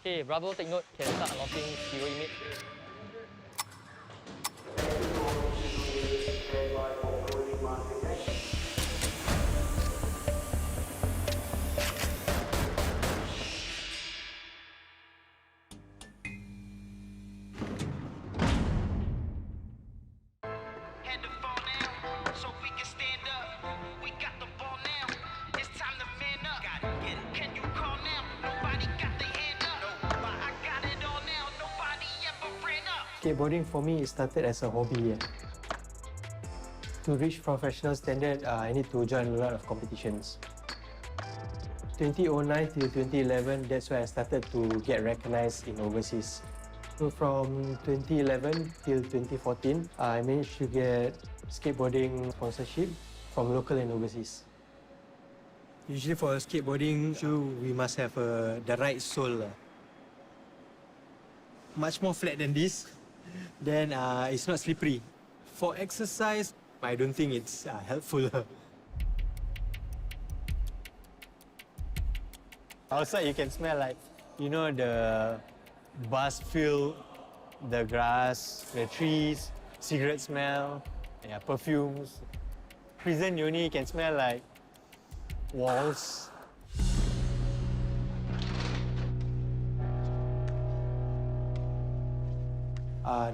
Okay, Bravo, take note. Can start unlocking zero inmate. Skateboarding for me, it started as a hobby. To reach professional standard, I need to join a lot of competitions. 2009 till 2011, that's where I started to get recognized in overseas. So from 2011 till 2014, I managed to get skateboarding sponsorship from local and overseas. Usually for a skateboarding shoe, we must have the right sole. Much more flat than this, then it's not slippery. For exercise, I don't think it's helpful. Outside you can smell like, the bus field, the grass, the trees, cigarette smell, perfumes. Prison you only can smell like walls.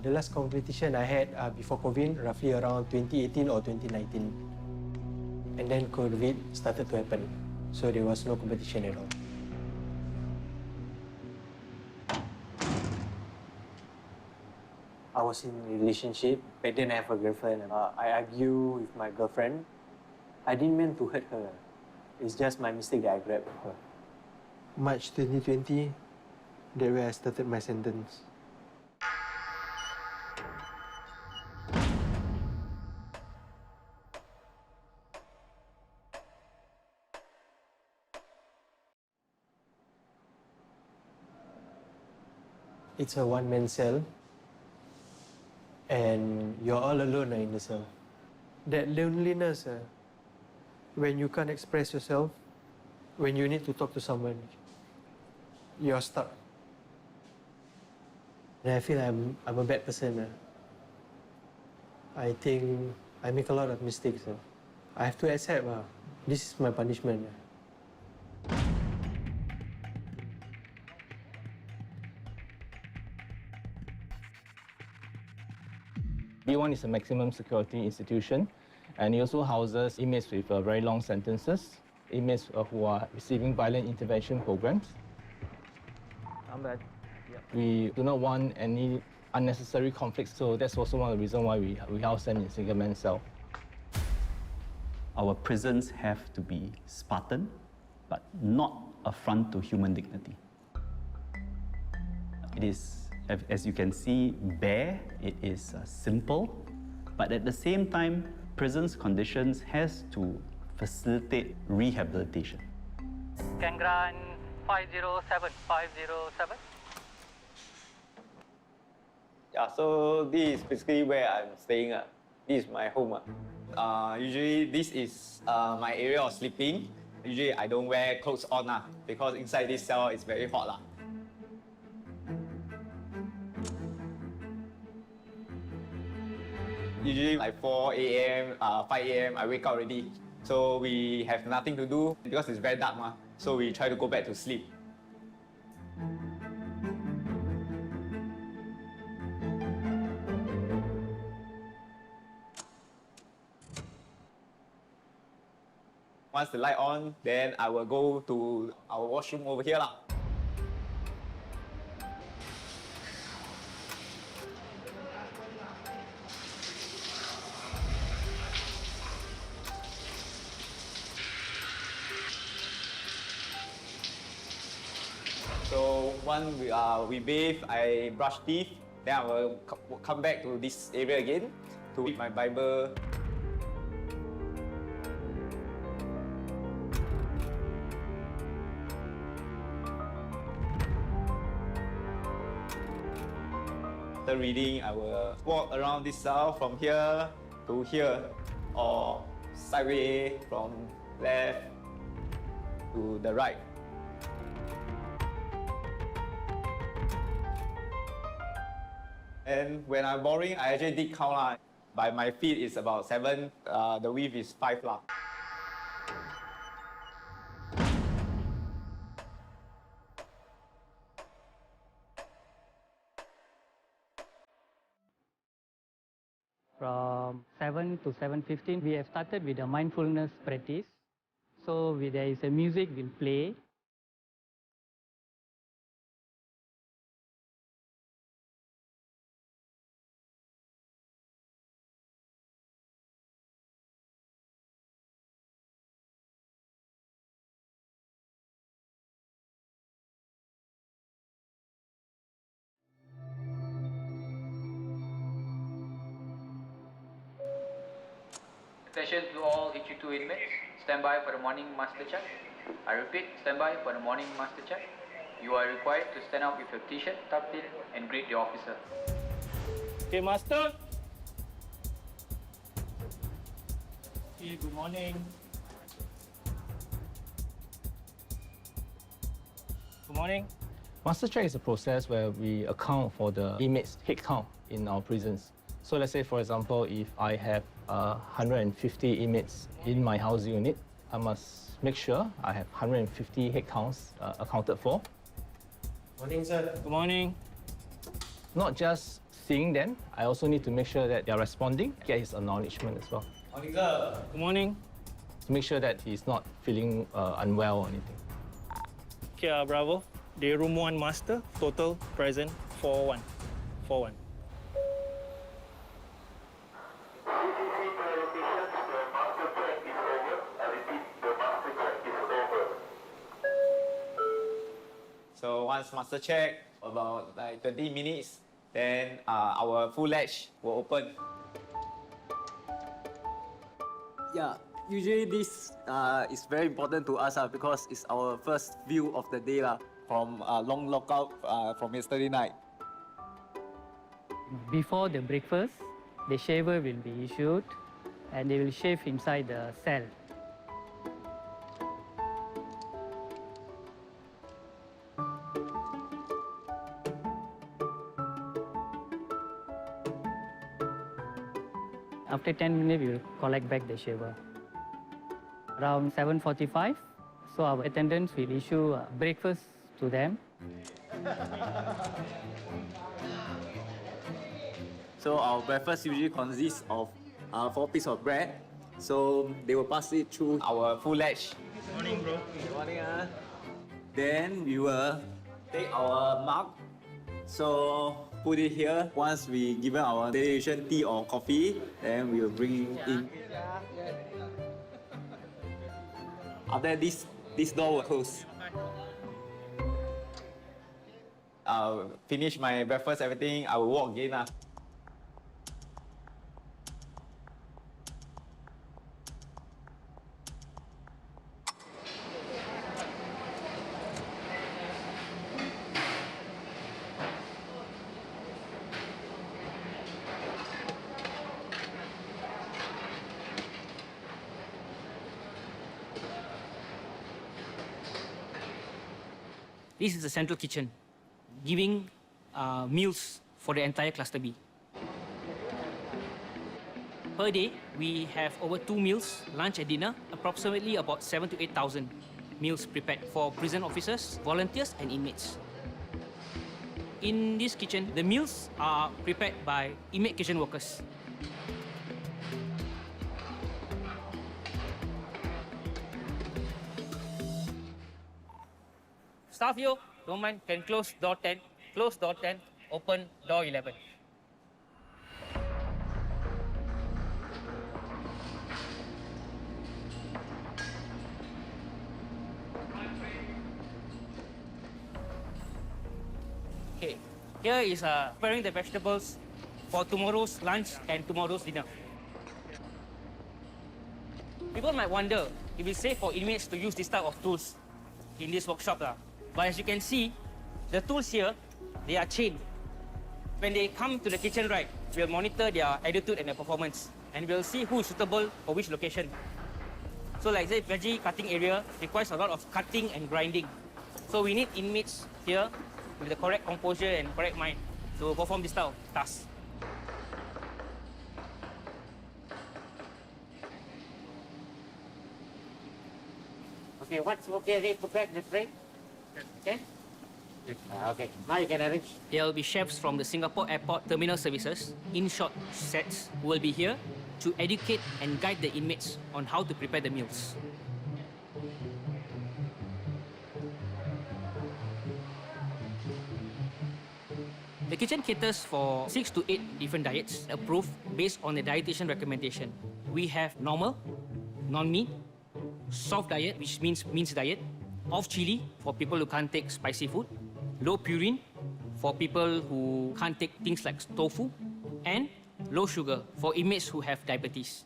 The last competition I had before COVID, roughly around 2018 or 2019. And then COVID started to happen, so there was no competition at all. I was in a relationship, but then I have a girlfriend. I argue with my girlfriend. I didn't mean to hurt her. It's just my mistake that I grabbed her. March 2020, that's where I started my sentence. It's a one-man cell, and you're all alone in the cell. That loneliness, when you can't express yourself, when you need to talk to someone, you're stuck. And I feel I'm a bad person. I think I make a lot of mistakes. I have to accept this is my punishment. B1 is a maximum security institution, and it also houses inmates with very long sentences, inmates who are receiving violent intervention programs. We do not want any unnecessary conflicts, so that's also one of the reasons why we house them in single-man cell. Our prisons have to be Spartan, but not affront to human dignity. It is, as you can see, bare, it is simple, but at the same time, prison's conditions has to facilitate rehabilitation. Can grant 507, 507. Yeah, so this is basically where I'm staying. This is my home. Usually this is my area of sleeping. Usually I don't wear clothes on because inside this cell it's very hot. Usually like 4 a.m., 5 a.m. I wake up already. So we have nothing to do because it's very dark. So we try to go back to sleep. Once the light on, then I will go to our washroom over here. So once we bathe, I brush teeth, then I will come back to this area again to read my Bible. After reading, I will walk around this cell from here to here, or sideways from left to the right. And when I'm boring, I actually did count lah. By my feet, it's about 7. The width is 5 lah. From 7 to 7:15, we have started with a mindfulness practice. So there is a music will play. Attention to all HU2 inmates. Stand by for the morning master check. I repeat, stand by for the morning master check. You are required to stand up with your t-shirt tucked in and greet the officer. Okay, master. Okay, good morning. Good morning. Master check is a process where we account for the inmates' head count in our prisons. So let's say, for example, if I have 150 inmates in my housing unit, I must make sure I have 150 head counts accounted for. Morning, sir. Good morning. Not just seeing them, I also need to make sure that they are responding, get his acknowledgement as well. Morning, sir. Good morning. To make sure that he's not feeling unwell or anything. Okay, Bravo. Day room 1 master, total present 41. 41. So once master check, about like 20 minutes, then our full latch will open. Yeah, usually this is very important to us because it's our first view of the day From long lockout from yesterday night. Before the breakfast, the shaver will be issued and they will shave inside the cell. After 10 minutes, we will collect back the shaver. Around 7:45, so our attendants will issue breakfast to them. So our breakfast usually consists of 4 pieces of bread. So they will pass it through Our full latch. Morning, bro. Good morning. Then we will take our mug. So put it here. Once we given our destination tea or coffee, then we will bring in. After this door will close. I'll finish my breakfast, everything, I will walk again. This is the central kitchen, giving meals for the entire cluster B. Per day, we have over 2 meals, lunch and dinner, approximately about 7,000 to 8,000 meals prepared for prison officers, volunteers and inmates. In this kitchen, the meals are prepared by inmate kitchen workers. Staff you, don't mind, can close door 10, close door 10, open door 11. Okay, here is preparing the vegetables for tomorrow's lunch and tomorrow's dinner. People might wonder if it's safe for inmates to use this type of tools in this workshop. But as you can see, the tools here, they are chained. When they come to the kitchen, right, we'll monitor their attitude and their performance. And we'll see who is suitable for which location. So like say, veggie cutting area requires a lot of cutting and grinding. So we need inmates here with the correct composure and correct mind to perform this type of task. Okay, what's okay? Ready to pack the tray? Okay? Okay, now you can arrange. There will be chefs from the Singapore Airport Terminal Services, in short sets, who will be here to educate and guide the inmates on how to prepare the meals. The kitchen caters for 6 to 8 different diets approved based on the dietitian recommendation. We have normal, non-meat, soft diet, which means minced diet, off chili for people who can't take spicy food, low purine for people who can't take things like tofu, and low sugar for inmates who have diabetes.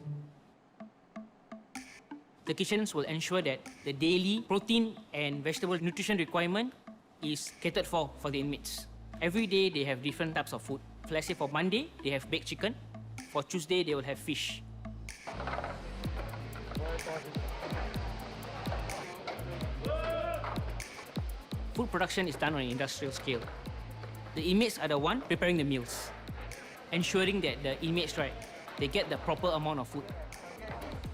The kitchens will ensure that the daily protein and vegetable nutrition requirement is catered for the inmates. Every day they have different types of food. Let's say for Monday, they have baked chicken. For Tuesday, they will have fish. Food production is done on an industrial scale. The inmates are the one preparing the meals, ensuring that the inmates, right, they get the proper amount of food.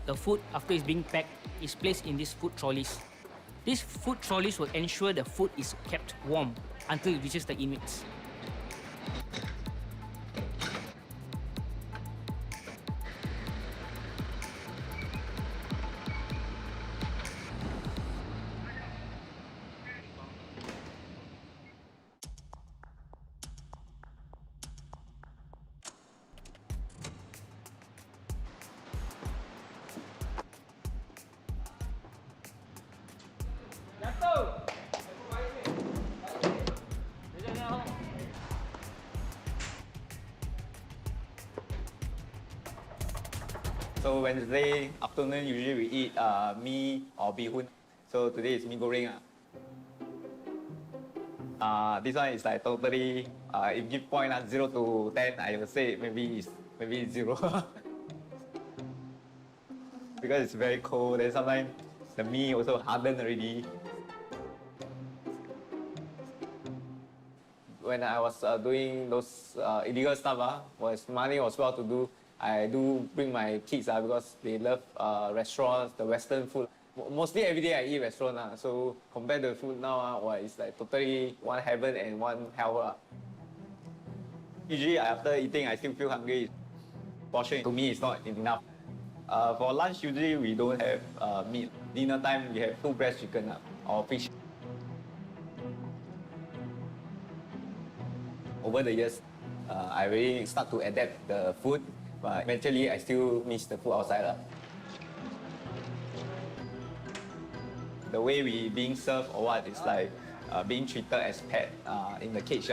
The food, after it's being packed, is placed in these food trolleys. These food trolleys will ensure the food is kept warm until it reaches the inmates. So Wednesday afternoon, usually we eat mee or bihun. So today is mee goreng. This one is like totally, if give point 0 to 10, I would say maybe 0. Because it's very cold, and sometimes the mee also hardened already. When I was doing those illegal stuff, was money was well to do, I do bring my kids because they love restaurants, the Western food. Mostly every day I eat restaurant. So compared to the food now, it's like totally one heaven and one hell. Usually after eating, I still feel hungry. Portion to me is not enough. For lunch, usually we don't have meat. Dinner time, we have 2 breast chicken or fish. Over the years, I really start to adapt the food, but eventually I still miss the food outside. The way we being served or what is like being treated as pet in the cage.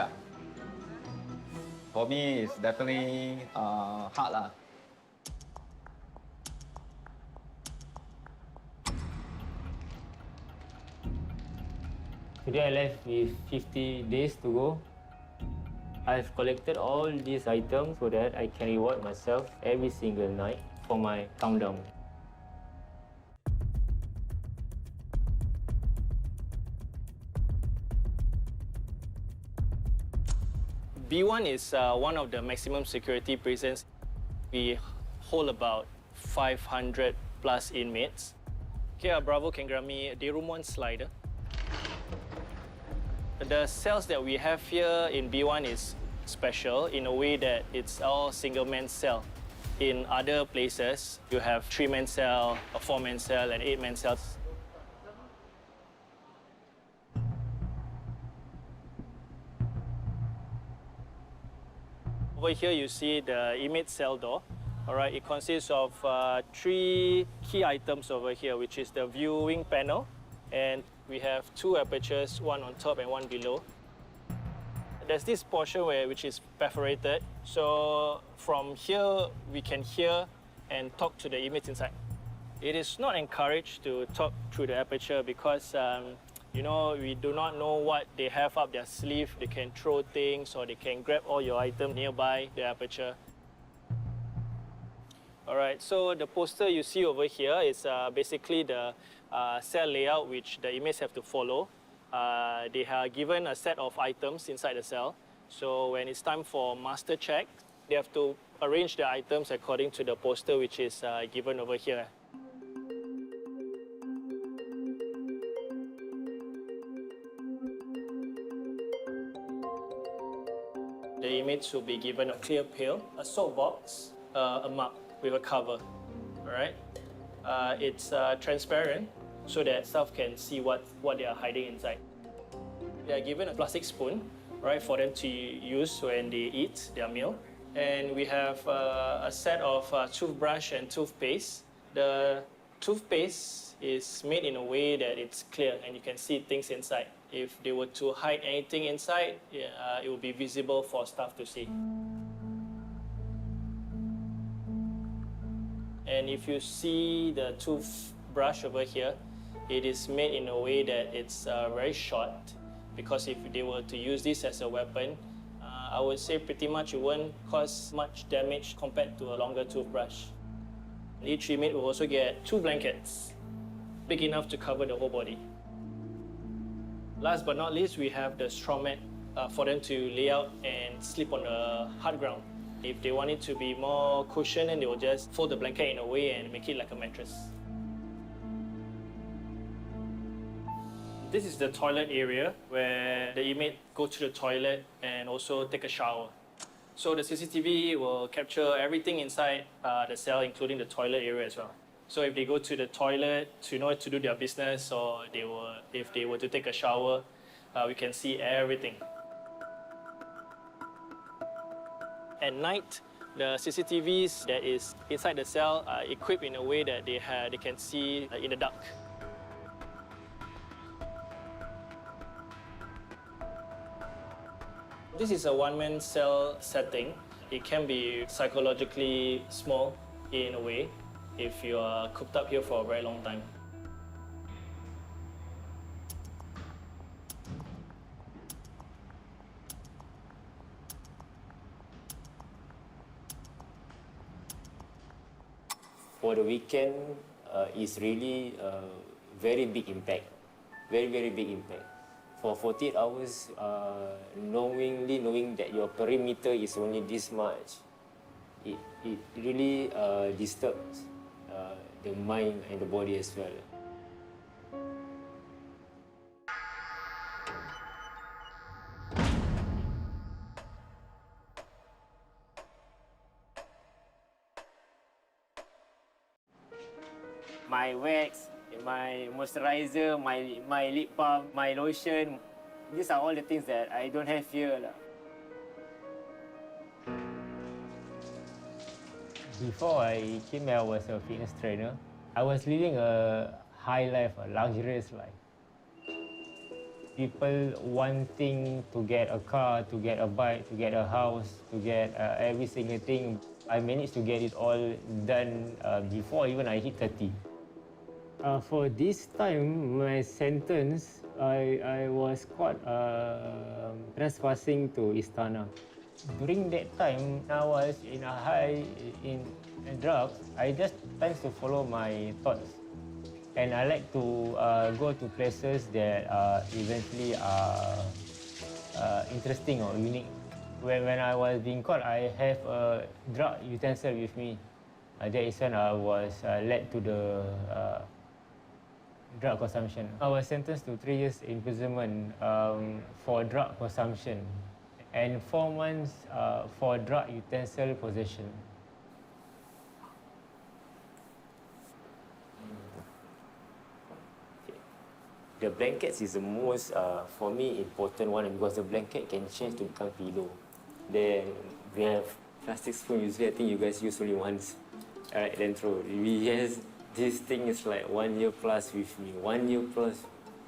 For me, it's definitely hard. Today I left with 50 days to go. I've collected all these items so that I can reward myself every single night for my countdown. B1 is one of the maximum security prisons. We hold about 500 plus inmates. Okay, Bravo can grab me day room 1 slider. The cells that we have here in B1 is special in a way that it's all single-man cell. In other places, you have 3-man cell, a 4-man cell, and 8-man cells. Over here, you see the inmate cell door. All right, it consists of 3 key items over here, which is the viewing panel, and we have 2 apertures, one on top and one below. There's this portion which is perforated, so from here we can hear and talk to the inmates inside. It is not encouraged to talk through the aperture because you know, we do not know what they have up their sleeve. They can throw things or they can grab all your items nearby the aperture. All right, so the poster you see over here is basically the cell layout which the inmates have to follow. They are given a set of items inside the cell. So when it's time for master check, they have to arrange the items according to the poster which is given over here. The inmates will be given a clear pail, a soap box, a mug with a cover. All right? It's transparent so that staff can see what they are hiding inside. They are given a plastic spoon, right, for them to use when they eat their meal. And we have a set of toothbrush and toothpaste. The toothpaste is made in a way that it's clear and you can see things inside. If they were to hide anything inside, it will be visible for staff to see. And if you see the toothbrush over here, it is made in a way that it's very short, because if they were to use this as a weapon, I would say pretty much it won't cause much damage compared to a longer toothbrush. Each inmate will also get 2 blankets, big enough to cover the whole body. Last but not least, we have the straw mat for them to lay out and sleep on the hard ground. If they want it to be more cushioned, then they will just fold the blanket in a way and make it like a mattress. This is the toilet area where the inmate go to the toilet and also take a shower. So the CCTV will capture everything inside the cell, including the toilet area as well. So if they go to the toilet to do their business, or if they were to take a shower, we can see everything. At night, the CCTVs that is inside the cell are equipped in a way that they can see in the dark. This is a one-man cell setting. It can be psychologically small in a way if you are cooped up here for a very long time. For the weekend, it's really a very big impact. Very, very big impact. For 48 hours, knowing that your perimeter is only this much, it really disturbs the mind and the body as well. My wax, my moisturizer, my lip balm, my lotion, these are all the things that I don't have here. Before I came here, I was a fitness trainer. I was living a high life, a luxurious life. People wanting to get a car, to get a bike, to get a house, to get every single thing. I managed to get it all done before even I hit 30. For this time, my sentence, I was caught trespassing to Istana. During that time, I was in a high in drugs. I just tend to follow my thoughts, and I like to go to places that eventually are interesting or unique. When I was being caught, I have a drug utensil with me. That is when I was led to the drug consumption. I was sentenced to 3 years imprisonment for drug consumption and 4 months for drug utensil possession. The blankets is the most, for me, important one because the blanket can change to become pillow. Then we have plastic spoon. Usually, I think you guys use only once. Alright, then throw. We has this thing is like 1 year plus with me. 1 year plus.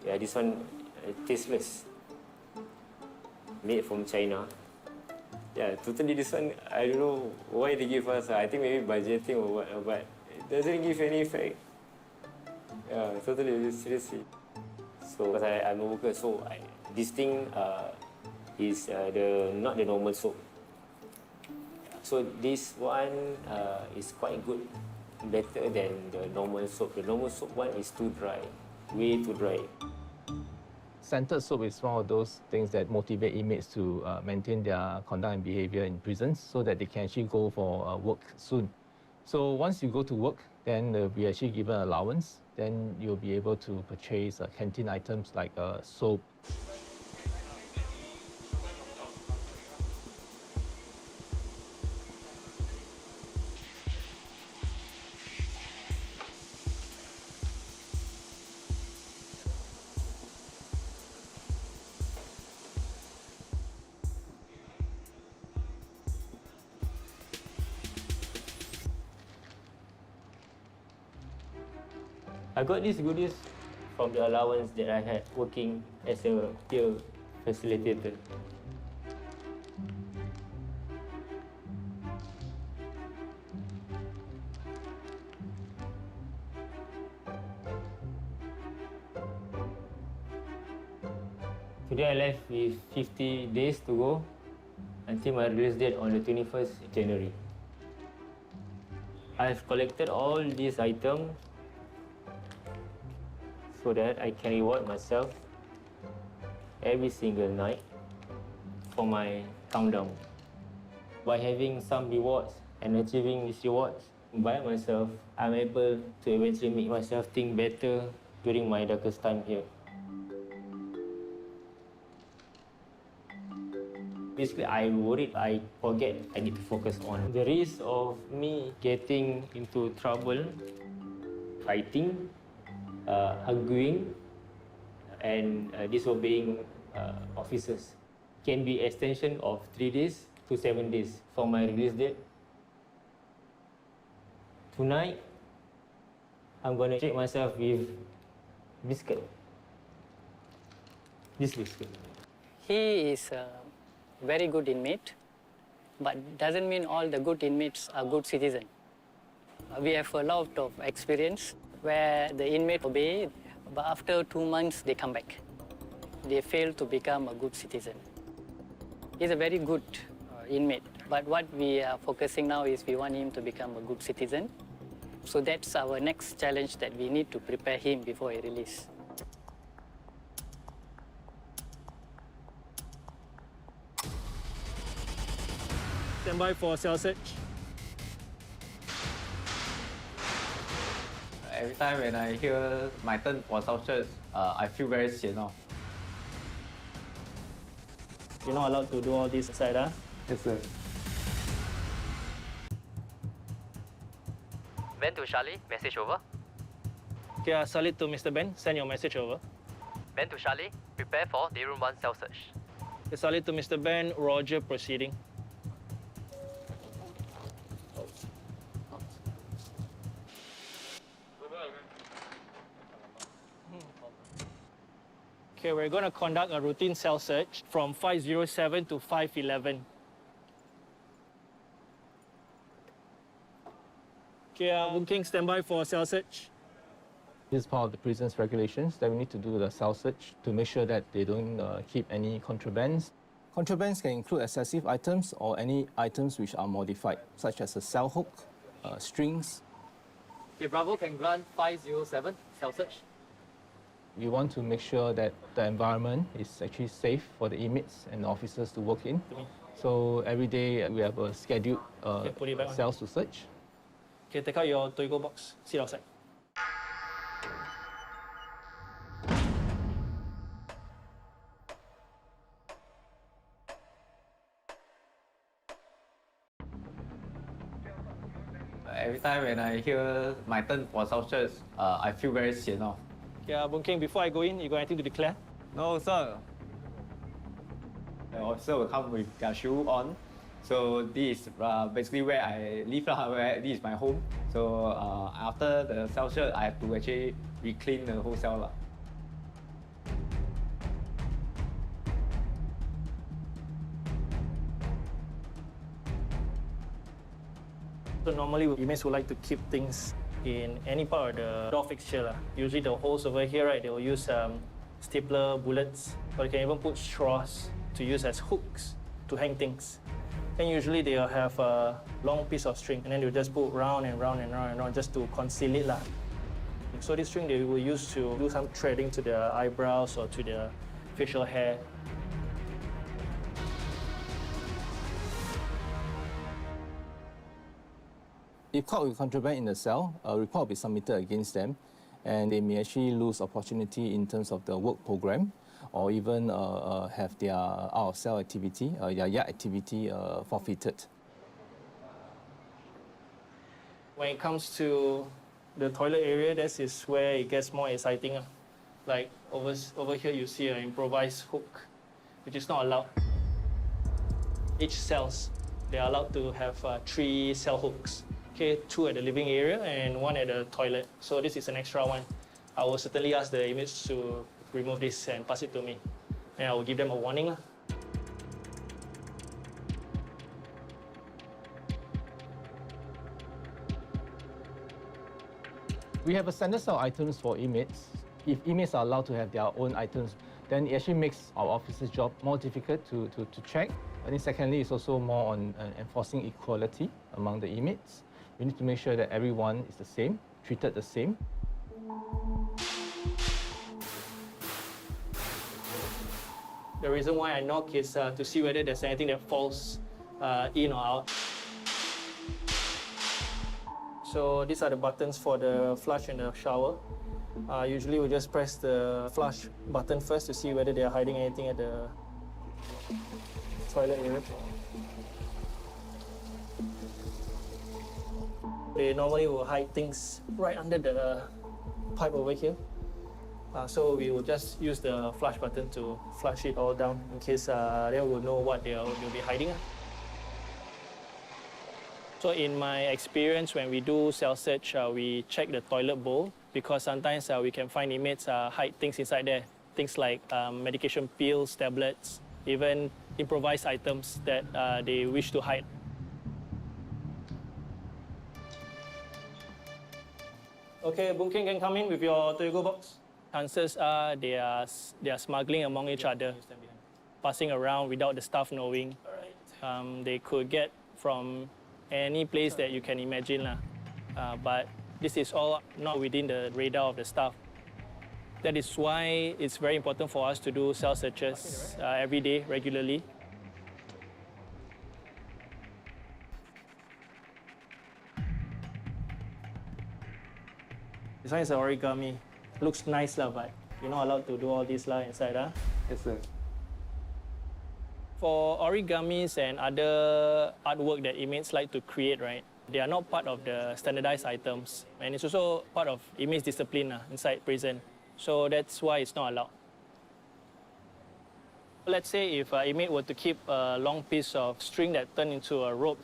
Yeah, this one tasteless. Made from China. Yeah, totally this one. I don't know why they give us. I think maybe budgeting or what, but it doesn't give any effect. Yeah, totally seriously. So because I'm a worker, so this thing is not the normal soap. So this one is quite good, better than the normal soap. The normal soap one is too dry, way too dry. Scented soap is one of those things that motivate inmates to maintain their conduct and behavior in prisons so that they can actually go for work soon. So once you go to work, then they'll be actually given allowance. Then you'll be able to purchase canteen items like soap. I got this goodies from the allowance that I had working as a peer facilitator. Today I left with 50 days to go until my release date on the 21st January. I've collected all these items so that I can reward myself every single night for my countdown. By having some rewards and achieving these rewards by myself, I'm able to eventually make myself think better during my darkest time here. Basically, I worried I forget I need to focus on the risk of me getting into trouble, fighting, arguing, and disobeying officers. Can be extension of 3 days to 7 days for my release date. Tonight, I'm gonna treat myself with biscuit. This biscuit. He is a very good inmate, but doesn't mean all the good inmates are good citizens. We have a lot of experience where the inmate obey, but after 2 months they come back. They fail to become a good citizen. He's a very good inmate, but what we are focusing now is we want him to become a good citizen. So that's our next challenge that we need to prepare him before he release. Stand by for cell search. Every time when I hear my turn for cell search, I feel very sian. You're not allowed to do all this inside, huh? Yes, sir. Ben to Charlie, message over. Okay, Charlie to Mr. Ben, send your message over. Ben to Charlie, prepare for day room 1 cell search. Okay, Charlie to Mr. Ben, Roger proceeding. Okay, we're going to conduct a routine cell search from 507 to 511. Okay, Boon Keng, stand by for cell search. This is part of the prison's regulations that we need to do the cell search to make sure that they don't keep any contrabands. Contrabands can include excessive items or any items which are modified, such as a cell hook, strings. Okay, Bravo can grant 507 cell search. We want to make sure that the environment is actually safe for the inmates and the officers to work in. So every day we have a scheduled put it back on. cells to search. Okay, take out your Toigo box. Sit outside. Every time when I hear my turn for cell search, I feel very sian. Okay, Boon Keng, before I go in, you got anything to declare? No, sir. The officer will come with their shoe on. So this is basically where I live, where this is my home. So after the cell search, I have to actually re-clean the whole cell. So normally inmates would like to keep things in any part of the door fixture. Usually the holes over here, right, they will use stapler bullets, or they can even put straws to use as hooks to hang things. And usually they'll have a long piece of string and then they'll just put round and round and round and round just to conceal it. So this string they will use to do some threading to their eyebrows or to their facial hair. If caught with contraband in the cell, a report will be submitted against them, and they may actually lose opportunity in terms of the work program, or even have their out-of-cell activity, their yard activity forfeited. When it comes to the toilet area, this is where it gets more exciting. Like over here, you see an improvised hook, which is not allowed. Each cells, they are allowed to have 3 cell hooks. Okay, 2 at the living area and 1 at the toilet. So this is an extra one. I will certainly ask the inmates to remove this and pass it to me. And I will give them a warning. We have a standard set of items for inmates. If inmates are allowed to have their own items, then it actually makes our officers' job more difficult to check. I think secondly, it's also more on enforcing equality among the inmates. We need to make sure that everyone is the same, treated the same. The reason why I knock is to see whether there's anything that falls in or out. So these are the buttons for the flush and the shower. Usually we just press the flush button first to see whether they are hiding anything at the toilet area. They normally will hide things right under the pipe over here. So we will just use the flush button to flush it all down in case they will know what they'll be hiding. So in my experience, when we do cell search, we check the toilet bowl because sometimes we can find inmates hide things inside there. Things like medication pills, tablets, even improvised items that they wish to hide. Okay, Boon Keng can come in with your to-go box. Chances are they are smuggling among each other, passing around without the staff knowing. They could get from any place that you can imagine. But this is all not within the radar of the staff. That is why it's very important for us to do cell searches every day, regularly. This one is an origami. Looks nice, but you're not allowed to do all this inside. Yes, sir. For origamis and other artwork that inmates like to create, right, they are not part of the standardized items. And it's also part of inmates' discipline inside prison. So that's why it's not allowed. Let's say if an inmate were to keep a long piece of string that turned into a rope,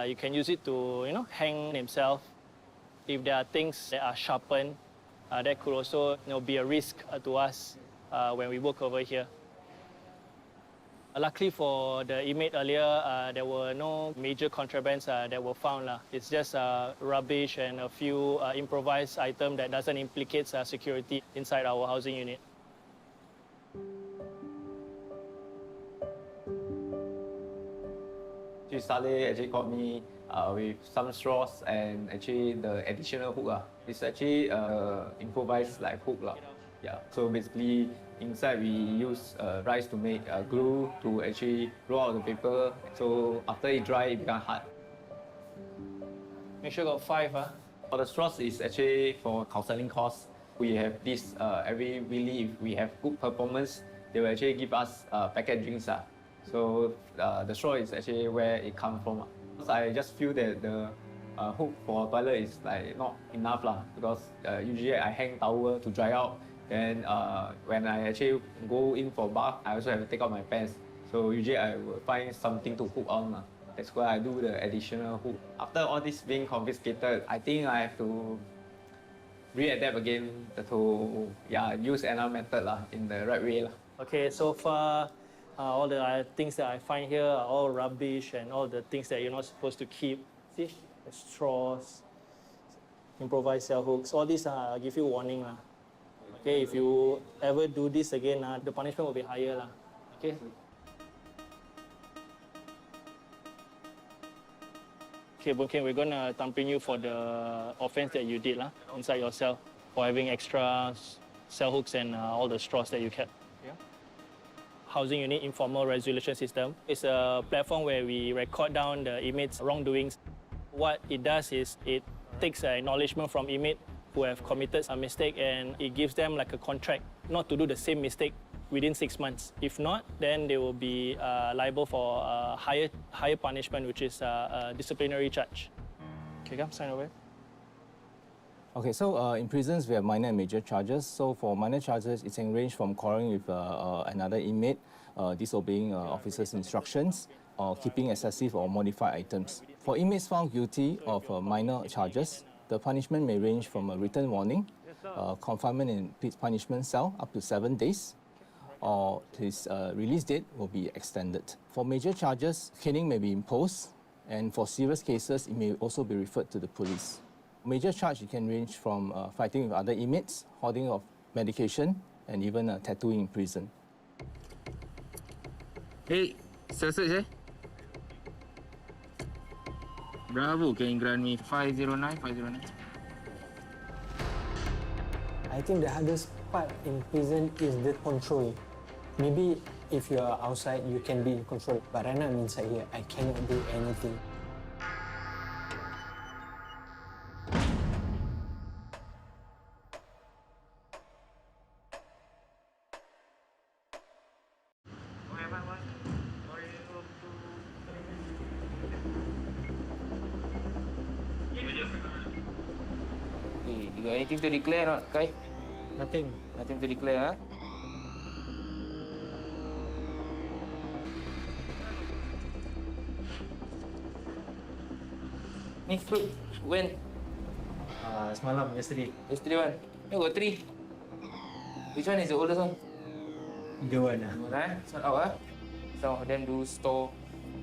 you can use it to, hang himself. If there are things that are sharpened, that could also be a risk to us when we work over here. Luckily for the inmate earlier, there were no major contrabands that were found. It's just rubbish and a few improvised items that doesn't implicate security inside our housing unit. Saleh actually caught me with some straws and actually the additional hook. It's actually improvised hook. Yeah. So basically inside we use rice to make glue to actually roll out the paper. So after it dry, it becomes hard. Make sure got 5. For the straws is actually for counseling costs. We have this every weekly. If we have good performance, they will actually give us packet drinks. So the straw is actually where it comes from. I just feel that the hook for toilet is not enough because usually I hang towel to dry out. And when I actually go in for bath, I also have to take out my pants. So usually I will find something to hook on. That's why I do the additional hook. After all this being confiscated, I think I have to readapt again to use another method in the right way. Okay, so far all the things that I find here are all rubbish and all the things that you're not supposed to keep. See, the straws, improvised cell hooks, all these I'll give you warning. Okay, if you ever do this again, the punishment will be higher. Okay? Okay, Boon Keng, we're going to thumbprint you for the offense that you did inside your cell for having extra cell hooks and all the straws that you kept. Yeah? housing unit informal resolution system. It's a platform where we record down the inmates' wrongdoings. What it does is it takes an acknowledgement from inmate who have committed a mistake, and it gives them like a contract not to do the same mistake within 6 months. If not, then they will be liable for higher punishment, which is a disciplinary charge. Okay, come sign over. Okay, so in prisons we have minor and major charges. So for minor charges, it can range from quarreling with another inmate, disobeying officers' instructions, or keeping excessive or modified items. For inmates found guilty of minor charges, the punishment may range from a written warning, confinement in punishment cell up to 7 days, or his release date will be extended. For major charges, caning may be imposed, and for serious cases, it may also be referred to the police. Major charge, it can range from fighting with other inmates, hoarding of medication, and even tattooing in prison. Hey, search eh? Bravo, can you grant me 509? I think the hardest part in prison is the control. Maybe if you are outside, you can be in control. But right now I'm inside here, I cannot do anything. Hey, you got anything to declare or not, Khai? Nothing. Nothing to declare, huh? Ni fruit, when? Semalam, yesterday. Yesterday one. You got 3. Which one is the oldest one? The one. It's not out, huh? Some of them do store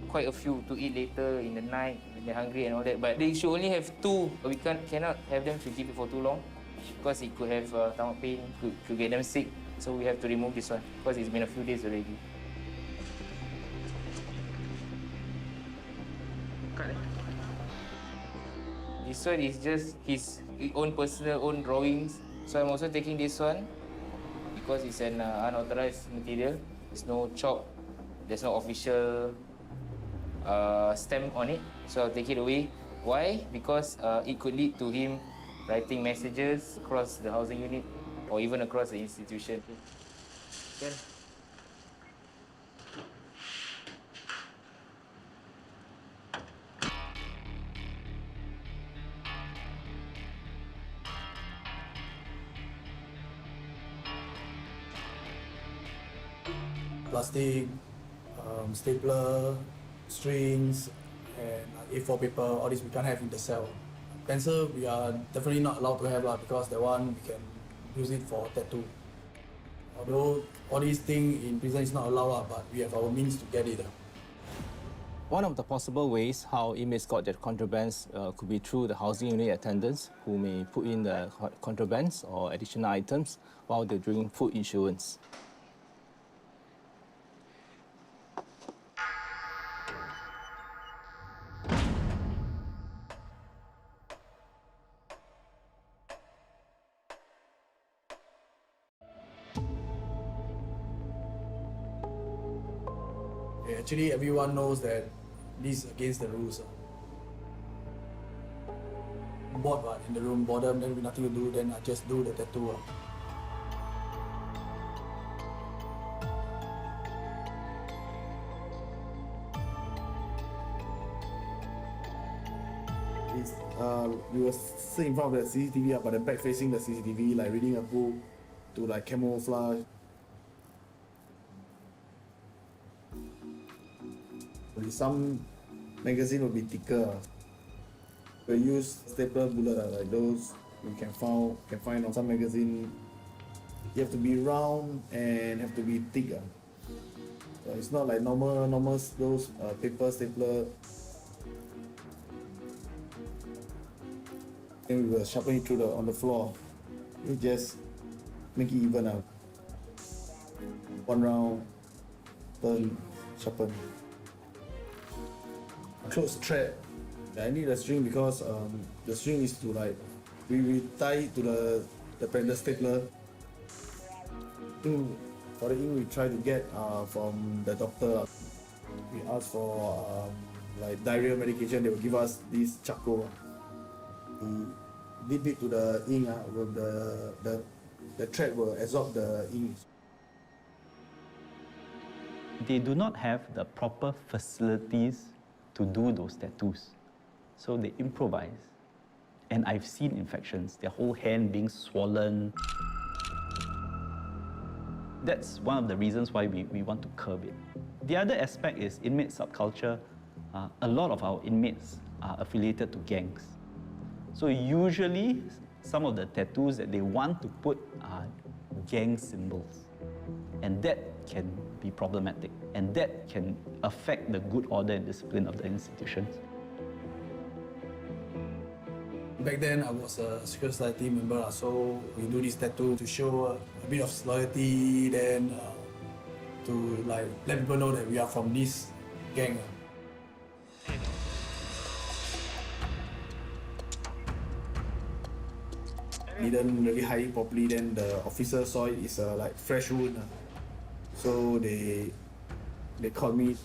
quite a few to eat later in the night when they're hungry and all that. But they should only have 2. We cannot have them to keep it for too long because it could have stomach pain, could get them sick. So we have to remove this one because it's been a few days already. This one is just his own personal own drawings. So I'm also taking this one because it's an unauthorized material. There's no chalk, there's no official stamp on it. So I'll take it away. Why? Because it could lead to him writing messages across the housing unit or even across the institution. Can. Plastic, stapler, strings, and A4 paper, all this we can't have in the cell. Pencil, we are definitely not allowed to have because that one we can use it for tattoo. Although all these things in prison is not allowed, but we have our means to get it. One of the possible ways how inmates got their contrabands could be through the housing unit attendants who may put in the contrabands or additional items while they're doing food insurance. Actually, everyone knows that this is against the rules. Bored in the room, boredom, then with nothing to do, then I just do the tattoo. We were sitting in front of the CCTV, but the back facing the CCTV, like reading a book to like camouflage. Some magazine will be thicker. We use stapler bullet like those you can find on some magazine. You have to be round and have to be thick. So it's not like normal those paper stapler. Then we will sharpen it through on the floor. You just make it even out. One round, turn, sharpen. Close thread. I need a string because the string is to like we tie it to the stapler. For the ink, we try to get from the doctor. We ask for like diarrhea medication. They will give us this charcoal. We dip it to the ink. With the thread will absorb the ink. They do not have the proper facilities to do those tattoos. So they improvise. And I've seen infections, their whole hand being swollen. That's one of the reasons why we want to curb it. The other aspect is inmate subculture. A lot of our inmates are affiliated to gangs. So usually, some of the tattoos that they want to put are gang symbols. And that can be problematic. And that can affect the good order and discipline of the institutions. Back then, I was a secret society member, so we do this tattoo to show a bit of loyalty, then to like let people know that we are from this gang. Didn't really hide it properly. Then the officer saw it is like fresh wound, so they called me.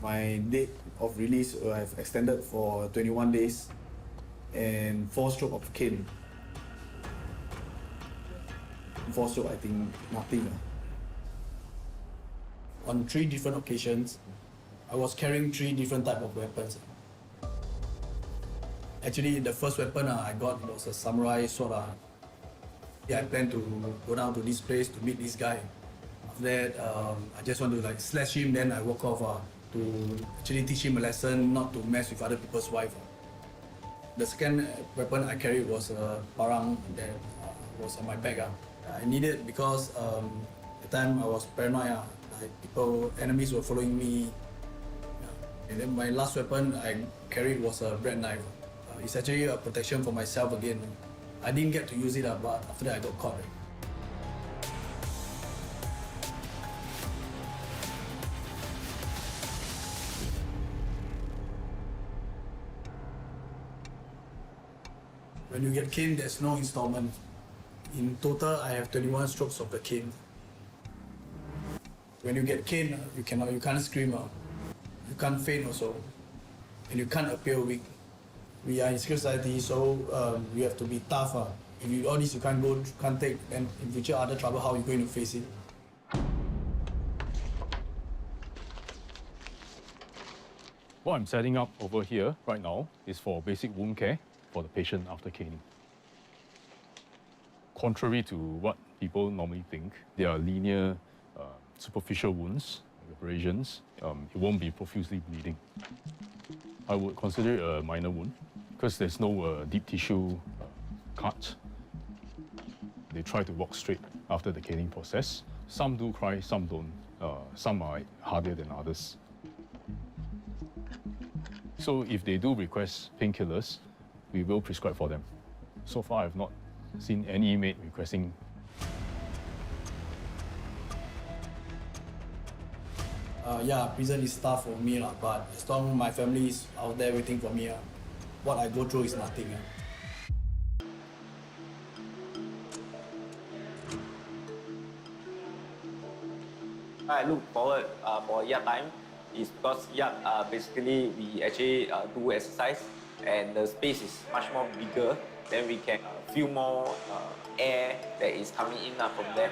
My date of release I've extended for 21 days. And 4 stroke of cane. 4 stroke, I think nothing. On 3 different occasions, I was carrying 3 different types of weapons. Actually, the first weapon I got was a samurai sword. I planned to go down to this place to meet this guy. After that, I just want to like slash him, then I walk off to actually teach him a lesson not to mess with other people's wife. The second weapon I carried was a parang that was on my back. I needed it because at the time I was paranoid. Like enemies were following me. And then my last weapon I carried was a bread knife. It's actually a protection for myself again. I didn't get to use it, but after that I got caught. When you get caned, there's no installment. In total, I have 21 strokes of the cane. When you get caned, you can't scream, you can't faint also, and you can't appear weak. We are in secret society, so you have to be tough. If you all this you can't take, then in future other trouble, how are you going to face it? What I'm setting up over here right now is for basic wound care for the patient after caning. Contrary to what people normally think, they are linear, superficial wounds, abrasions. It won't be profusely bleeding. I would consider it a minor wound because there's no deep tissue cut. They try to walk straight after the caning process. Some do cry, some don't. Some are harder than others. So if they do request painkillers, we will prescribe for them. So far, I've not seen any inmate requesting. Yeah, prison is tough for me, but as long as my family is out there waiting for me, what I go through is nothing. I look forward for yard time is because yard basically we actually do exercise and the space is much more bigger, then we can feel more air that is coming in from there.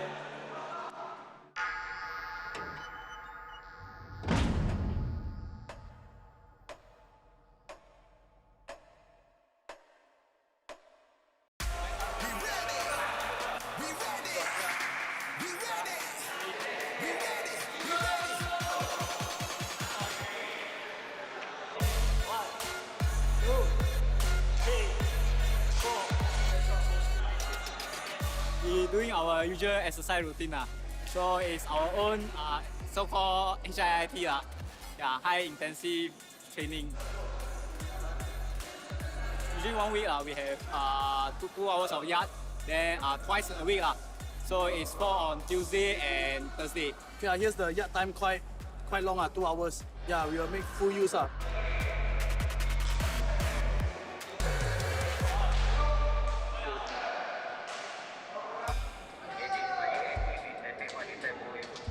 We're doing our usual exercise routine. So it's our own so-called HIIT, high intensive training. Usually 1 week we have 2 hours of yard, then twice a week. So it's 4 on Tuesday and Thursday. Okay, here's the yard time quite long, 2 hours. Yeah, we will make full use.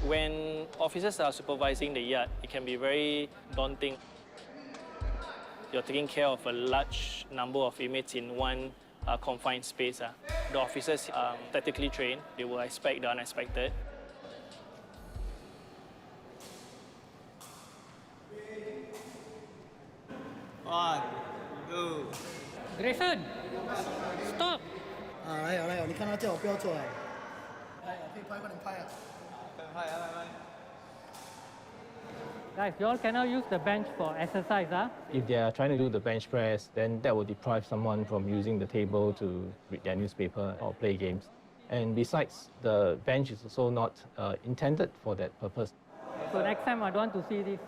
When officers are supervising the yard, it can be very daunting. You're taking care of a large number of inmates in one confined space. The officers are tactically trained. They will expect the unexpected. One, two. Grayson, stop. 来啊来啊，你看他叫我不要做啊。来啊，可以拍，快点拍啊。 Guys, you all cannot use the bench for exercise, huh? If they are trying to do the bench press, then that will deprive someone from using the table to read their newspaper or play games. And besides, the bench is also not intended for that purpose. So next time I don't want to see this.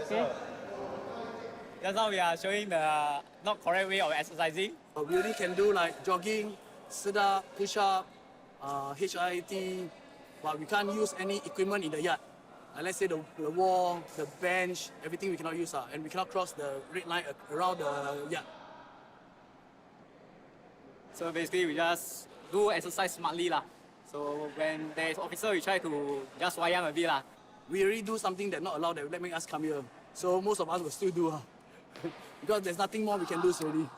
Okay? Just now we are showing the not correct way of exercising. We only can do like jogging, sit up, push up, HIIT, but we can't use any equipment in the yard. Let's say the wall, the bench, everything we cannot use, and we cannot cross the red line around the yard. So basically we just do exercise smartly lah. So when there is officer, we try to just wayang a bit lah. We already do something that not allowed that make us come here. So most of us will still do, because there's nothing more we can do already.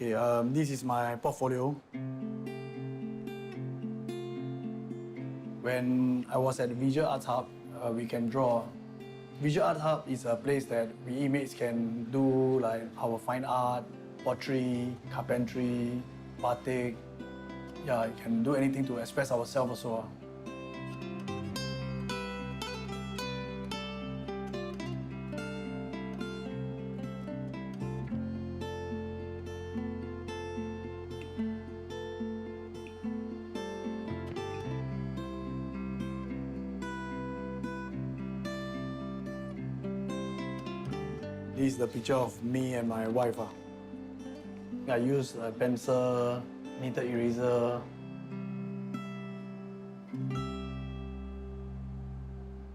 Okay, this is my portfolio. When I was at Visual Arts Hub, we can draw. Visual Arts Hub is a place that we inmates can do like our fine art, pottery, carpentry, batik. Yeah, you can do anything to express ourselves also. This is the picture of me and my wife. I use a pencil, knitted eraser.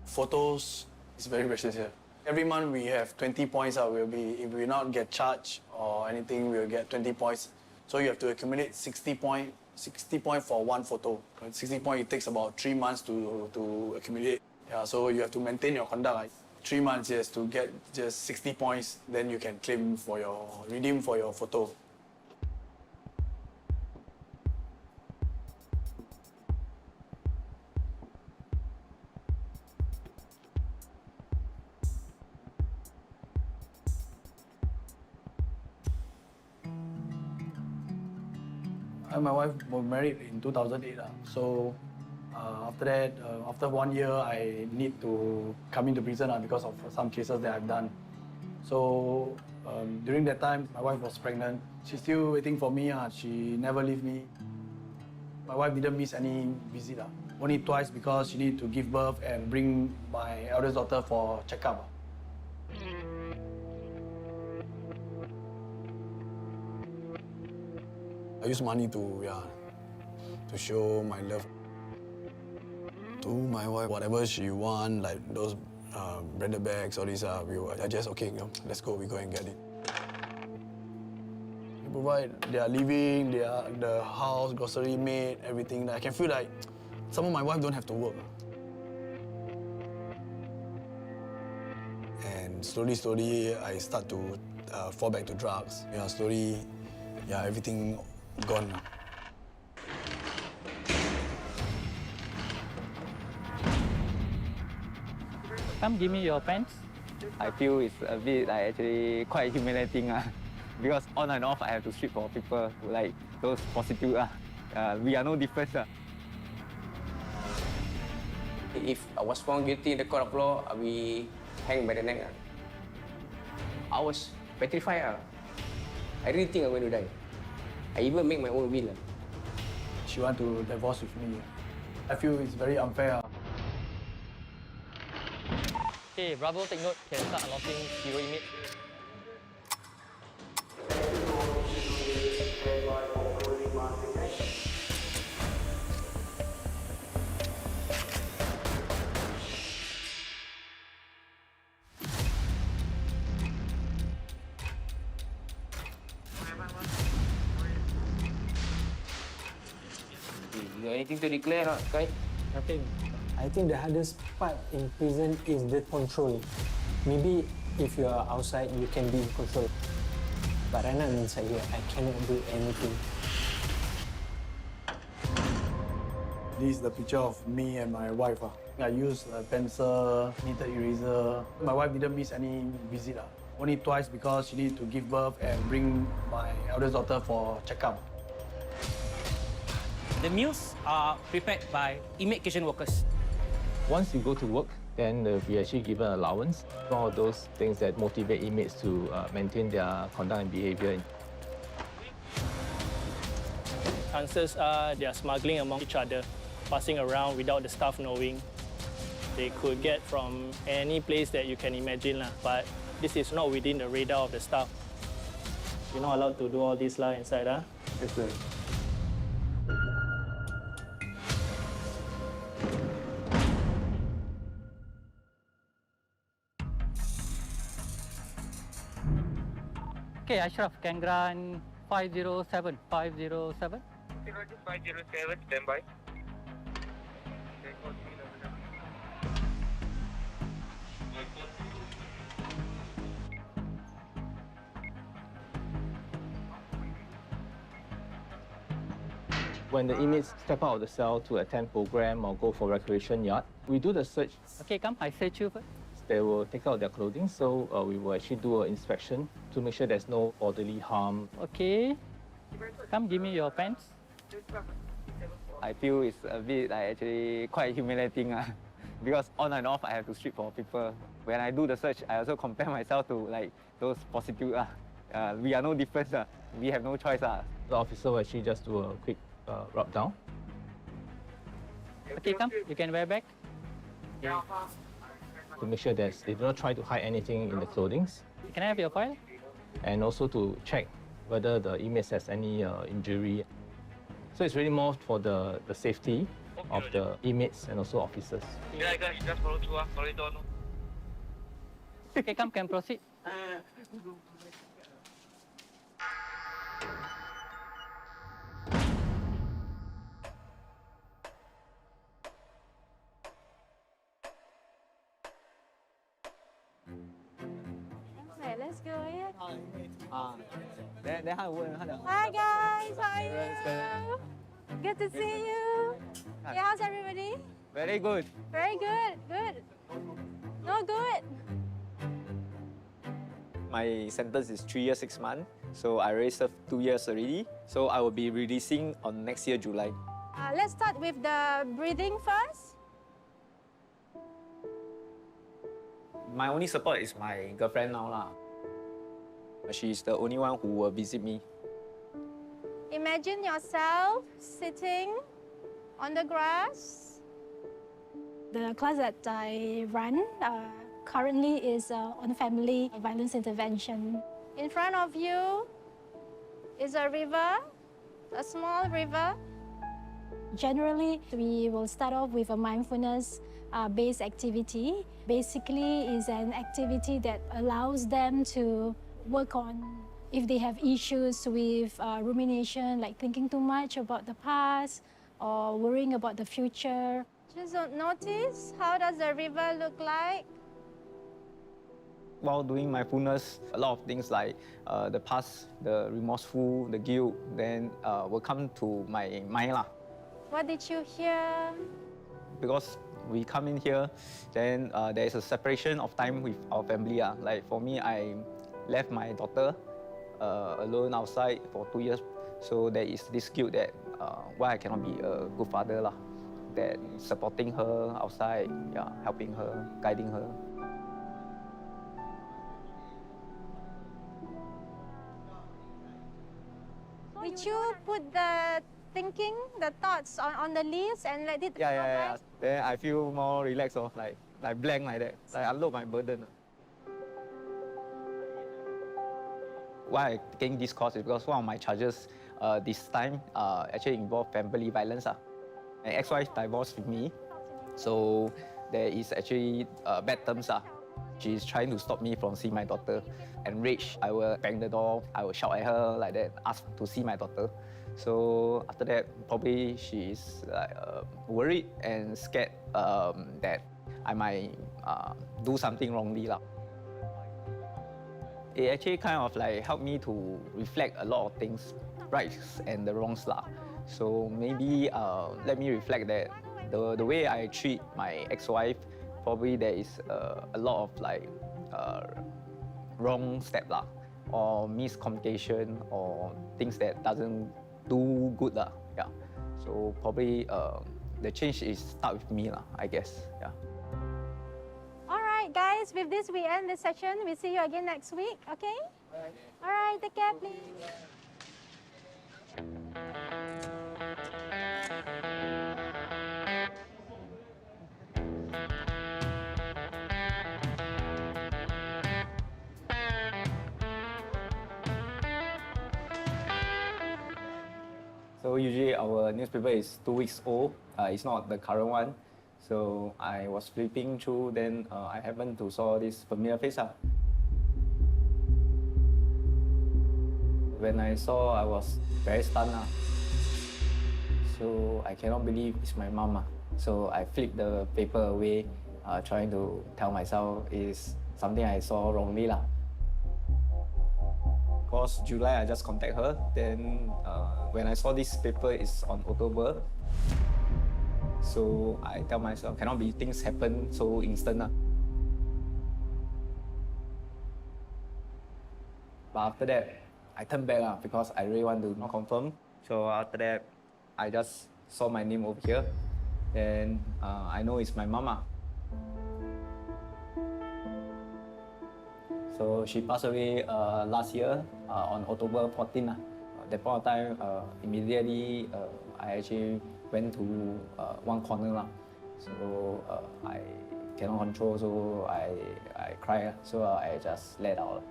Photos is very precious here. Every month we have 20 points. If we not get charged or anything, we'll get 20 points. So you have to accumulate 60 points for one photo. 60 points, it takes about 3 months to accumulate. Yeah, so you have to maintain your conduct. Like 3 months, yes, to get just 60 points, then you can redeem for your photo. My wife was married in 2008. So after that, after 1 year, I need to come into prison because of some cases that I've done. So during that time, my wife was pregnant. She's still waiting for me. She never leave me. My wife didn't miss any visit. Only twice because she needed to give birth and bring my eldest daughter for checkup. I use money to show my love to my wife. Whatever she want, like those branded bags, all these, I just okay, let's go. We go and get it. We provide their living, the house, grocery made, everything. I can feel like some of my wife don't have to work. And slowly, I start to fall back to drugs. Slowly, everything gone. Come give me your pants. I feel it's a bit actually quite humiliating because on and off I have to sweep for people like those prostitutes. We are no different. If I was found guilty in the court of law, I'll be hanged by the neck. I was petrified. I really think I'm going to die. I even make my own will. She want to divorce with me. I feel it's very unfair. Okay, Bravo, take note. Can start unlocking zero inmate. anything to declare, not Khai? Nothing. I think the hardest part in prison is the control. Maybe if you are outside, you can be in control. But right now I'm inside here, I cannot do anything. This is the picture of me and my wife. I used a pencil, knitted eraser. My wife didn't miss any visit. Only twice because she needed to give birth and bring my eldest daughter for checkup. The meals are prepared by inmate kitchen workers. Once you go to work, then we actually given allowance. One of those things that motivate inmates to maintain their conduct and behavior. Chances are they are smuggling among each other, passing around without the staff knowing. They could get from any place that you can imagine, but this is not within the radar of the staff. You're not allowed to do all this inside. Yes, sir. Okay, Ashraf can grant 507. 507. 507, standby. When the inmates step out of the cell to attend program or go for recreation yard, we do the search. Okay, come, I search you first. They will take out their clothing, so we will actually do an inspection to make sure there's no bodily harm. Okay. Come, give me your pants. I feel it's a bit actually quite humiliating because on and off I have to strip for people. When I do the search, I also compare myself to those prostitutes. We are no different. We have no choice. The officer will actually just do a quick rub down. Okay, come, you can wear back. Yeah. To make sure that they do not try to hide anything in the clothing. Can I have your file? And also to check whether the inmates has any injury. So it's really more for the safety of the inmates and also officers. Yeah, guys, just follow through. Corridor. Okay, come, can proceed. Okay, let's go ahead. Hi guys, how are you? Good to see you. Yeah, how's everybody? Very good. Very good, good. No good. My sentence is 3 years, 6 months. So I already served 2 years already. So I will be releasing on next year, July. Let's start with the breathing first. My only support is my girlfriend now. She's the only one who will visit me. Imagine yourself sitting on the grass. The class that I run currently is on family violence intervention. In front of you is a river, a small river. Generally, we will start off with a mindfulness-based activity. Basically, is an activity that allows them to work on if they have issues with rumination, like thinking too much about the past or worrying about the future. Just notice, how does the river look like? While doing mindfulness, a lot of things like the past, the remorseful, the guilt, then will come to my mind. What did you hear? Because we come in here, then there is a separation of time with our family. Like for me, I left my daughter alone outside for 2 years. So there is this guilt that why I cannot be a good father. That supporting her outside, helping her, guiding her. Did you put the thinking, the thoughts on the list and let it come back? Then I feel more relaxed, like blank like that. Like unload my burden. Why I taking this course is because one of my charges this time actually involved family violence. My ex-wife divorced with me, so there is actually bad terms. She's trying to stop me from seeing my daughter. Enraged, I will bang the door, I will shout at her like that, ask to see my daughter. So after that, probably she's like worried and scared that I might do something wrongly lah. It actually kind of like helped me to reflect a lot of things, rights and the wrongs lah. So maybe let me reflect that the way I treat my ex-wife, probably there is a lot of like wrong step lah, or miscommunication, or things that doesn't do good lah. Yeah. So probably the change is start with me lah, I guess. Yeah. All right, guys, with this we end the session. We'll see you again next week, okay? All right, take care, please. So usually our newspaper is 2 weeks old. It's not the current one. So I was flipping through, then I happened to saw this familiar face. When I saw, I was very stunned. So I cannot believe it's my mom. So I flipped the paper away, trying to tell myself it's something I saw wrongly. Because July, I just contact her. Then when I saw this paper is on October, so I tell myself, cannot be things happen so instant. But after that, I turned back because I really want to confirm. So after that, I just saw my name over here. Then I know it's my mama. So she passed away last year on October 14. At that point of time, immediately I actually went to one corner. So I cannot control, so I cry. So I just let out.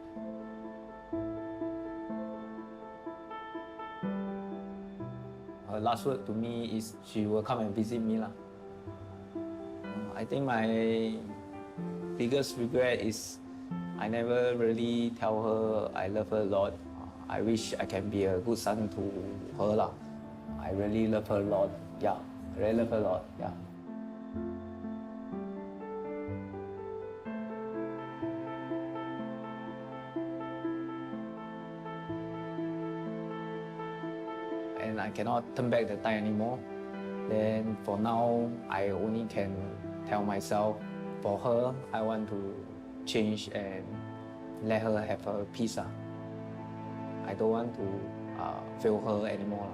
Her last word to me is she will come and visit me. I think my biggest regret is I never really tell her I love her a lot. I wish I can be a good son to her. I really love her a lot. Yeah, I really love her a lot. Yeah. And I cannot turn back the time anymore. Then for now, I only can tell myself, for her, I want to change and let her have her peace. I don't want to fail her anymore.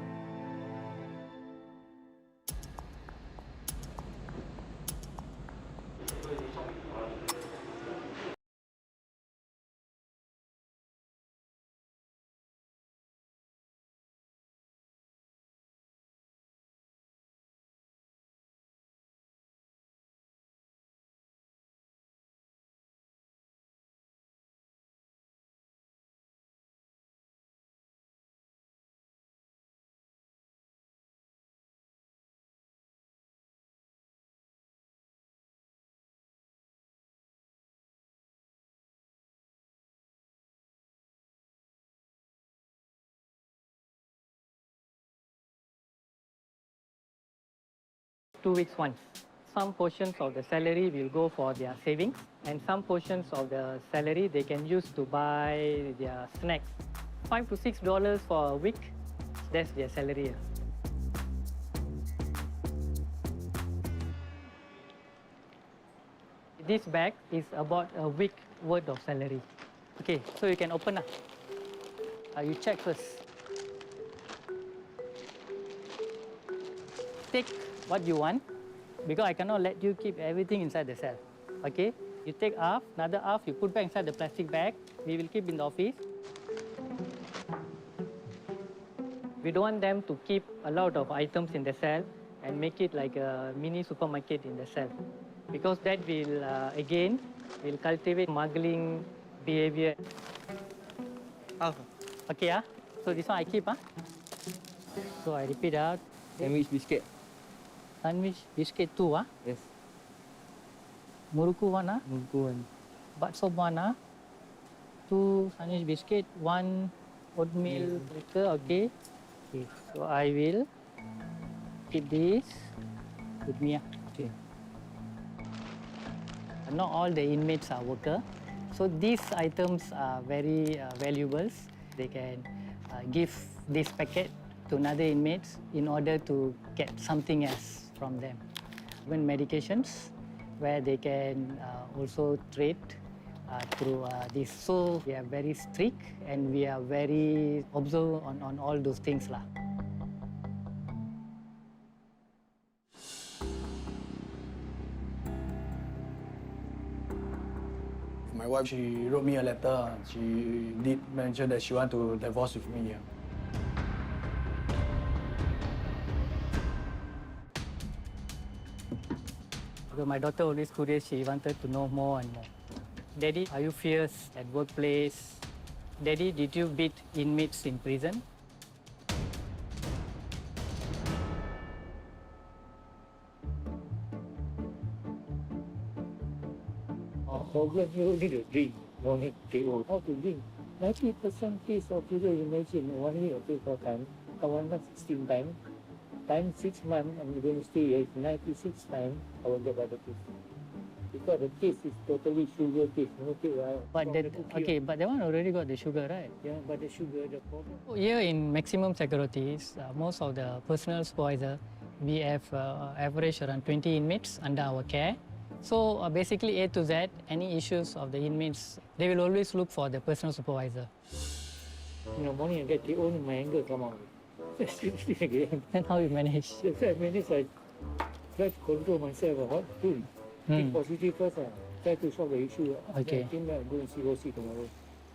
2 weeks once. Some portions of the salary will go for their savings, and some portions of the salary they can use to buy their snacks. $5 to $6 for a week, that's their salary. This bag is about a week worth of salary. Okay, so you can open. You check first. Take what you want, because I cannot let you keep everything inside the cell. Okay? You take half, another half, you put back inside the plastic bag. We will keep in the office. We don't want them to keep a lot of items in the cell and make it like a mini supermarket in the cell, because that will, again, will cultivate smuggling behavior. Okay, so this one I keep. So I repeat out. Sandwich biscuit. Sandwich biscuit 2, Yes. Muruku 1, Muruku 1. Bakso 1, 2 sandwich biscuit, 1 oatmeal liquor, okay. Okay, so I will keep this with me. Okay. Not all the inmates are worker, so these items are very valuable. They can give this packet to another inmates in order to get something else from them. Even medications, where they can also trade through this. So we are very strict and we are very observant on all those things lah. My wife, she wrote me a letter. She did mention that she want to divorce with me. So my daughter always curious, she wanted to know more and more. Daddy, are you fierce at workplace? Daddy, did you beat inmates in prison? Problem you need to drink, no need to how to drink. 90% case of people imagine 1 week or 2 4 times, 1 month 16 times, times 6 months, I'm going to stay here 96 times, I will get diabetes. Because the taste is totally sugar taste, no taste. But that, okay, but that one already got the sugar, right? Yeah, but the sugar, the problem. Here in maximum securities, most of the personal supervisor, we have average around 20 inmates under our care. So basically A to Z, any issues of the inmates, they will always look for the personal supervisor. In the morning I get the own, my anger come out. Seriously again. Then how you manage? That's why I manage, I try to control myself, what to do. Think positive first, try to solve the issue. Okay. I think I'll go and see OC tomorrow.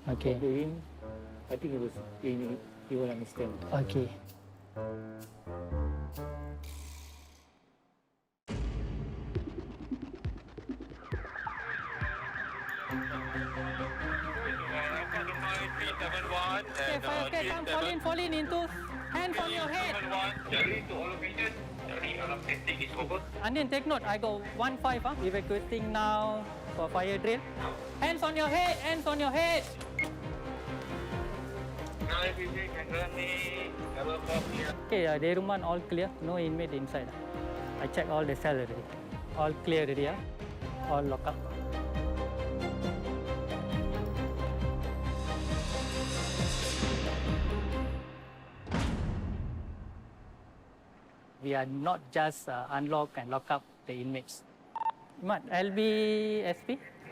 Okay. Talk to him, I think he will understand. Okay. Okay, come fall in into hands on your head. Onion, take note, I got 1-5, evacuating now for fire drill. Hands on your head, hands on your head. Okay, day room 1 all clear, no inmate inside. I check all the cell already. All clear already, all lock up. We are not just unlock and lock up the inmates. LB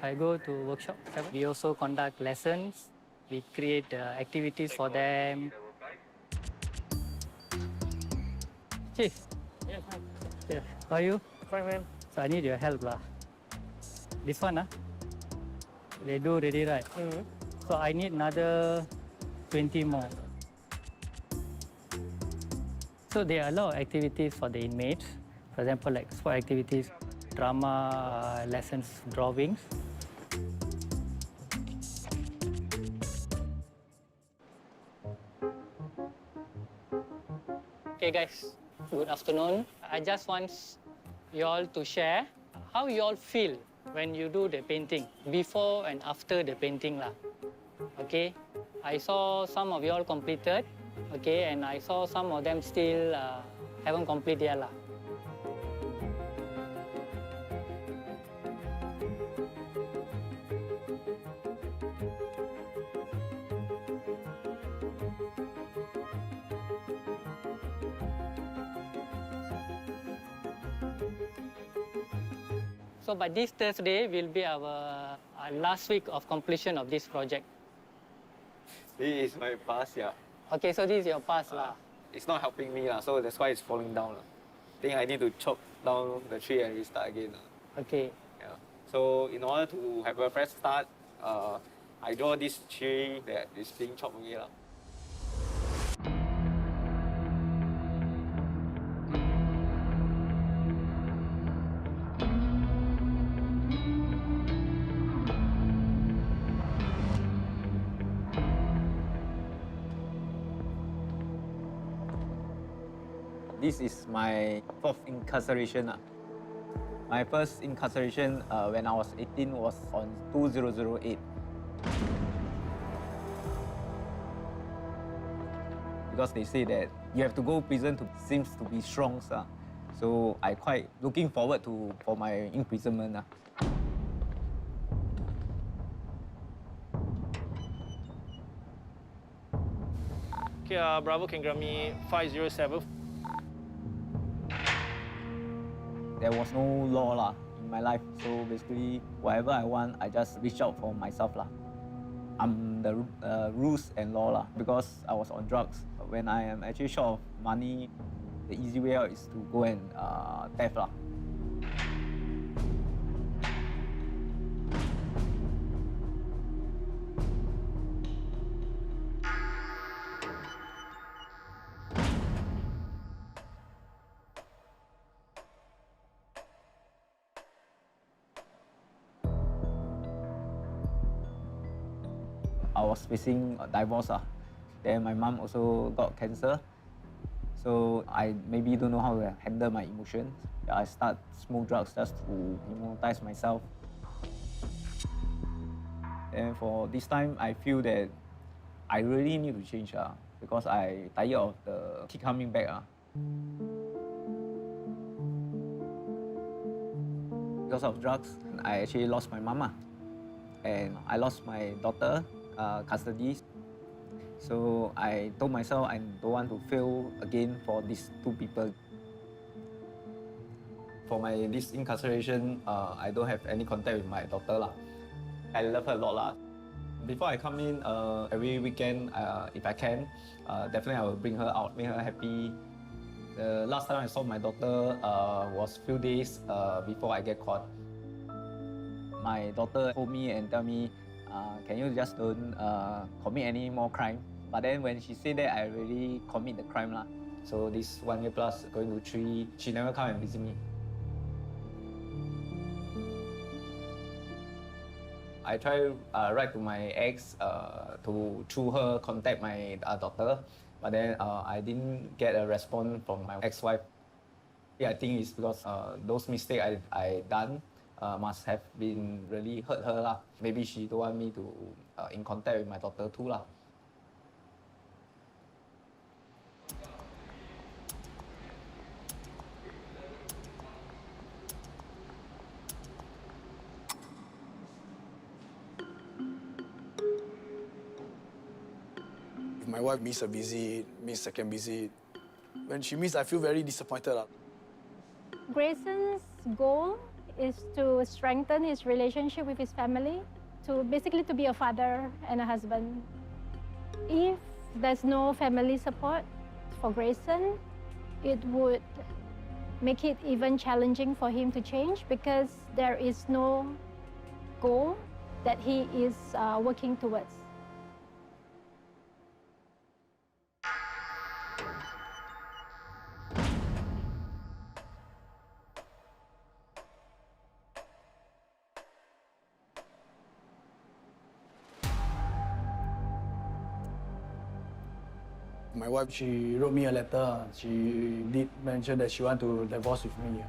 I go to workshop 7. We also conduct lessons. We create activities for them. Chief. Yes, hi. Yeah. How are you? Fine, man. So I need your help lah. This one they do already, right? So I need another 20 more. So there are a lot of activities for the inmates. For example, like sport activities, drama, lessons, drawings. Okay guys, good afternoon. I just want you all to share how you all feel when you do the painting, before and after the painting lah. Okay, I saw some of you all completed. Okay, and I saw some of them still haven't completed yet lah. So, by this Thursday will be our last week of completion of this project. This is my past, yeah. Okay, so this is your past lah. It's not helping me, so that's why it's falling down. I think I need to chop down the tree and restart again. Okay. Yeah. So in order to have a fresh start, I draw this tree that is being chopped away. This is my 4th incarceration. My first incarceration when I was 18 was on 2008. because they say that you have to go prison to seems to be strong. So I quite looking forward for my imprisonment. Okay, Bravo can grant me 507. There was no law in my life, so basically whatever I want, I just reach out for myself. I'm the rules and law because I was on drugs. When I am actually short of money, the easy way out is to go and theft. I was facing a divorce. Then my mom also got cancer. So I maybe don't know how to handle my emotions. I start smoke drugs just to immobilize myself. And for this time, I feel that I really need to change because I tired of the keep coming back. Because of drugs, I actually lost my mama. And I lost my daughter custody. So I told myself I don't want to fail again for these two people. For this incarceration, I don't have any contact with my daughter. I love her a lot. Before I come in, every weekend, if I can, definitely I will bring her out, make her happy. The last time I saw my daughter was a few days before I get caught. My daughter told me and tell me, can you just don't commit any more crime? But then when she said that, I already commit the crime. So this 1 year plus, going to 3, she never come and visit me. I try write to my ex to through her contact my daughter, but then I didn't get a response from my ex-wife. Yeah, I think it's because those mistakes I done must have been really hurt her. Maybe she don't want me to in contact with my daughter too. If my wife miss a visit, miss second visit, when she miss, I feel very disappointed. Grayson's goal is to strengthen his relationship with his family, to basically to be a father and a husband. If there's no family support for Grayson, it would make it even challenging for him to change because there is no goal that he is working towards. My wife, she wrote me a letter. She did mention that she want to divorce with me.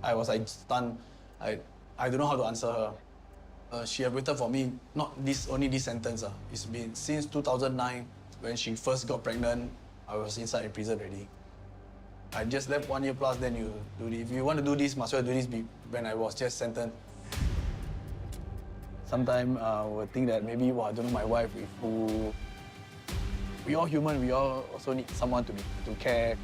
I was like stunned. I don't know how to answer her. She had waited for me, not only this sentence. It's been since 2009, when she first got pregnant, I was inside in prison already. I just left 1 year plus, then you do this. If you want to do this, must well do this when I was just sentenced. Sometimes I would think that maybe, I don't know my wife, we all human, we all also need someone to care.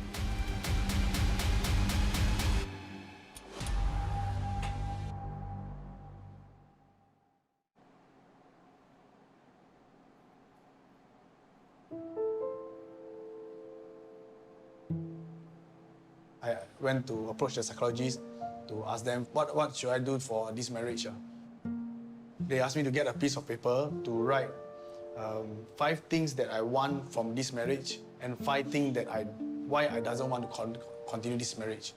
I went to approach the psychologist to ask them, what should I do for this marriage? They asked me to get a piece of paper to write 5 things that I want from this marriage and 5 things why I doesn't want to continue this marriage.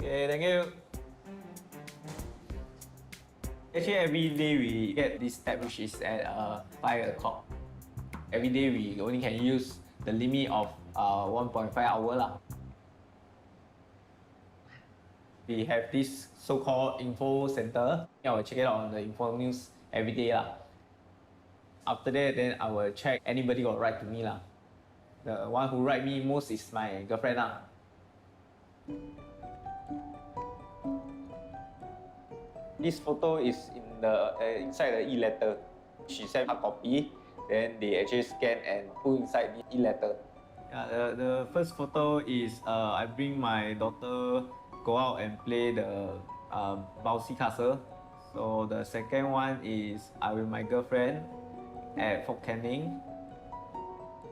Okay, thank you. Actually, every day we get this tab which is at 5 o'clock. Every day we only can use the limit of 1.5 hour lah. We have this so-called info center. I will check it out on the info news every day lah. After that, then I will check anybody got write to me lah. The one who write me most is my girlfriend lah. This photo is in the inside the e-letter. She sent hard copy, then they actually scan and put inside the e-letter. Yeah, the first photo is I bring my daughter go out and play the bouncy castle. So the second one is I with my girlfriend at Fort Canning.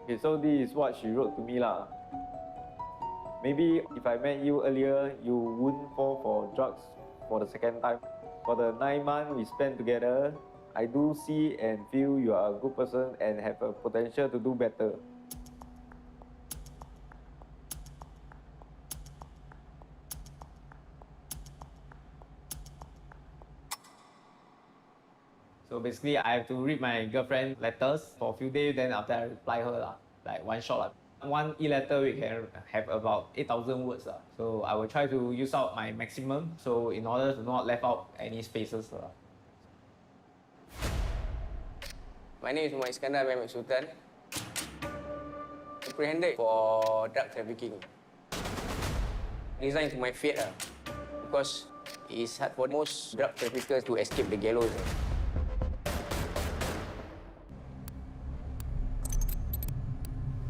Okay, so this is what she wrote to me lah. Maybe if I met you earlier, you wouldn't fall for drugs for the second time. For the 9 months we spent together, I do see and feel you are a good person and have a potential to do better. So basically, I have to read my girlfriend letters for a few days, then after I reply her lah, like one shot lah. One e-letter we can have about 8,000 words lah. So I will try to use out my maximum, so in order to not left out any spaces lah. My name is Muhammad Iskandar Mehmet Sultan. Apprehended for drug trafficking. Resigned to my fate lah, because it's hard for most drug traffickers to escape the gallows.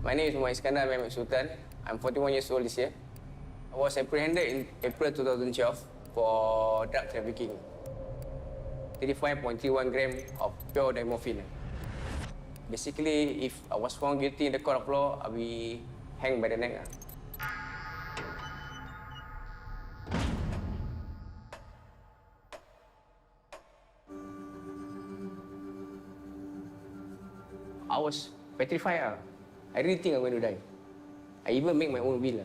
My name is Muhammad Iskandar Mehmet Sultan. I'm 41 years old this year. I was apprehended in April 2012 for drug trafficking. 35.31 gram of pure dimorphine. Basically, if I was found guilty in the court of law, I'll be hanged by the neck. I was petrified. I really think I'm going to die. I even make my own will.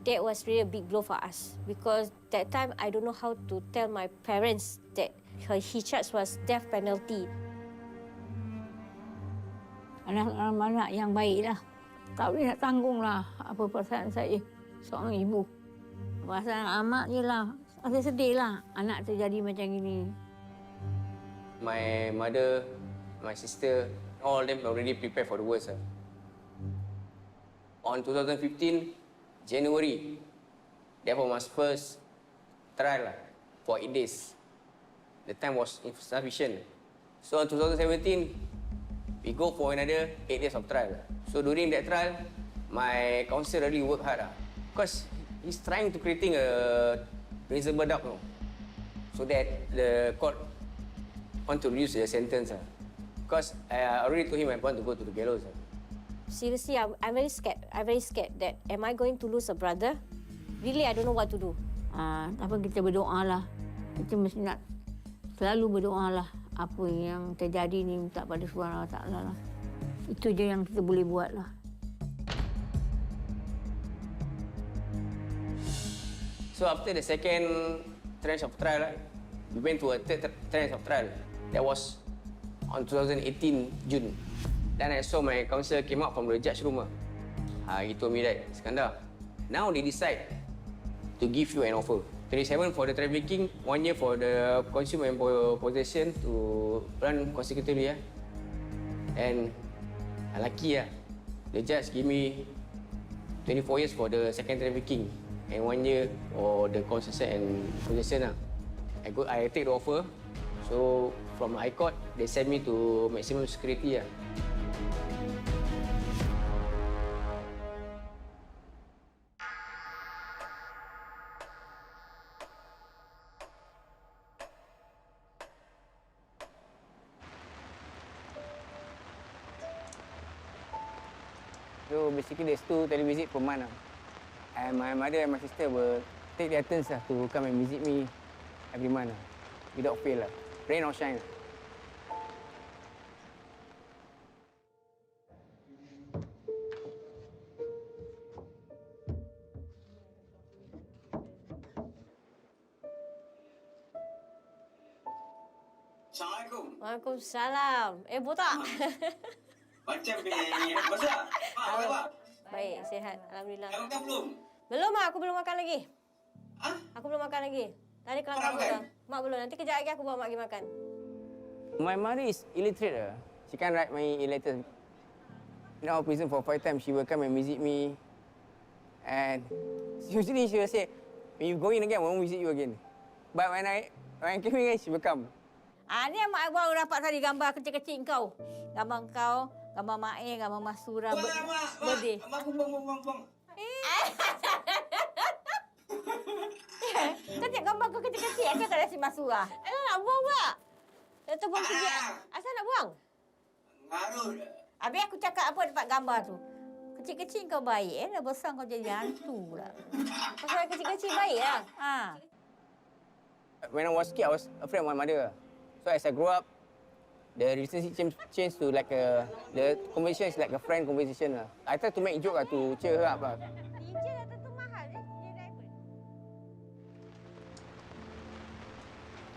That was really a big blow for us because that time I don't know how to tell my parents that his charge was death penalty. Anak-anak yang baiklah. Tak boleh nak tanggungllah apa perasaan saya seorang ibu. Perasaan amat je lah. Saya sedih lah anak terjadi macam ini. My mother, my sister, all of them already prepared for the worst. On 2015, January, that was my first trial for 8 days. The time was insufficient. So in 2017, we go for another 8 days of trial. So during that trial, my counsel really worked hard because he's trying to creating a reasonable doubt, so that the court want to reduce the sentence. Because I already told him I want to go to the gallows. Seriously, I'm very scared. I'm very scared that am I going to lose a brother? Really, I don't know what to do. Apa kita berdoa lah. Kita mesti nak selalu berdoa lah. Apa yang terjadi ni minta pada Subhanahu Wa Taala lah. Itu je yang kita boleh buat lah. So after the second tranche of trial, we went to a third tranche of trial. That was on 2018 June. Then I saw my counsel came out from the judge room. He told me that, Iskandar, now they decide to give you an offer. 27 for the trafficking, 1 year for the consume and possession to run consecutively. And lucky, the judge give me 24 years for the second trafficking and 1 year for the consumption and possession. I take the offer. So from High Court, they send me to maximum security. So basically there's 2 televisit per month. And my mother and my sister will take their turns to come and visit me every month without fail. Rain or shine. Assalamualaikum. Waalaikumsalam. Botak. Macam ni. Masak? Mak, apa khabar? Baik, sihat. Alhamdulillah. Dah makan belum? Belum, Mak. Aku belum makan lagi. Aku belum makan lagi. Tadi kelang kabut dah. Mak belum. Nanti kejap lagi aku bawa Mak pergi makan. My mother is illiterate. She can't write my letters. In our prison for 5 times, she will come and visit me. And usually she will say, when you go in again, I won't visit you again. But when I came in, she will come. Ni yang Mak baru dapat tadi gambar kecil-kecil kau. Gambar kau, gambar Mak gambar Mas Surah. Birthday. Mak, buang. Kau tengok gambar kau kecil-kecil. Kau tak ada si Mas Surah. Nak buang tak? Datuk buang sikit. Asal nak buang? Ngaruh. Habis aku cakap apa dapat gambar tu. Kecil-kecil kau baik. Dah besar kau jadi hantu pula. Pasal kecil-kecil baik lah. When I was kid, I was afraid of my mother. So as I grew up, the relationship changed to like the conversation is like a friend conversation. I try to make joke to cheer her up. I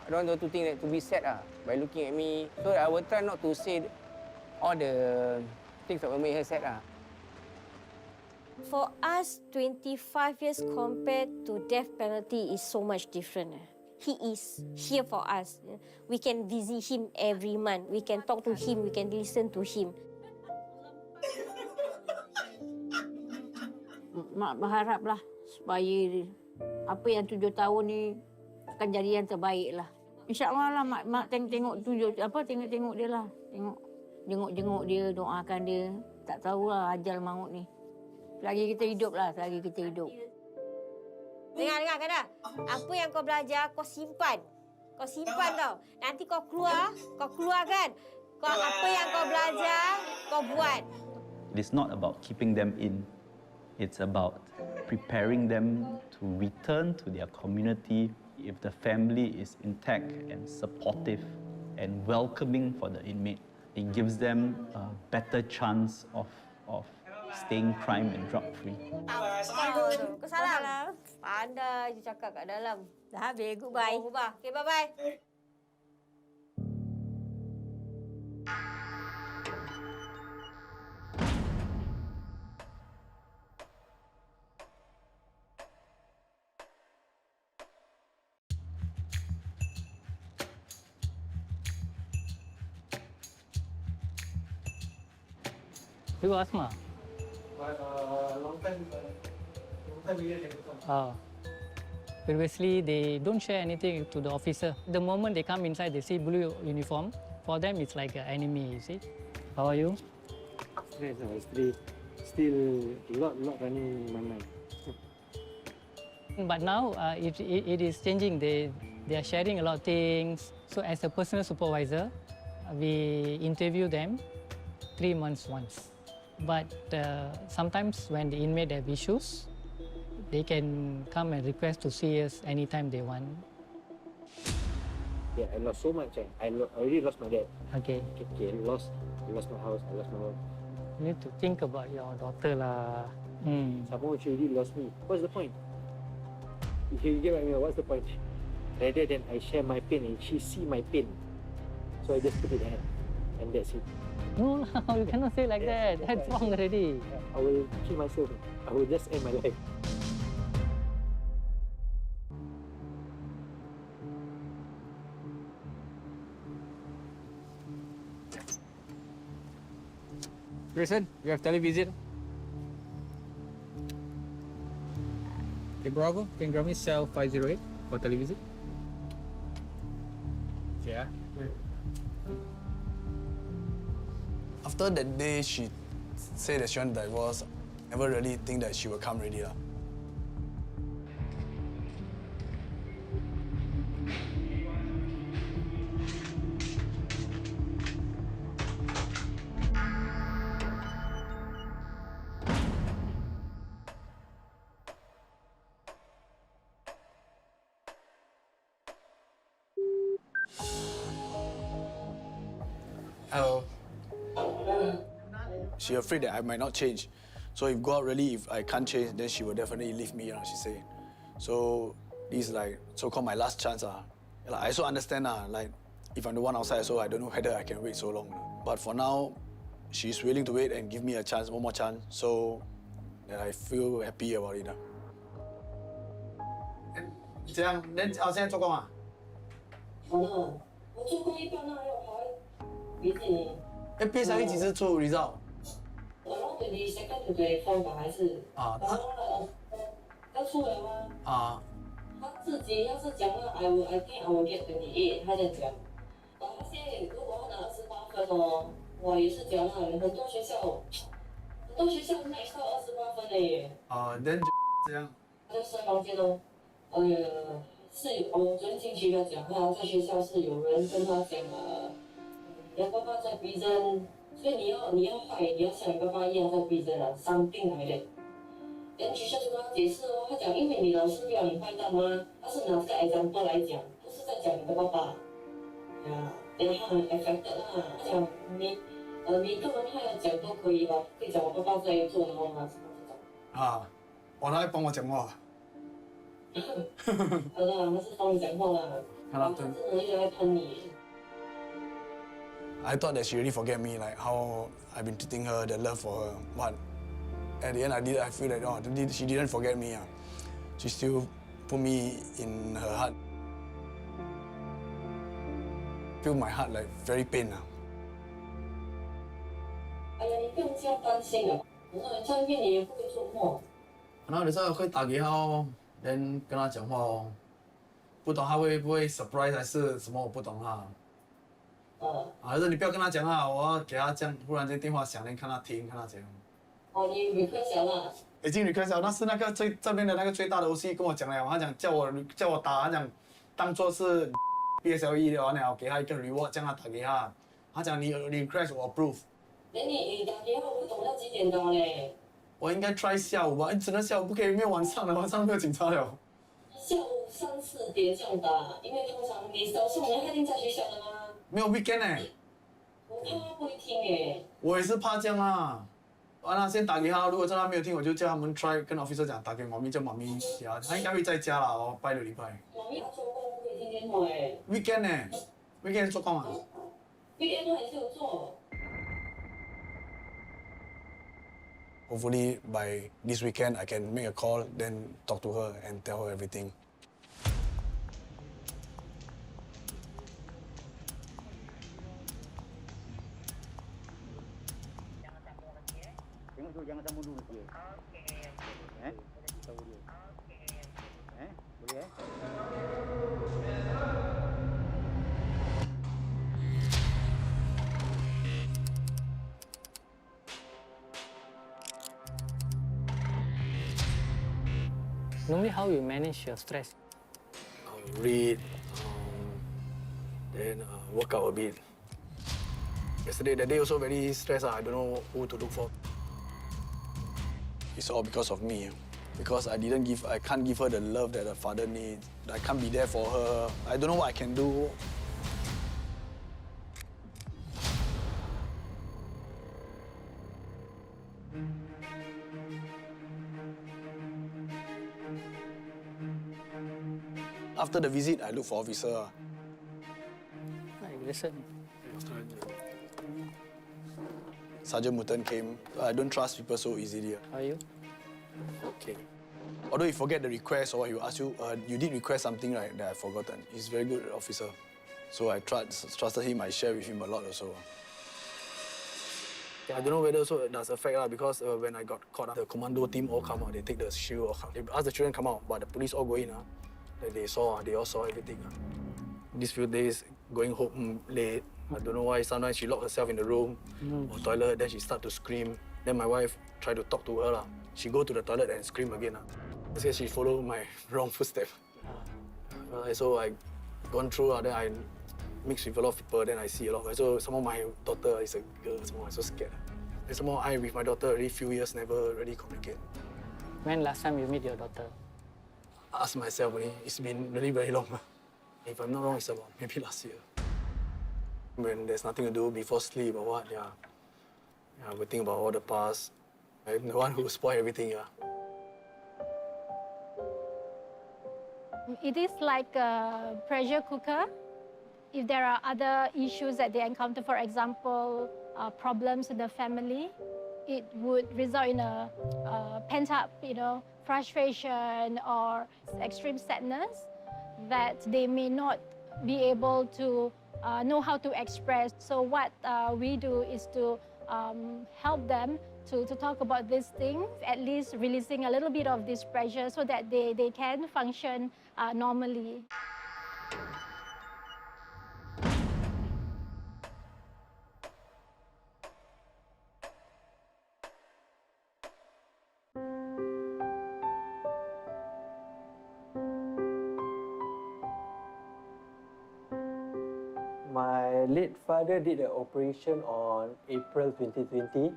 don't want to think that to be sad by looking at me. So I will try not to say all the things that will make her sad. For us, 25 years compared to death penalty is so much different. He is here for us. We can visit him every month. We can talk to him. We can listen to him. Mak berharaplah supaya apa yang 7 tahun ni akan jadi yang terbaik lah. InsyaAllah lah mak tengok dia lah. Jenguk dia, doakan dia. Tak tahulah ajal maut ni. Selagi kita hidup lah, selagi kita hidup. Dengar Kada. Apa yang kau belajar, kau simpan. Kau simpan tau. Nanti kau keluarkan. Apa yang kau belajar, kau buat. It is not about keeping them in. It's about preparing them to return to their community if the family is intact and supportive and welcoming for the inmate. It gives them a better chance of staying crime and drug free. Assalamualaikum. Salam. Pandai je cakap kat dalam. Dah habis, goodbye. Okay, bye-bye. You asthma? Long time we Previously, they don't share anything to the officer. The moment they come inside, they see blue uniform. For them, it's like an enemy, you see. How are you? Still lot running in my mind. But now, it is changing. They are sharing a lot of things. So as a personal supervisor, we interview them 3 months once. But sometimes when the inmate have issues, they can come and request to see us anytime they want. Yeah, I lost so much. I already lost my dad. Okay. I lost my house. I lost my mom. You need to think about your daughter lah. Someone she already lost me. What's the point? If you get what I mean, what's the point? Rather than I share my pain and she see my pain, so I just put it in, and that's it. No, you cannot say like that. That's wrong already. I will kill myself. I will just end my life. Graceson, you have television? Okay, Bravo, can you grab me cell 508 for television? Yeah. After that day, she said that she wanted divorce. Never really think that she will come already. Hello. She afraid that I might not change. So if go out really, if I can't change, then she will definitely leave me, she say. So this is like so-called my last chance. Like, I also understand, like If I'm the one outside, so I don't know whether I can wait so long. But for now, she's willing to wait and give me a chance, one more chance. So I feel happy about it. 这样，恁现在做工啊？我做工一般啊，要还毕竟。毕业小一几时出 result？ around 22nd to 24吧，还是？啊，要出来吗？啊。他自己要是讲了 I think I will get 28，他在讲。他现在如果他拿28分哦，我也是讲了，很多学校 max 到28分的耶。then 这样。在睡房间哦，是有我昨天进去要讲，他在学校是有人跟他讲你爸爸在逼真，所以你要坏，你要像你爸爸一样在逼真啊，something来的。跟学校就跟他解释哦，他讲因为你老师不要你坏蛋吗？他是拿这个 example 来讲，不是在讲你的爸爸。然后他很 affected 啦，他讲每个人他要讲都可以吧，可以讲我爸爸在做然后什么这种。他在帮我讲话。好的，他是帮你讲话啦。他真的一直在喷你。I thought that she really forget me, like how I've been treating her, the love for her. But at the end, I feel that she didn't forget me. She still put me in her heart. Feel my heart like very pain. 哎呀，你不用这样担心啊，在面你也不会做梦。然后有时候会打给他哦，跟他讲话哦，不懂他会不会 surprise 还是什么，我不懂哈。还是你不要跟他讲啊，我要给他这样，忽然间电话响了，看他听，看他讲。你 request 了？已经 request 了，那是那个这边的那个最大的 OC 跟我讲了，他讲叫我打，他讲当做是 BSLE 的完了，给他一个 reward， 这样他打给他。他讲你 request 我 approve。你打电话，我不懂要几点打嘞？我应该 try 下午吧，只能下午不可以，没有晚上了，晚上没有警察了。下午3、4点这样打，因为通常你早上他一定在学校的吗？没有 weekend 我怕他不会听哎。我也是怕这样啊。完了，先打给他，如果真的没有听，我就叫他们 try 跟 officer 讲，打给妈咪，叫妈咪呀，他应该会在家啦，拜六礼拜。妈咪做工不可以听电话哎。weekend 做工啊 ？weekend 还是有做。Hopefully by this weekend I can make a call, then talk to her and tell her everything. Jangan sambung dulu sikit. Boleh Normally, how you manage your stress? Read, then work out a bit. Yesterday, that day also very stressed. I don't know who to look for. It's all because of me. Because I can't give her the love that her father needs. I can't be there for her. I don't know what I can do. After the visit, I look for officer. Hi, Graceson. Sergeant Mutton came. I don't trust people so easily. How are you? Okay. Although you forget the request or he will ask you, you did request something, right, that I've forgotten. He's a very good officer. So I trusted him, I share with him a lot also. I don't know whether also it does affect because when I got caught, the commando team all come out, they take the shield, they ask the children come out, but the police all go in. They all saw everything. These few days, going home late, I don't know why, sometimes she locked herself in the room or toilet, then she start to scream. Then my wife tried to talk to her. She go to the toilet and scream again. Because she followed my wrong footsteps. So I gone through, then I mix with a lot of people, then I see a lot. So some of my daughter is a girl, so I'm so scared. And some more, I with my daughter already few years never really communicate. When last time you meet your daughter? Ask myself, it's been really very long. If I'm not wrong, it's about maybe last year. When there's nothing to do before sleep or what, we think about all the past. I'm the one who spoiled everything, It is like a pressure cooker. If there are other issues that they encounter, for example, problems in the family, it would result in a pent-up, frustration or extreme sadness that they may not be able to know how to express. So what we do is to help them to talk about these things, at least releasing a little bit of this pressure so that they can function normally. My late father did an operation on April 2020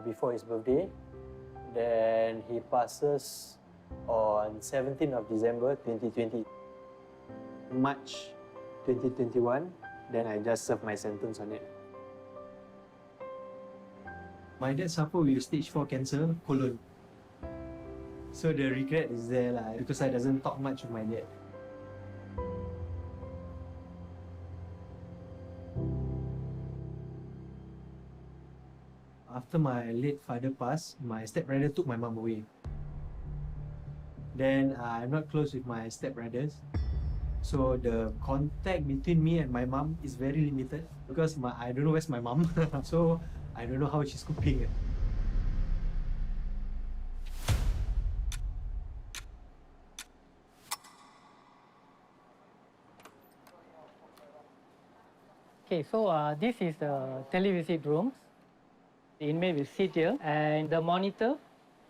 before his birthday. Then he passes on 17th of December 2020. March 2021, then I just served my sentence on it. My dad suffered with stage 4 cancer, colon. So the regret is there because I doesn't talk much with my dad. After my late father passed, my stepbrother took my mom away. Then I'm not close with my stepbrothers. So the contact between me and my mom is very limited because I don't know where's my mom. So I don't know how she's coping. Okay, so this is the televisit room. The inmate will sit here, and the monitor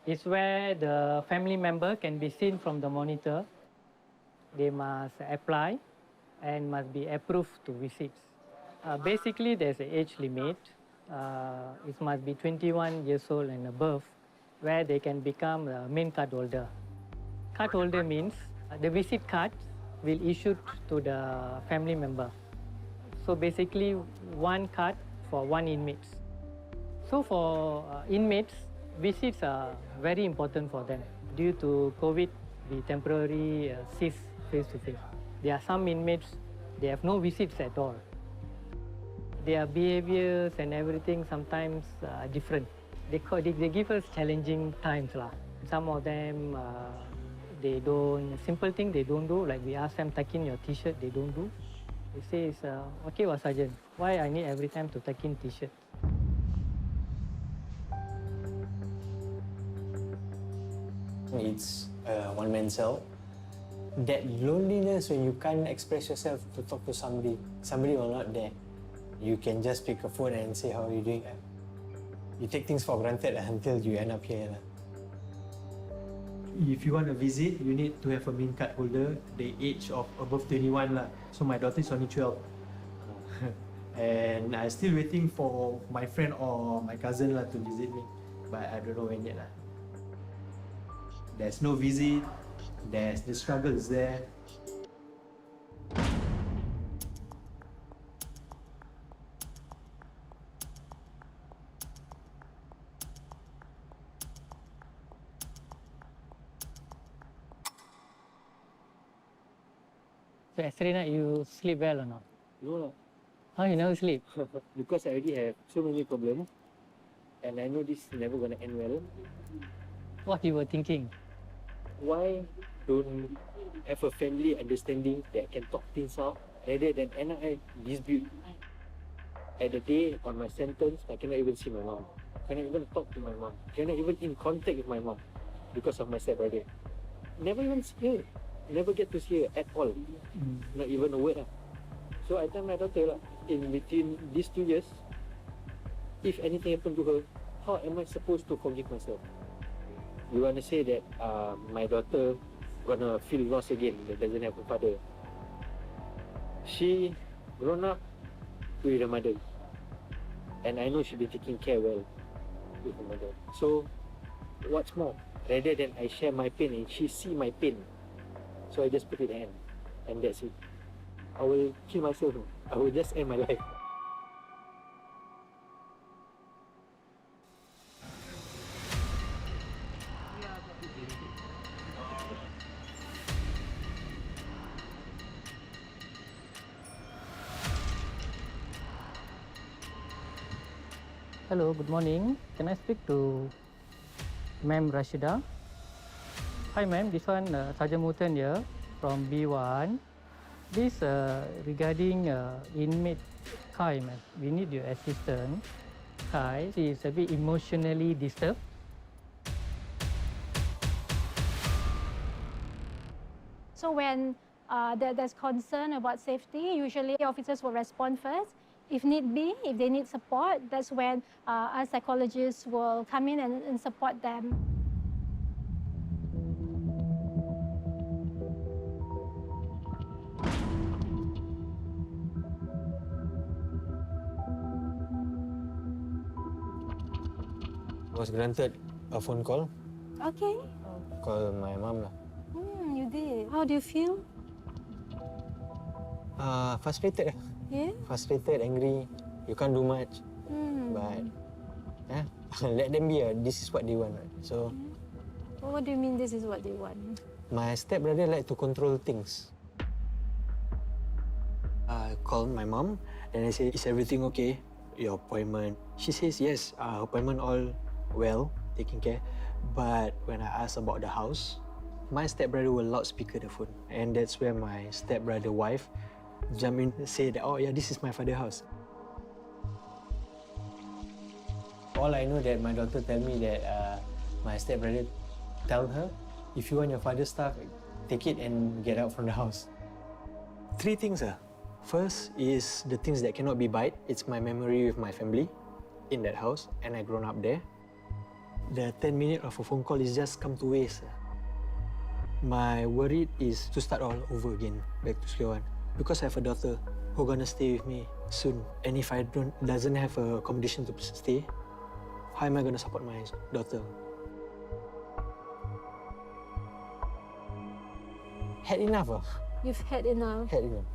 is where the family member can be seen from the monitor. They must apply and must be approved to visit. Basically, there's an age limit. It must be 21 years old and above, where they can become the main card holder. Card holder means the visit card will issue to the family member. So basically, one card for one inmate. So for inmates, visits are very important for them. Due to COVID, we temporarily cease face-to-face. There are some inmates, they have no visits at all. Their behaviors and everything sometimes are different. They give us challenging times. Some of them, simple thing they don't do, like we ask them tuck in your t-shirt, they don't do. They say, okay, Sergeant, why I need every time to tuck in t-shirt? It's a one-man cell. That loneliness when you can't express yourself to talk to somebody will not there. You can just pick a phone and say, how are you doing? You take things for granted until you end up here. If you want to visit, you need to have a main card holder, the age of above 21. So my daughter is only 12. And I'm still waiting for my friend or my cousin to visit me. But I don't know when yet. There's no visit, the struggle is there. So yesterday night you sleep well or not? No. How you never sleep? Because I already have so many problems and I know this is never going to end well. What you were thinking? Why don't have a family understanding that can talk things out rather than end up dispute? At the day on my sentence, I cannot even see my mom. I cannot even talk to my mom. I cannot even in contact with my mom because of my stepbrother. Never even see her. Never get to see her at all. Not even a word. So I tell my daughter, in between these 2 years, if anything happened to her, how am I supposed to forgive myself? You want to say that my daughter gonna feel lost again, that doesn't have a father. She grown up with her mother, and I know she'll be taking care well with her mother. So what's more, rather than I share my pain and she see my pain, so I just put it in, and that's it. I will kill myself. I will just end my life. Hello, good morning. Can I speak to Ma'am Rashida? Hi ma'am, this one Sergeant Mutan here from B1. This regarding inmate Khai, ma'am. We need your assistance. Khai, she is a bit emotionally disturbed. So when there's concern about safety, usually officers will respond first. If need be, if they need support, that's when our psychologists will come in and support them. Was granted a phone call. Okay. Call my mom lah. You did. How do you feel? Frustrated. Yeah? Frustrated, angry. You can't do much. But let them be. This is what they want. So. Well, what do you mean this is what they want? My stepbrother like to control things. I called my mom and I said, "Is everything okay? Your appointment?" She says, "Yes, appointment all well, taking care." But when I asked about the house, my stepbrother will loudspeaker the phone, and that's where my stepbrother wife jump in and say that, "Oh yeah, this is my father's house." All I know that my daughter tell me that my stepbrother tell her, "If you want your father's stuff, take it and get out from the house." 3 things. First is the things that cannot be bought. It's my memory with my family in that house, and I grown up there. The 10 minutes of a phone call is just come to waste. My worry is to start all over again, back to square one. Because I have a daughter who gonna stay with me soon. And if I doesn't have a accommodation to stay, how am I gonna support my daughter? Had enough. You've had enough. Had enough.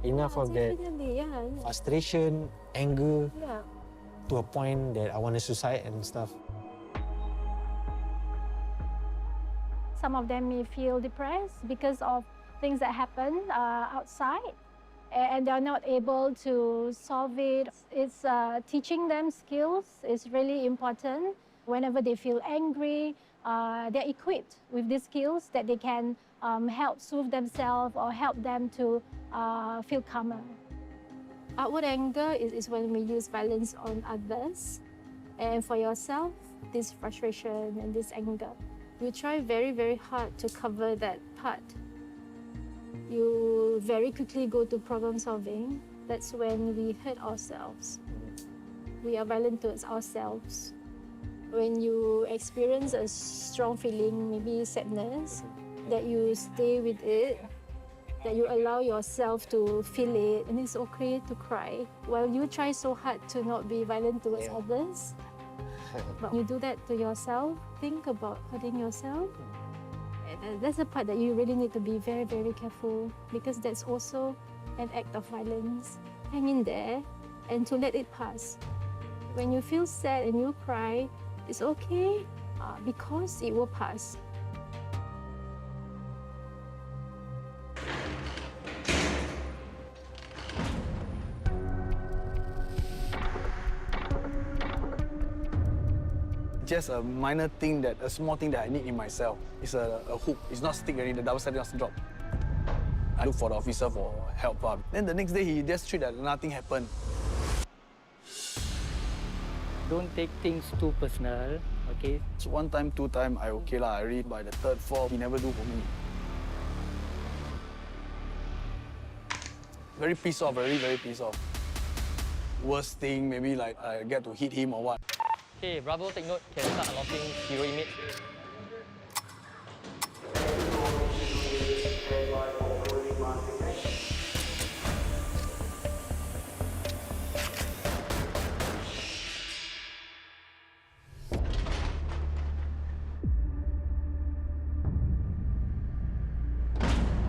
Enough of that Definitely, yeah. frustration, anger, Yeah. to a point that I want to suicide and stuff. Some of them may feel depressed because of things that happen outside, and they're not able to solve it. It's teaching them skills is really important. Whenever they feel angry, they're equipped with these skills that they can help soothe themselves or help them to feel calmer. Outward anger is when we use violence on others, and for yourself, this frustration and this anger. You try very, very hard to cover that part. You very quickly go to problem solving. That's when we hurt ourselves. We are violent towards ourselves. When you experience a strong feeling, maybe sadness, that you stay with it, that you allow yourself to feel it, and it's okay to cry. While you try so hard to not be violent towards others, but you do that to yourself, think about hurting yourself. And that's the part that you really need to be very, very careful, because that's also an act of violence. Hang in there and to let it pass. When you feel sad and you cry, it's okay because it will pass. Just a minor thing, a small thing that I need in myself. It's a hook. It's not stick already, the double-sided not drop. I look for the officer for help. Then the next day, he just treat that nothing happened. Don't take things too personal, okay? So 1 time, 2 time, I okay lah. I read by the 3rd, 4th, he never do for me. Very pissed off, very, very pissed off. Worst thing, maybe like I get to hit him or what. Okay, Bravo, take note. Can start unlocking hero image.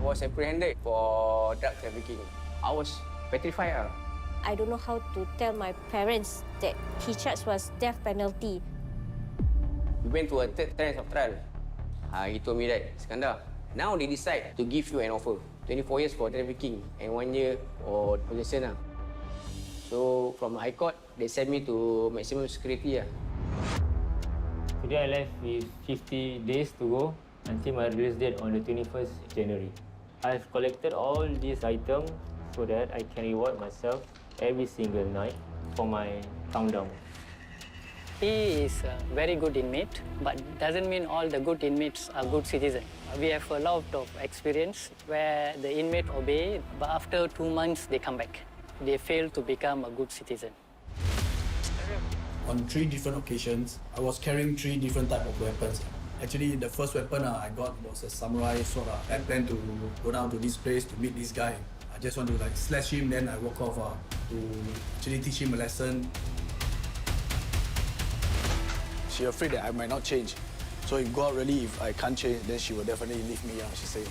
I was apprehended for drug trafficking. I was petrified. I don't know how to tell my parents that his charge was death penalty. We went to a 3rd tranche of trial. He told me that, Iskandar, now they decide to give you an offer. 24 years for trafficking and 1 year for possession. So from High Court, they sent me to maximum security. Today I left with 50 days to go until my release date on the 21st January. I've collected all these items so that I can reward myself every single night for my countdown. He is a very good inmate, but doesn't mean all the good inmates are good citizens. We have a lot of experience where the inmate obey, but after 2 months they come back. They fail to become a good citizen. On 3 different occasions, I was carrying 3 different types of weapons. Actually, the first weapon I got was a samurai sword. I planned to go down to this place to meet this guy. I just want to slash him, then I walk off to actually teach him a lesson. She's afraid that I might not change. So if God really, if I can't change, then she will definitely leave me, she said.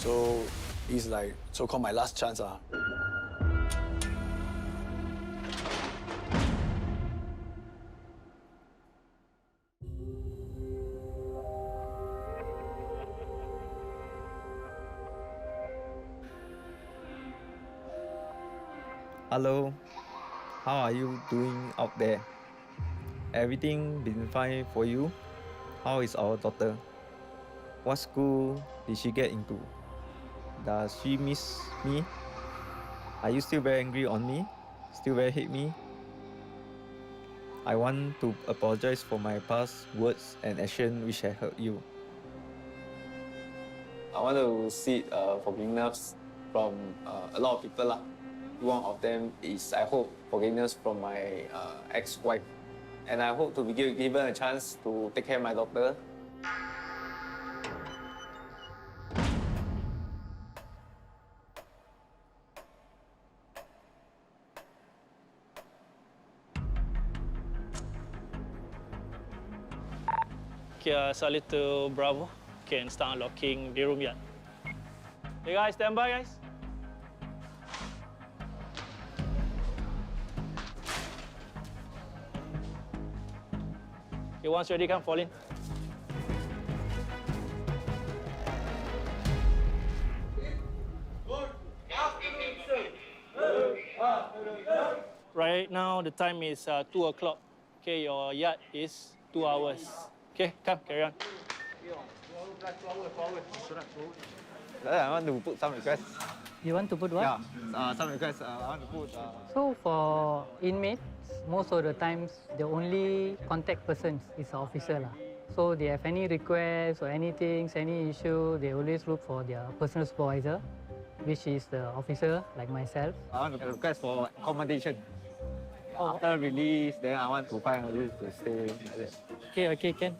So it's like so-called my last chance. Hello, how are you doing out there? Everything been fine for you? How is our daughter? What school did she get into? Does she miss me? Are you still very angry on me? Still very hate me? I want to apologize for my past words and action which have hurt you. I want to seek forgiveness from a lot of people. One of them is, I hope, forgiveness from my ex-wife. And I hope to be given a chance to take care of my daughter. Okay, salute to Bravo. Okay, and start unlocking the room yard. Hey guys, stand by guys. Okay, once ready, come fall in. Right now, the time is 2 o'clock. Okay, your yard is 2 hours. Okay, come, carry on. I want to put some requests. You want to put what? Yeah, some requests. I want to put... So for inmates, most of the times, the only contact person is the officer. So they have any requests or anything, any issue, they always look for their personal supervisor, which is the officer, like myself. I want to request for accommodation. After release, then I want to find a place to stay. Okay, can.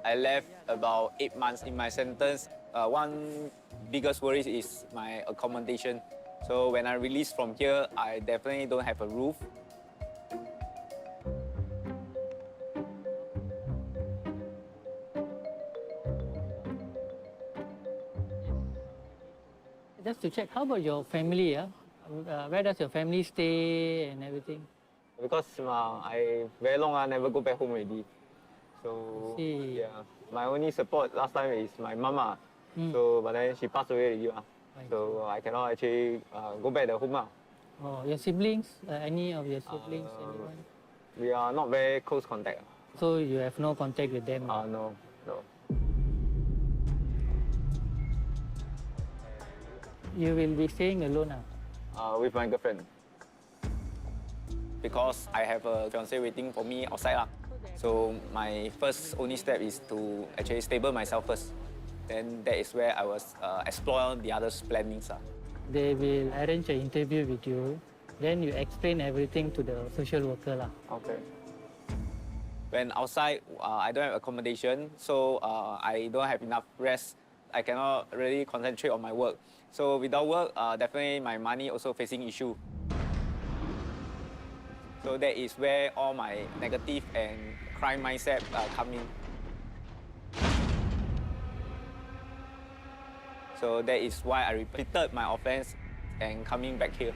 I left about 8 months in my sentence. One biggest worry is my accommodation. So when I release from here, I definitely don't have a roof. Just to check, how about your family? Where does your family stay and everything? Because I very long I never go back home already. So yeah, my only support last time is my mama. So but then she passed away already. So I cannot actually go back to home. Oh, your siblings? Any of your siblings? Anyone? We are not very close contact. So you have no contact with them? No. You will be staying alone? With my girlfriend. Because I have a fiancé waiting for me outside. So my first only step is to actually stable myself first. Then that is where I was explore the others' plannings. They will arrange an interview with you. Then you explain everything to the social worker. Okay. When outside, I don't have accommodation, so I don't have enough rest. I cannot really concentrate on my work. So without work, definitely my money also facing issue. So that is where all my negative and crime mindset come in. So that is why I repeated my offense and coming back here.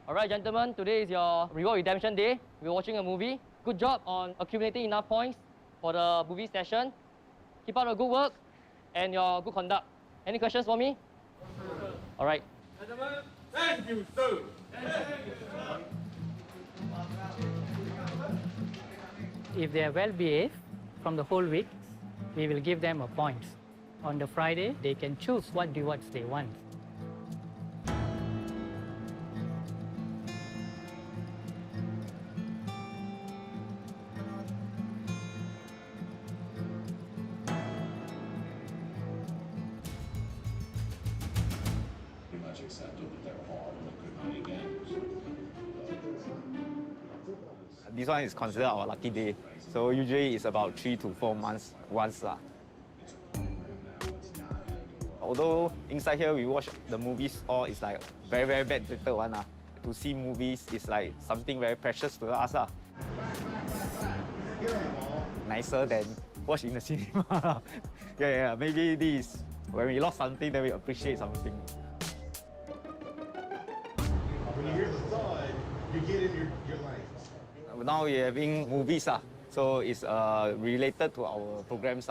All right, gentlemen, today is your reward redemption day. We're watching a movie. Good job on accumulating enough points for the movie session. Keep up the good work and your good conduct. Any questions for me? All right. Thank you, sir. If they are well behaved from the whole week, we will give them a point. On the Friday, they can choose what rewards they want. Pretty much accepted that they're hard and good money games. This one is considered our lucky day. So usually it's about 3 to 4 months once. Although inside here we watch the movies, all is like very, very bad directed one. To see movies is like something very precious to us. Nicer than watch in the cinema. Yeah, maybe this, when we lost something, then we appreciate something. When you hear the thud, you get in your life. Now we're having movies, so it's related to our programs.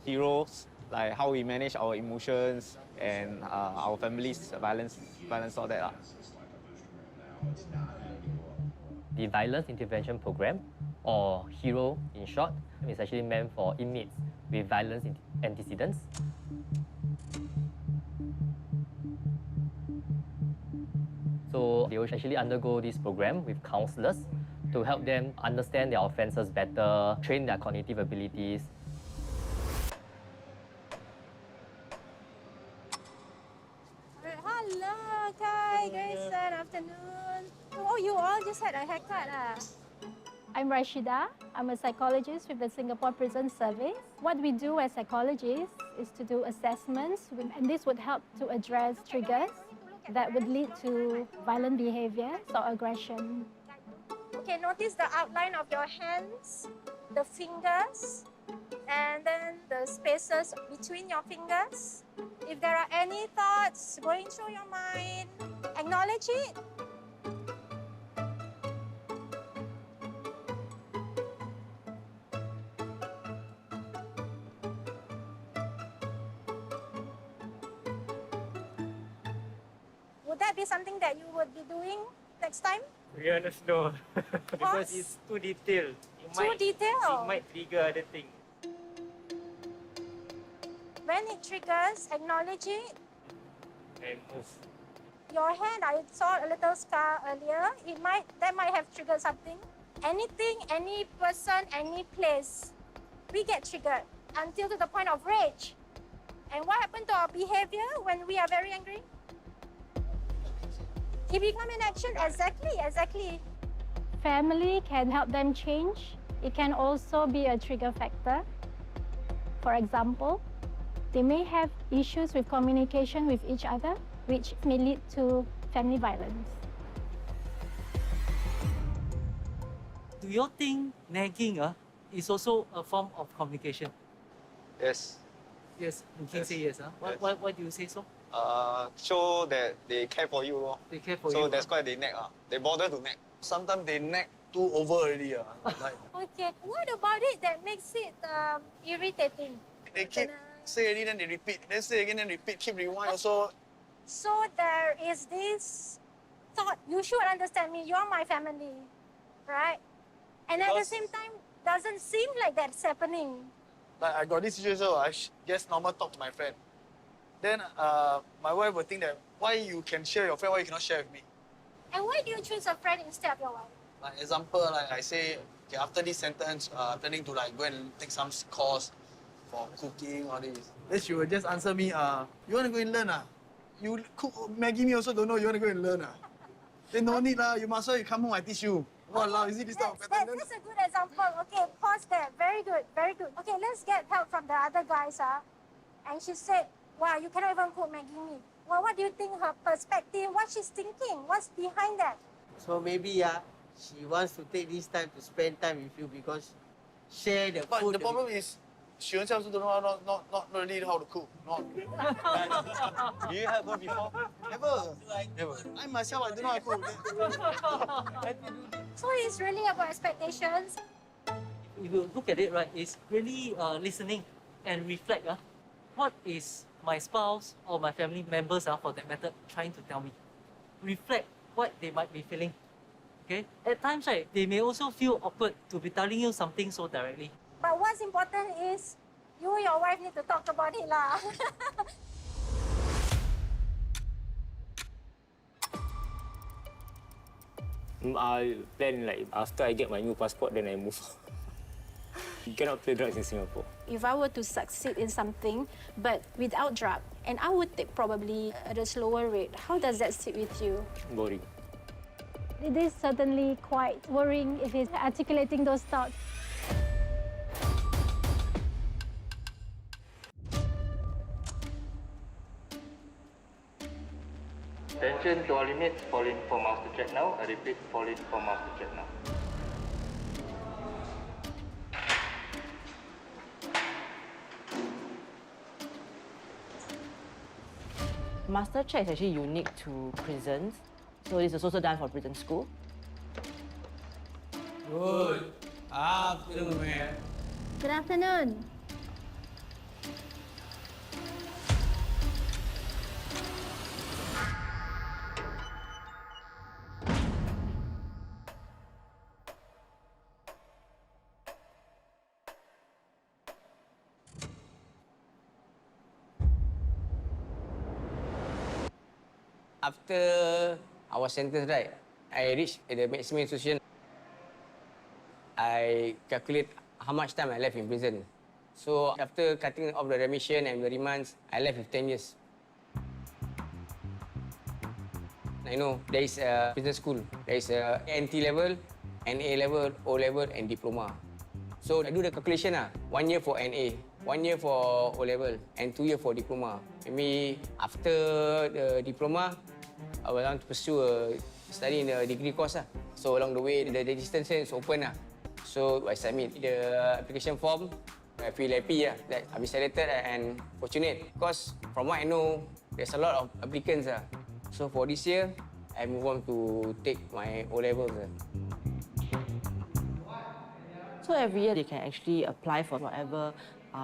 Heroes, like how we manage our emotions and our family's balance all that. The Violence Intervention Program, or HERO in short, is actually meant for inmates with violence antecedents. So they will actually undergo this program with counselors to help them understand their offenses better, train their cognitive abilities. Hello, Khai, Graceson, afternoon. Oh, you all just had a haircut, I'm Rashida. I'm a psychologist with the Singapore Prison Service. What we do as psychologists is to do assessments, and this would help to address triggers that would lead to violent behaviors or aggression. Okay, notice the outline of your hands, the fingers, and then the spaces between your fingers. If there are any thoughts going through your mind, acknowledge it. Would that be something that you would be doing next time? To be honest, no. Because it's too detailed. Too detailed? It might trigger other things. When it triggers, acknowledge it. And move. Your hand, I saw a little scar earlier. That might have triggered something. Anything, any person, any place, we get triggered until to the point of rage. And what happened to our behavior when we are very angry? It becomes an action. Exactly. Family can help them change. It can also be a trigger factor. For example, they may have issues with communication with each other, which may lead to family violence. Do you think nagging is also a form of communication? Yes. Yes, you can say yes. Why do you say so? Show that they care for you. They care for you. So that's why they nag. They bother to nag. Sometimes they nag too over already. Like, Okay, what about it that makes it irritating? they keep say already, then they repeat. Then say again, then repeat. Keep rewind also. So there is this thought, you should understand me, you're my family, right? And at the same time, doesn't seem like that's happening. Like I got this situation, I just normal talk to my friend. Then my wife would think that why you can share your friend, why you cannot share with me? And why do you choose a friend instead of your wife? Like example, like I say, okay, after this sentence, planning to like go and take some course for cooking, all this. Then she would just answer me, you want to go and learn? You cook Maggie me also don't know, you want to go and learn? Then no need, you must well you come home, I teach you. Walao, is it this type of pattern? That's a good example. Okay, pause there. Very good. Okay, let's get help from the other guys. And she said, wow, you cannot even cook Maggie me. Well, what do you think her perspective, what she's thinking, what's behind that? So maybe she wants to take this time to spend time with you because share the But food. the problem is, she herself also don't know not really how to cook. Do you have her before? Never. I myself, I don't know how to cook. So it's really about expectations. If you look at it, right, it's really listening and reflect. What is my spouse or my family members, for that matter, trying to tell me? reflect what they might be feeling. Okay? At times, right, they may also feel awkward to be telling you something so directly. But what's important is you and your wife need to talk about it lah. I plan like after I get my new passport, then I move. You cannot play drugs in Singapore. If I were to succeed in something, but without drug, and I would take probably at a slower rate, how does that sit with you? Boring. It is certainly quite worrying if he's articulating those thoughts. Attention to all inmates, fall in for mouse to check now. I repeat, fall in for mouse to check now. Master check is actually unique to prisons. So this is also done for prison school. Good afternoon, man. Good afternoon. After I was sentenced, right, I reached the maximum institution. I calculate how much time I left in prison. So after cutting off the remission and the remands, I left with 10 years. I know there is a prison school. There is a NT level, NA level, O level, and diploma. So I do the calculation 1 year for NA, 1 year for O level, and 2 years for diploma. Maybe after the diploma, I will want to pursue a study in the degree course. So along the way, the distance is open. So I submit the application form. I feel happy that I be selected and fortunate because from what I know, there's a lot of applicants. So for this year, I move on to take my O levels. So every year they can actually apply for whatever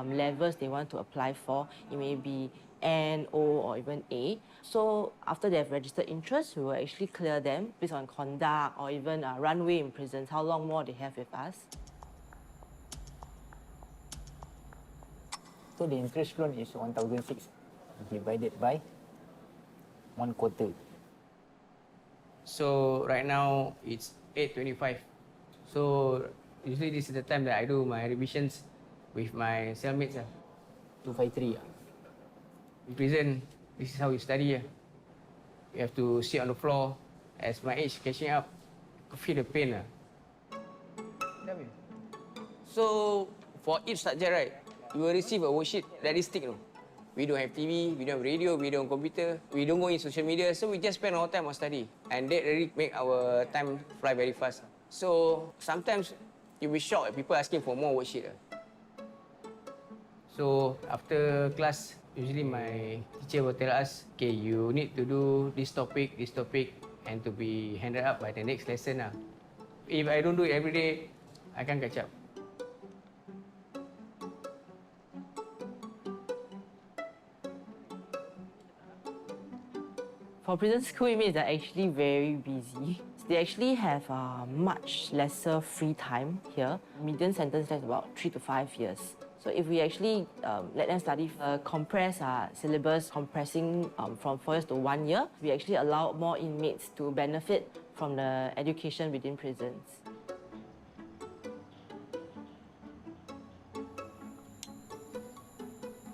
levels they want to apply for. It may be N, O, or even A. So after they have registered interest, we will actually clear them based on conduct or even runway in prisons, how long more they have with us. So the interest loan is 1,600 divided by 1/4. So right now it's 8:25. So usually this is the time that I do my revisions with my cellmates. 253. In prison, this is how you study. You have to sit on the floor. As my age catching up, I could feel the pain. So for each subject, right, you will receive a worksheet that is thick. We don't have TV, we don't have radio, we don't have computer, we don't go in social media, so we just spend our time on study. And that really make our time fly very fast. So sometimes you'll be shocked at people asking for more worksheet. So after class, usually my teacher will tell us, okay, you need to do this topic, and to be handed up by the next lesson. If I don't do it every day, I can't catch up. For prison school inmates, they're actually very busy. They actually have much lesser free time here. Median sentence is about 3 to 5 years. So if we actually let them study compress syllabus, compressing from 4 years to 1 year, we actually allow more inmates to benefit from the education within prisons.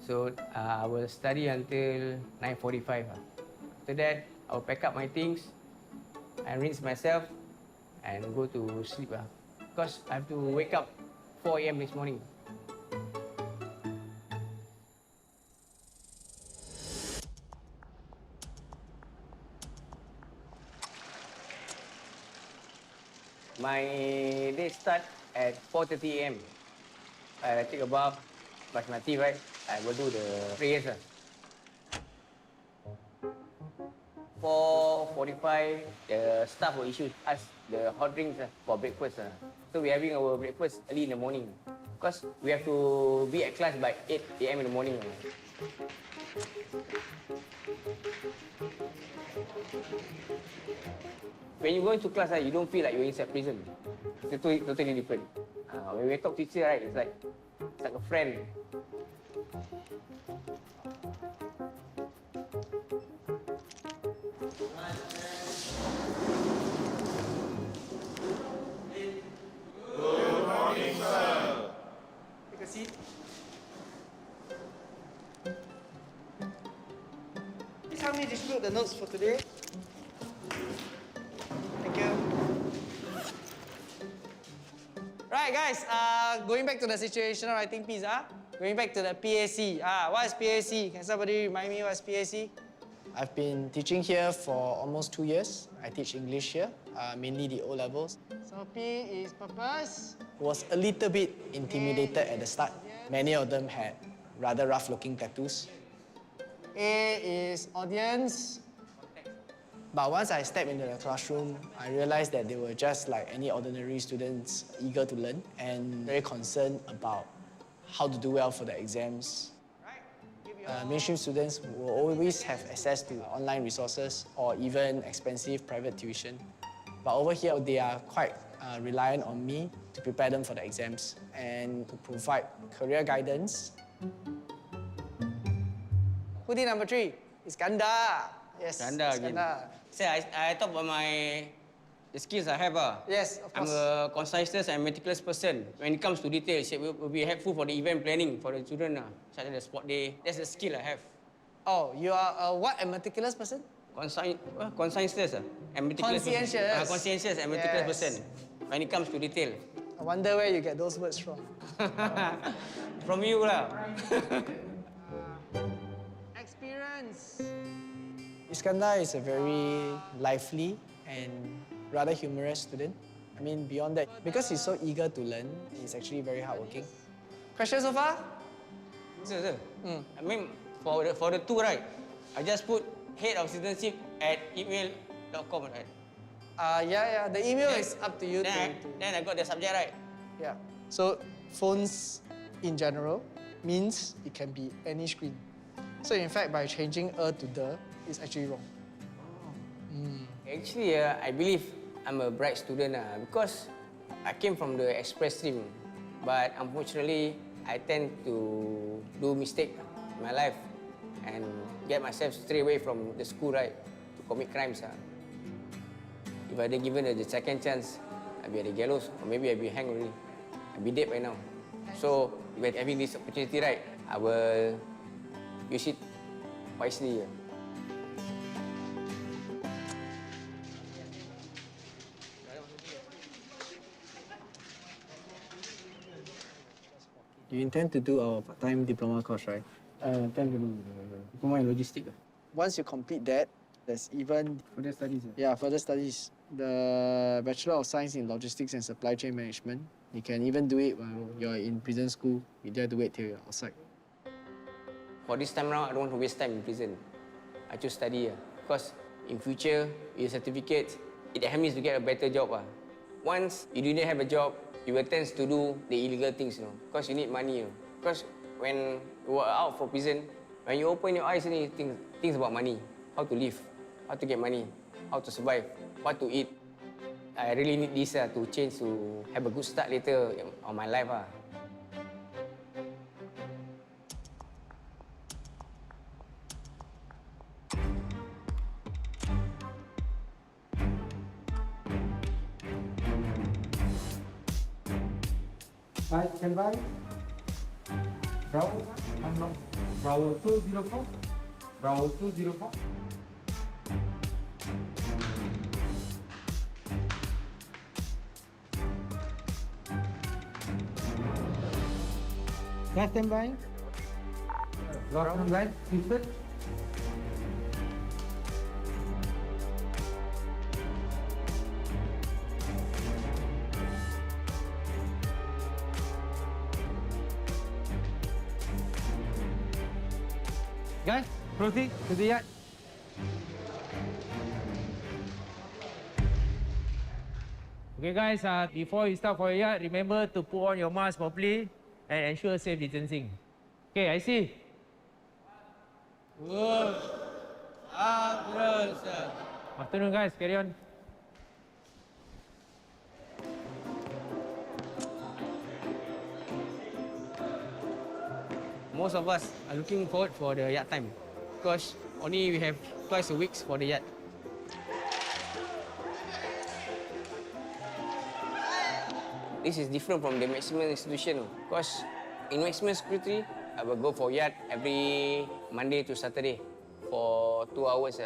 So I will study until 9:45. After that, I will pack up my things and rinse myself and go to sleep. Because I have to wake up 4 a.m. this morning. My day start at 4:30 a.m. I take a bath, brush my teeth, right? I will do the prayers. 4:45, the staff will issue us the hot drinks for breakfast. So we're having our breakfast early in the morning because we have to be at class by 8 a.m. in the morning. When you go into class, you don't feel like you're inside prison. It's totally different. When we talk to teacher, right, it's like a friend. Good morning, sir. Take a seat. Please help me distribute the notes for today. Thank you. Right, guys, going back to the situational writing piece, going back to the PAC. What is PAC? Can somebody remind me what is PAC? I've been teaching here for almost 2 years. I teach English here, mainly the O levels. So P is purpose. Was a little bit intimidated at the start. Many of them had rather rough-looking tattoos. A is audience. But once I stepped into the classroom, I realized that they were just like any ordinary students, eager to learn and very concerned about how to do well for the exams. Mainstream students will always have access to online resources or even expensive private tuition. But over here, they are quite reliant on me to prepare them for the exams and to provide career guidance. Hoodie number 3, Iskandar. Yes, Iskandar. So I talk about the skills I have. Yes, of course. I'm a conscientious and meticulous person. When it comes to details, it will be helpful for the event planning for the children, such as the sport day. That's the skill I have. Oh, you are a what? A meticulous person? Conscientious and meticulous. Conscientious. Conscientious and meticulous person. When it comes to detail. I wonder where you get those words from. From you lah. Experience. Iskandar is a very lively and rather humorous student. I mean, beyond that, because he's so eager to learn, he's actually very hardworking. Questions so far? Sir. I mean, for the two, right? I just put head of citizenship at email.com, right? Yeah. The email is up to you. Then I got the subject, right? Yeah. So phones in general means it can be any screen. So in fact, by changing a to the, it's actually wrong. Actually, I believe I'm a bright student because I came from the express stream. But unfortunately, I tend to do mistake in my life and get myself straight away from the school, right, to commit crimes. If I had given the second chance, I'd be at the gallows, or maybe I'd be hanged already. I'd be dead by now. So, if I'm having this opportunity, right, I will use it wisely. You intend to do our part-time diploma course, right? Intend to do diploma in logistics. Once you complete that, there's even... Further studies? Yeah, further studies. The Bachelor of Science in Logistics and Supply Chain Management. You can even do it while you're in prison school. You don't have to wait till you're outside. For this time around, I don't want to waste time in prison. I choose study because in future, with certificate, it helps me to get a better job. Once you didn't have a job, you will tend to do the illegal things, because you need money. Because when you are out for prison, when you open your eyes, you think about money, how to live, how to get money, how to survive, what to eat. I really need this to change to have a good start later on my life. Hi, stand by. Bravo, Bravo 204. Bravo 204. Guys, stand by. Lock on right, twisted. Guys, proceed to the yard. Okay guys, before you start for your yard, remember to put on your mask properly and ensure safe distancing. Okay, I see. Good. Sir. Afternoon, guys. Carry on. Most of us are looking forward for the yard time because only we have twice a week for the yard. This is different from the maximum institution because in maximum security, I will go for yard every Monday to Saturday for 2 hours.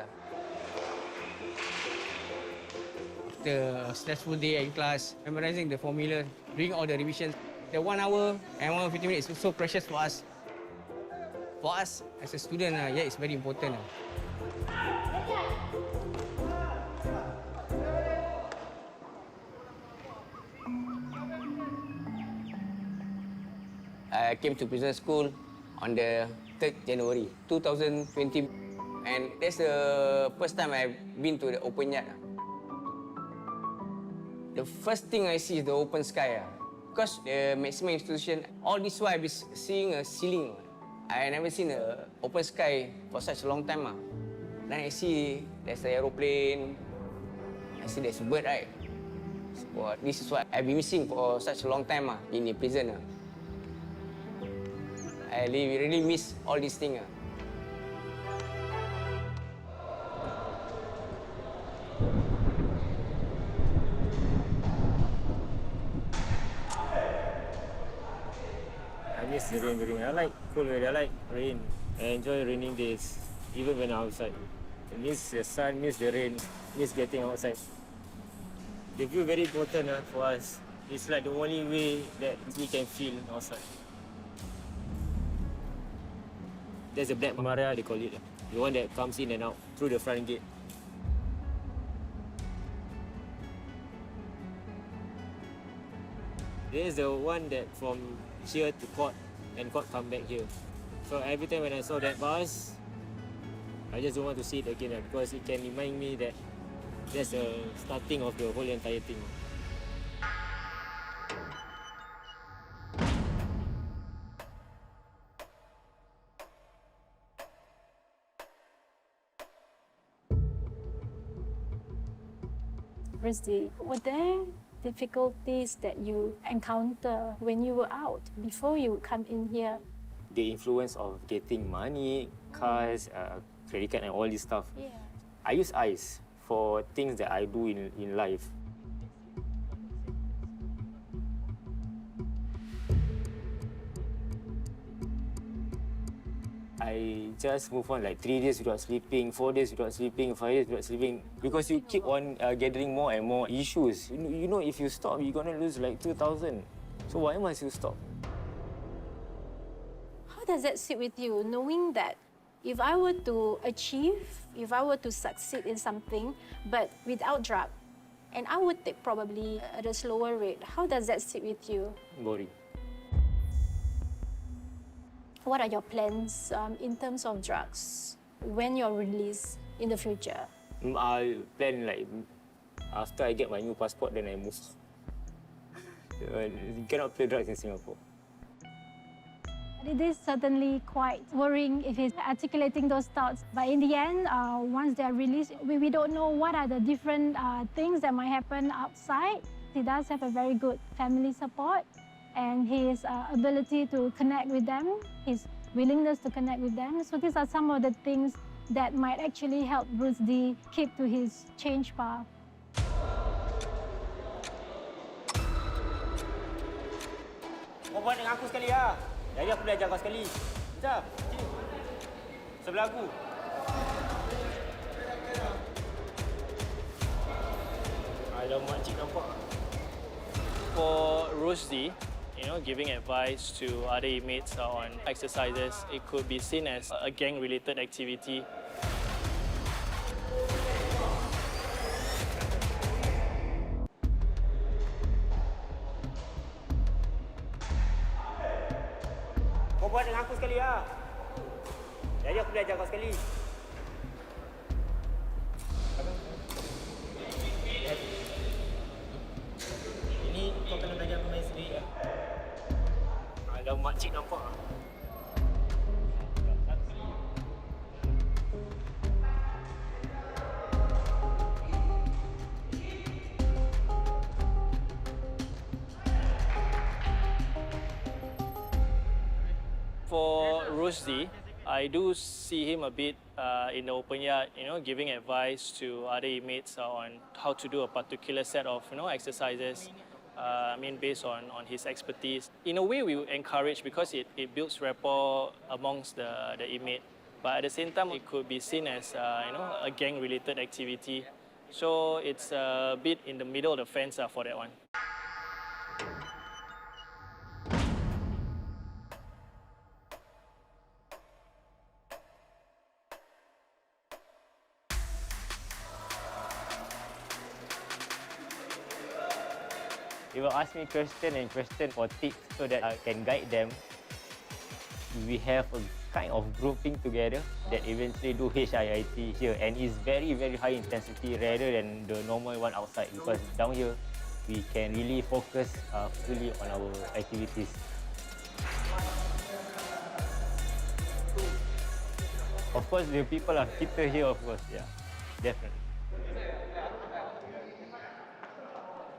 After a stressful day in class, memorizing the formula, doing all the revisions, the 1 hour and 1 hour 50 minutes is so precious for us. For us as a student, yeah, it's very important. I came to prison school on the 3rd January 2020, and that's the first time I've been to the open yard. The first thing I see is the open sky. Because the maximum institution, all this while I've been seeing a ceiling. I never seen an open sky for such a long time. Then I see there's an aeroplane, I see there's a bird, right? So, this is what I've been missing for such a long time in the prison. I really miss all these things. I miss the rain. I like cold weather. I like rain. I enjoy raining days, even when I'm outside. I miss the sun, miss the rain, miss getting outside. The view very important for us. It's like the only way that we can feel outside. There's a black Maria, they call it. The one that comes in and out through the front gate. There's the one that from here to court and court come back here. So every time when I saw that bus, I just don't want to see it again because it can remind me that that's the starting of the whole entire thing. Rusdi, were there difficulties that you encounter when you were out before you come in here? The influence of getting money, cars, credit card and all this stuff. Yeah. I use eyes for things that I do in life. I just move on like 3 days without sleeping, 4 days without sleeping, 5 days without sleeping, because you keep on gathering more and more issues. You know, if you stop, you're gonna lose like 2,000. So why must you stop? How does that sit with you, knowing that if I were to achieve, if I were to succeed in something, but without drug, and I would take probably at a slower rate, how does that sit with you? Boring. What are your plans in terms of drugs when you're released in the future? I plan like after I get my new passport, then I move. You cannot play drugs in Singapore. It is certainly quite worrying if he's articulating those thoughts. But in the end, once they're released, we don't know what are the different things that might happen outside. He does have a very good family support, and his ability to connect with them, his willingness to connect with them. So these are some of the things that might actually help Rusdi keep to his change path. Kau buat dengan aku sekali lah. Jadi aku belajar kau sekali. Sekejap. Sebelah aku. Alamak, cik nampak. For Rusdi, giving advice to other inmates on exercises, it could be seen as a gang-related activity. Kau buat dengan aku sekali lah. Jadi aku belajar kau sekali. Ini kau kena belajar bermain sendiri ya. Alamak, cik nampak. for Rusdi, I do see him a bit in the open yard, giving advice to other inmates on how to do a particular set of, exercises. Based on his expertise. In a way, we would encourage because it builds rapport amongst the inmate. But at the same time, it could be seen as, a gang-related activity. So it's a bit in the middle of the fence for that one. They will ask me question for tips so that I can guide them. We have a kind of grouping together that eventually do HIIT here, and it's very, very high intensity rather than the normal one outside, because down here we can really focus fully on our activities. Of course, the people are fitter here, of course, yeah, definitely.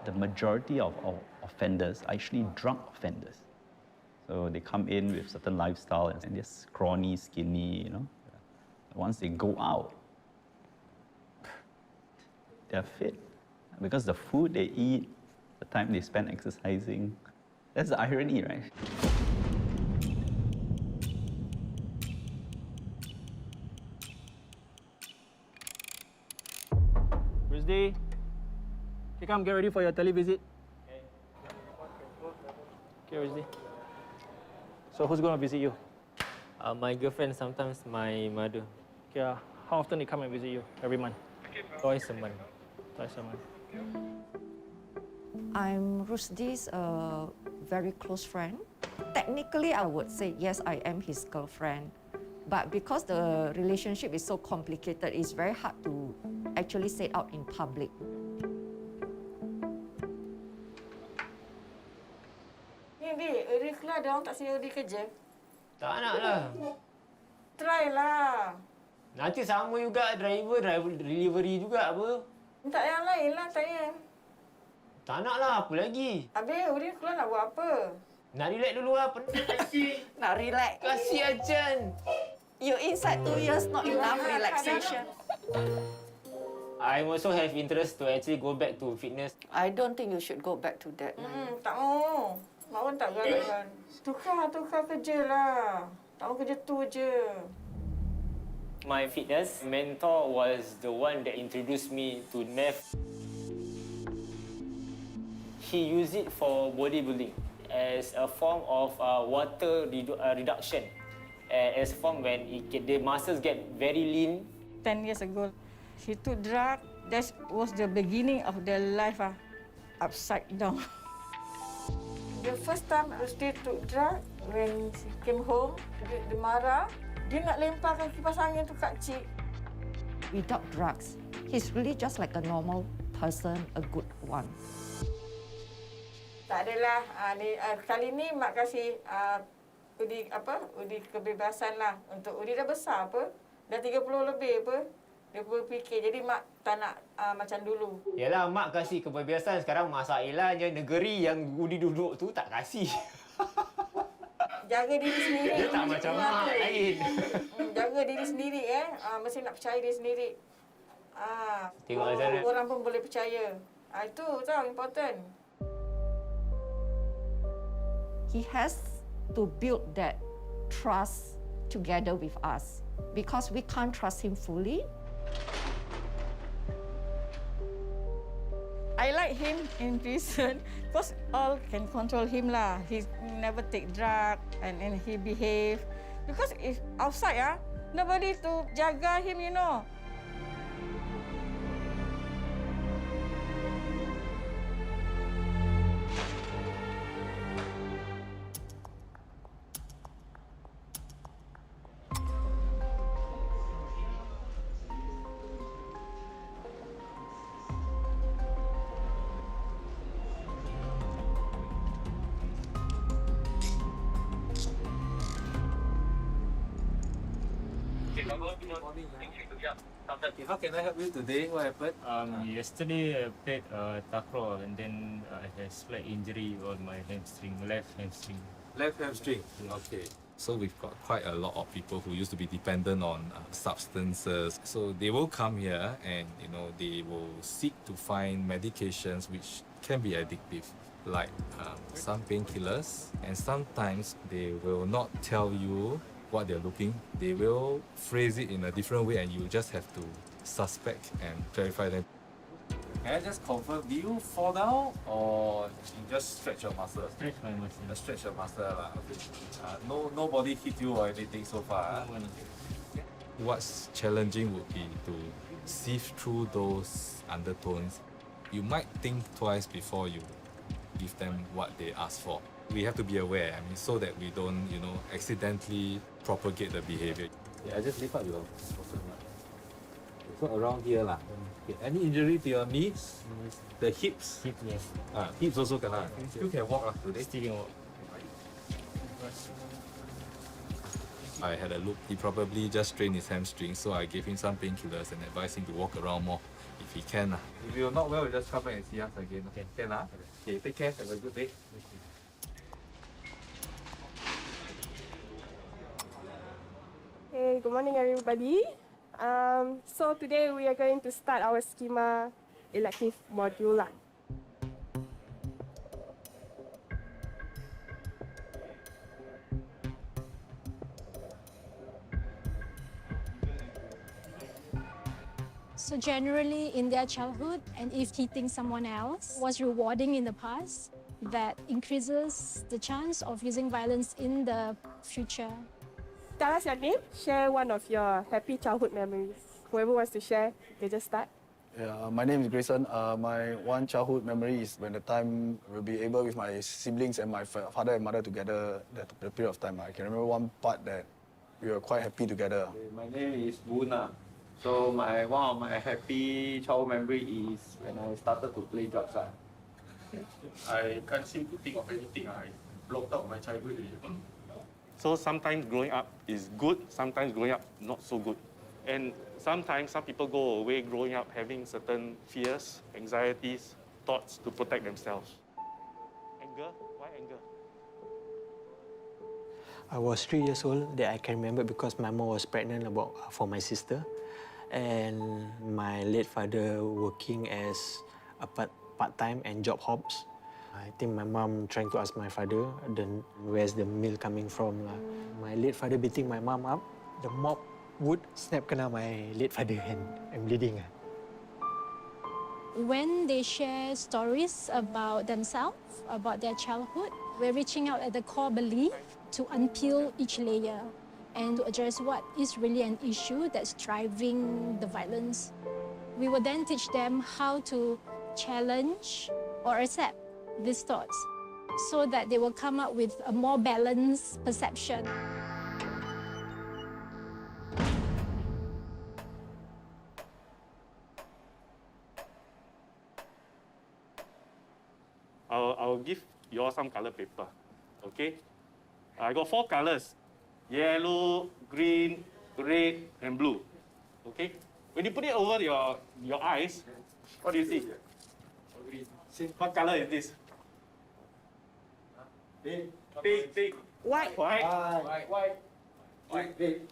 The majority of offenders are actually drug offenders. So they come in with certain lifestyle and they're scrawny, skinny, Once they go out, they're fit. Because the food they eat, the time they spend exercising, that's the irony, right? Rusdi, okay, come get ready for your televisit. Okay, Rusdi. So who's going to visit you? My girlfriend, sometimes my mother. Okay, how often they come and visit you? Every month? Twice a month. Twice a month. I'm Rusdi's very close friend. Technically, I would say yes, I am his girlfriend. But because the relationship is so complicated, it's very hard to actually say out in public. Ni, Erik lah, dia orang tak sedia Erik kerja. Tak nak lah. Try lah. Nanti sama juga driver delivery juga apa. Minta yang lain lah tanya. Tak nak lah, apa lagi? Habis Erik keluar nak buat apa? Nak relax dulu lah, penat kasih. Nak relax. Kasih Ajan. You inside 2 years, not enough relaxation. I also have interest to actually go back to fitness. I don't think you should go back to that. Tak mau. Mak pun tak galakkan. Tukar kerja lah. Tak mau kerja tu je. My fitness mentor was the one that introduced me to math. He used it for bodybuilding as a form of water reduction. As a form when the muscles get very lean. 10 years ago, he took drug. That was the beginning of their life upside down. The first time Rusdi took drug, when he came home, dia marah. Dia nak lemparkan kipas angin tu kat cik. Without drugs, he's really just like a normal person, a good one. Tak adalah. Kali ni mak kasih Udi kebebasan lah. Untuk Udi dah besar apa. Dah 30 lebih apa. Dia berfikir. Jadi mak tak nak macam dulu. Yalah, mak kasih kebebasan. Sekarang masalahnya negeri yang Udi duduk tu tak kasih. Jaga diri sendiri. Dia tak macam mak lain. Jaga diri sendiri mesti nak percaya diri sendiri. Tengok Azana. Orang pun boleh percaya. Itu tau important. He has to build that trust together with us because we can't trust him fully. I like him in prison because all can control him lah. He never take drug and he behave. Because if outside nobody to jaga him, you know. How can I help you today? What happened? Yesterday I played takraw and then I had slight injury on my hamstring, left hamstring. Left hamstring. Okay. So we've got quite a lot of people who used to be dependent on substances. So they will come here and they will seek to find medications which can be addictive, like some painkillers. And sometimes they will not tell you what they're looking. They will phrase it in a different way, and you just have to suspect and clarify them. Can I just confirm, do you fall down or you just stretch your muscles? Stretch my muscle. Stretch your muscle. Okay. Nobody hit you or anything so far? No one. What's challenging would be to sift through those undertones. You might think twice before you give them what they ask for. We have to be aware, so that we don't, accidentally propagate the behavior. Yeah, just lift up your bottom. So around here lah. Okay. Any injury to your knees? The hips? Hips, yes. Hips also kena. You can walk lah today. Still can walk. I had a look. He probably just strained his hamstring, so I gave him some painkillers and advised him to walk around more if he can. If you're not well, just come back and see us again. Okay, okay, take care. Have a good day. Hey, good morning everybody. So today we are going to start our schema elective module. So generally in their childhood, and if hitting someone else was rewarding in the past, that increases the chance of using violence in the future. Tell us your name, share one of your happy childhood memories. Whoever wants to share, they just start. Yeah, my name is Graceson. My one childhood memory is when the time we'll be able with my siblings and my father and mother together, the period of time. I can remember one part that we were quite happy together. My name is Boon. So one of my happy childhood memory is when I started to play drugs. I can't seem to think of anything. I blocked out my childhood. So sometimes growing up is good, sometimes growing up not so good. And sometimes some people go away growing up having certain fears, anxieties, thoughts to protect themselves. Anger? Why anger? I was 3 years old that I can remember because my mom was pregnant for my sister, and my late father working as a part-time and job hops. I think my mom trying to ask my father, where's the meal coming from. My late father beating my mom up, the mop wood snap kena my late father and I'm bleeding. When they share stories about themselves, about their childhood, we're reaching out at the core belief to unpeel each layer and to address what is really an issue that's driving the violence. We will then teach them how to challenge or accept these thoughts so that they will come up with a more balanced perception. I'll give you all some color paper, okay? I got 4 colors, yellow, green, red, and blue, okay? When you put it over your eyes, what do you see? What color is this? Pink. White.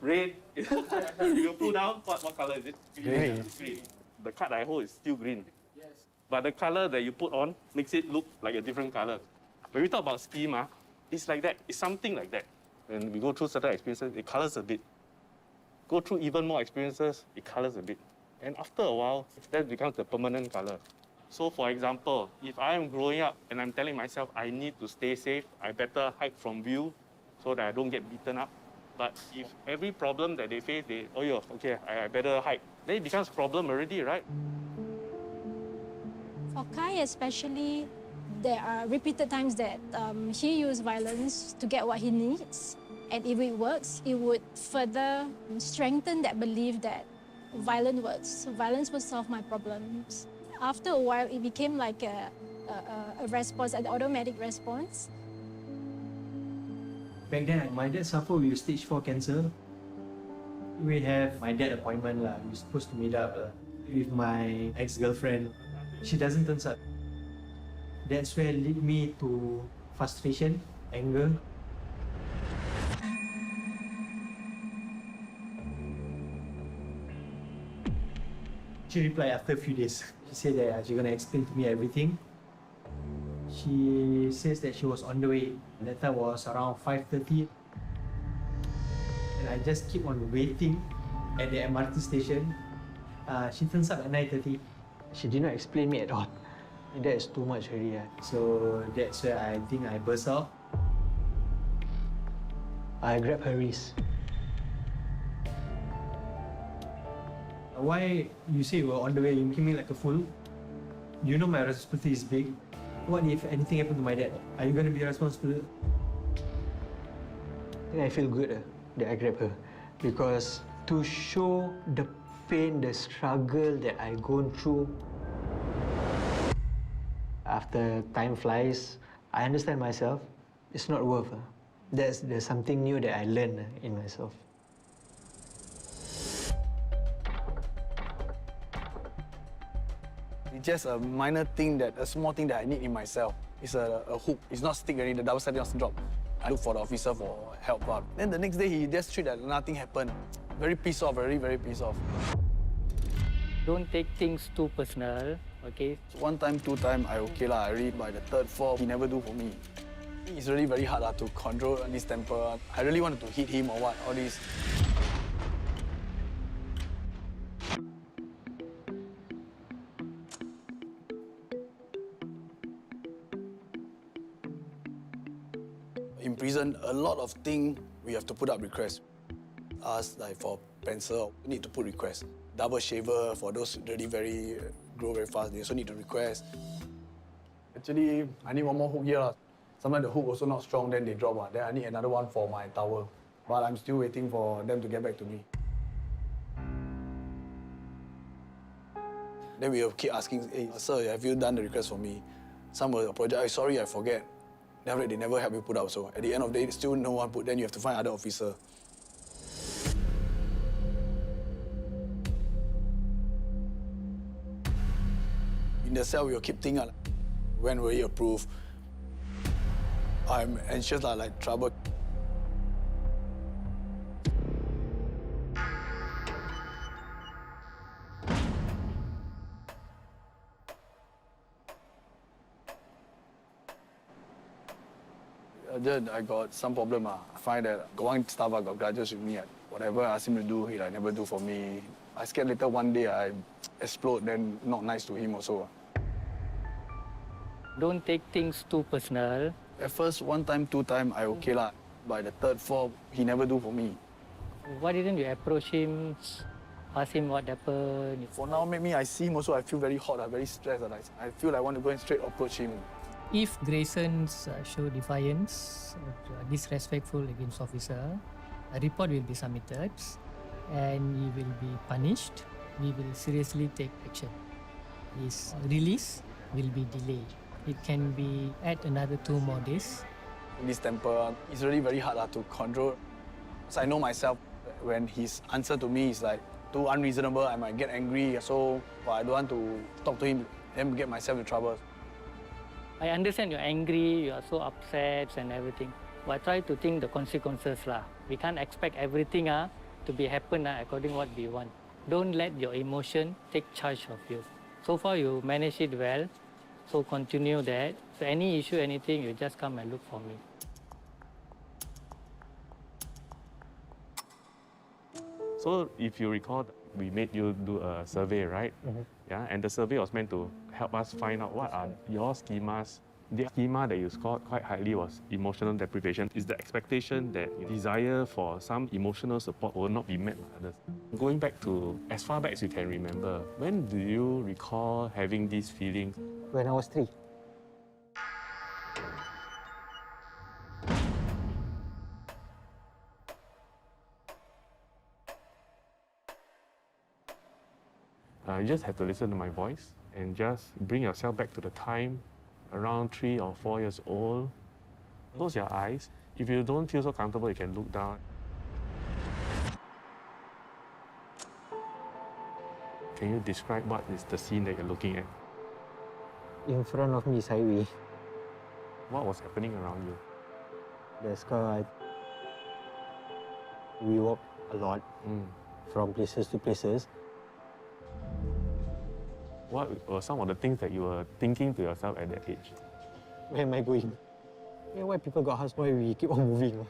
Red. You pull down, what color is it? Green. Green. The card I hold is still green. Yes. But the color that you put on makes it look like a different color. When we talk about schema, it's like that. It's something like that. When we go through certain experiences, it colors a bit. Go through even more experiences, it colors a bit. And after a while, that becomes the permanent color. So for example, if I am growing up and I'm telling myself I need to stay safe, I better hide from view so that I don't get beaten up. But if every problem that they face, I better hide, then it becomes a problem already, right? For Khai especially, there are repeated times that he used violence to get what he needs. And if it works, it would further strengthen that belief that violence works. Violence will solve my problems. After a while, it became like a response, an automatic response. Back then, my dad suffered with stage 4 cancer. We have my dad appointment. We're supposed to meet up with my ex-girlfriend. She doesn't turn up. That's where lead me to frustration, anger. She replied after a few days. She said that she's gonna explain to me everything. She says that she was on the way. That time was around 5:30. And I just keep on waiting at the MRT station. She turns up at 9:30. She did not explain me at all. That is too much already. So that's where I think I burst out. I grabbed her wrist. Why you say you were on the way, you making me like a fool? You know my responsibility is big. What if anything happened to my dad? Are you going to be responsible? I think I feel good that I grabbed her. Because to show the pain, the struggle that I gone through, after time flies, I understand myself. It's not worth. There's something new that I learned in myself. It's just a minor thing, a small thing that I need in myself. It's a hook. It's not stick already, the double sided doesn't drop. I look for the officer for help. Then the next day, he just treat that nothing happened. Very pissed off, very, very pissed off. Don't take things too personal, okay? One time, two time, I okay lah. I really, by the third, fourth, he never do for me. It's really very hard to control this temper. I really wanted to hit him or what, all this. In prison, a lot of things we have to put up requests. Us, like for pencil, we need to put requests. Double shaver for those really very grow very fast, they also need to request. Actually, I need one more hook here. Sometimes the hook also not strong, then they drop. Then I need another one for my towel. But I'm still waiting for them to get back to me. Then we will keep asking, hey, sir, have you done the request for me? Some will apologize, sorry, I forget. Then after that, they never help you put up. So at the end of the day, still no one put, then you have to find other officer. In the cell, we will keep thinking, when will he approve? I'm anxious, like trouble. Then I got some problem. I find that one staff got grudges with me. Whatever I ask him to do, he never do for me. I scared later one day I explode, then not nice to him also. Don't take things too personal. At first, one time, two time, I okay lah. By the third, fourth, he never do for me. Why didn't you approach him, ask him what happened? For now, maybe I see him also, I feel very hot, very stressed. I feel I want to go and straight approach him. If Graceson show defiance, disrespectful against officer, a report will be submitted and he will be punished. We will seriously take action. His release will be delayed. It can be add another 2 more days. This temper is really very hard to control. So I know myself, when his answer to me is like too unreasonable, I might get angry. So I don't want to talk to him and get myself in trouble. I understand you're angry, you are so upset and everything. But try to think the consequences lah. We can't expect everything to be happen according to what we want. Don't let your emotion take charge of you. So far you managed it well, so continue that. So any issue, anything, you just come and look for me. So if you recall, we made you do a survey, right? Yeah, and the survey was meant to help us find out what are your schemas. The schema that you scored quite highly was emotional deprivation. Is the expectation that your desire for some emotional support will not be met by others. Going back to as far back as you can remember, when do you recall having these feelings? When I was 3. You just have to listen to my voice and just bring yourself back to the time around 3 or 4 years old. Close your eyes. If you don't feel so comfortable, you can look down. Can you describe what is the scene that you're looking at? In front of me is highway. What was happening around you? There's car. We walk a lot from places to places. What were some of the things that you were thinking to yourself at that age? Where am I going? Yeah, why people got house? Why we keep on moving?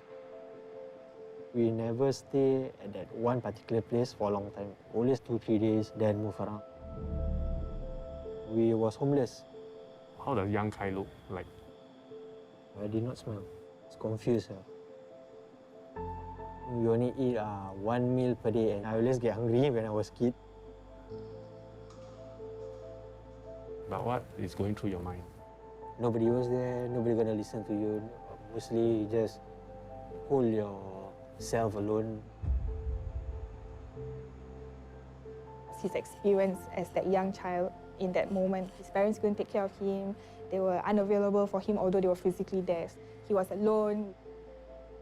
We never stay at that one particular place for a long time. Always 2-3 days, then move around. We was homeless. How does young Khai look like? I did not smell. It's confused. We only eat one meal per day, and I always get hungry when I was a kid. But what is going through your mind? Nobody was there, nobody gonna listen to you. Mostly you just hold yourself alone. His experience as that young child in that moment. His parents couldn't take care of him. They were unavailable for him, although they were physically there. He was alone.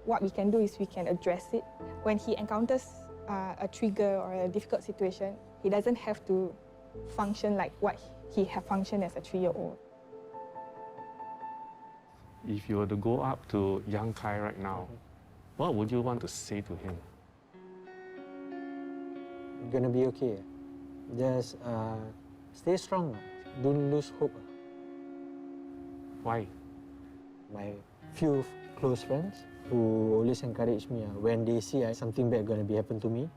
What we can do is we can address it. When he encounters a trigger or a difficult situation, he doesn't have to function like what he had functioned as a 3-year-old. If you were to go up to young Khai right now, what would you want to say to him? You're gonna be okay. Just stay strong. Don't lose hope. Why? My few close friends who always encourage me when they see something bad gonna be happen to me.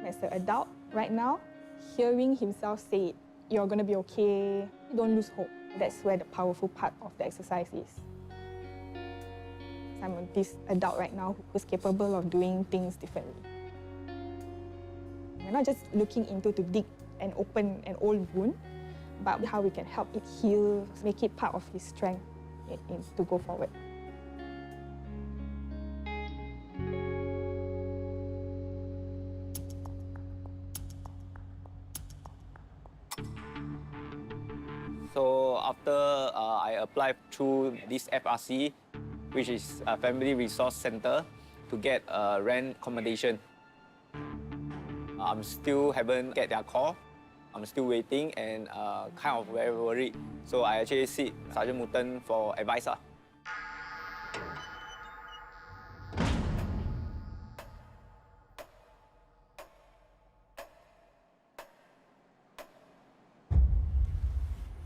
As an adult, right now, hearing himself say it, you're gonna be okay, don't lose hope. That's where the powerful part of the exercise is. I'm this adult right now who's capable of doing things differently. We're not just looking into to dig and open an old wound, but how we can help it heal, make it part of his strength to go forward. So after I applied through this FRC, which is a Family Resource Center, to get rent accommodation. I'm still haven't get their call. I'm still waiting and kind of very worried. So I actually seek Sergeant Mutton for advice.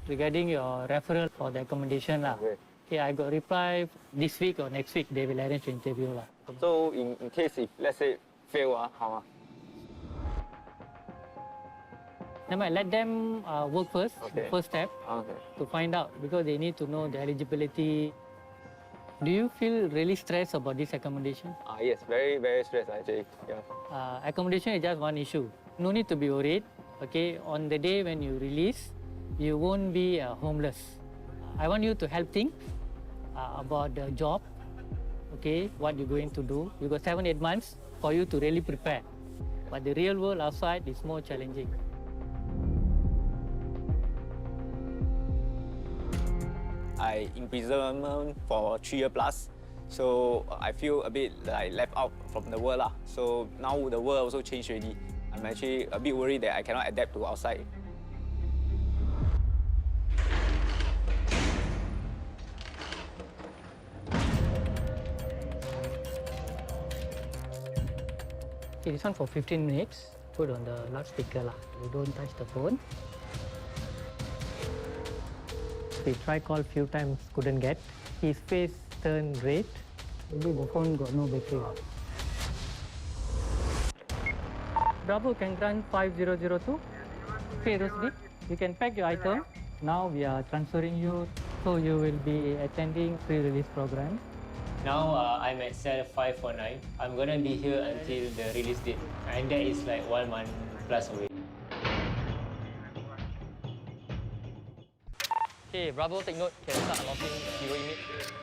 Regarding your referral for the accommodation, okay, I got reply this week or next week, they will arrange an interview. So in case if, let's say, fail, how? Let them work first, first step, to find out, because they need to know the eligibility. Do you feel really stressed about this accommodation? Yes, very, very stressed actually. Yeah. Accommodation is just one issue. No need to be worried. Okay, on the day when you release, you won't be homeless. I want you to help think about the job, okay, what you're going to do. You got 7-8 months for you to really prepare. But the real world outside is more challenging. I imprisonment for 3 years plus, so I feel a bit like left out from the world. So now the world also changed already. I'm actually a bit worried that I cannot adapt to outside. Okay, this one for 15 minutes. Put on the loudspeaker. You don't touch the phone. We tried call few times, couldn't get. His face turned red. Maybe the phone got no battery. Bravo can grant 5002. Okay, Rusdi, you can pack your item. Now we are transferring you, so you will be attending pre-release program. Now I'm at cell 549. I'm gonna be here until the release date, and that is like 1 month plus away. Okay, Bravo, take note. Can start unlocking hero image.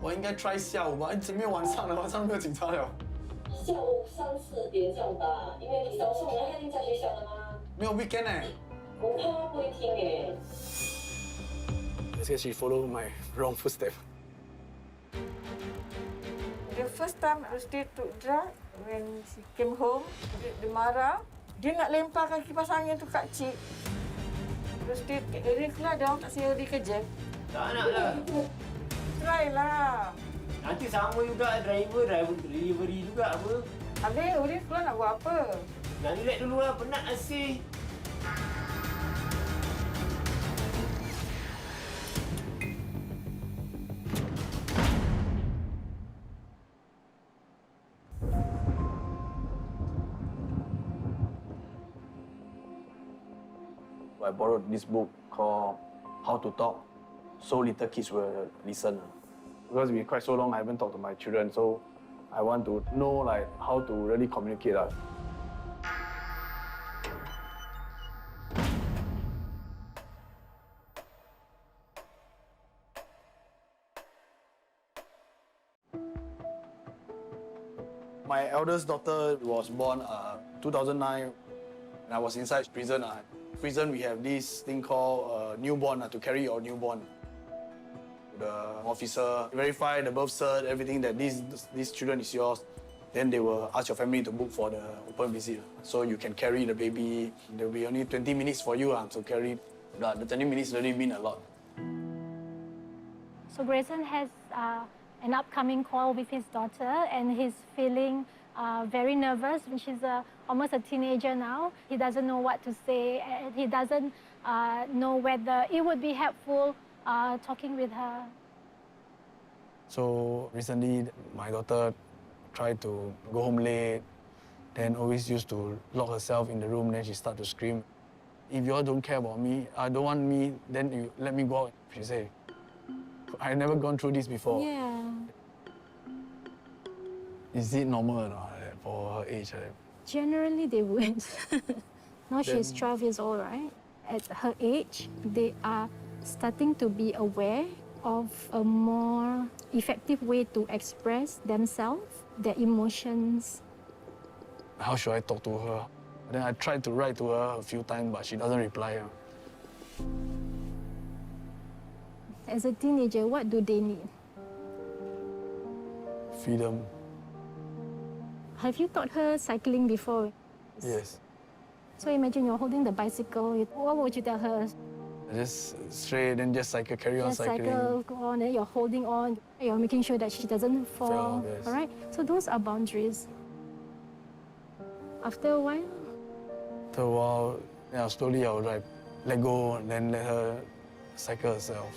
我应该 try 下午吧，没有晚上了，晚上没有警察了。下午3、4点这样吧，因为你早上人他已经在学校了吗？没有 weekend 哎。我怕他不会听哎。I guess she followed my wrong footstep. The first time Rusdi took drug, when she came home, dia marah, Dia nak lemparkan kipas angin tu kat cik. Terus dia keluar dah, tak saya dia kerja. Tak nak lah. Try lah. Nanti sama juga driver delivery juga apa. Habis Udin keluar nak buat apa? Nak relax dulu lah, penat asyik. I borrowed this book called How to Talk, so little kids will listen. Because it's been quite so long I haven't talked to my children, so I want to know like how to really communicate. My eldest daughter was born 2009, and I was inside prison. Prison, we have this thing called newborn, to carry your newborn. The officer verify the birth cert, everything that this children is yours. Then they will ask your family to book for the open visit. So you can carry the baby. There will be only 20 minutes for you to carry. The 20 minutes really mean a lot. So Graceson has an upcoming call with his daughter, and he's feeling very nervous. She's almost a teenager now. He doesn't know what to say, and he doesn't know whether it would be helpful talking with her. So recently, my daughter tried to go home late, then always used to lock herself in the room, then she started to scream. If you all don't care about me, don't want me, then you let me go out, she said. I've never gone through this before. Yeah. Is it normal or not for her age? Generally, they would. Now she's 12 years old, right? At her age, they are starting to be aware of a more effective way to express themselves, their emotions. How should I talk to her? Then I tried to write to her a few times, but she doesn't reply. As a teenager, what do they need? Freedom. Have you taught her cycling before? Yes. So imagine you're holding the bicycle. What would you tell her? Just straight, then just cycle, carry on Just cycling. cycle, go on, and you're holding on. You're making sure that she doesn't fall. Yes. All right? So those are boundaries. After a while, After a while, slowly I would let go and then let her cycle herself.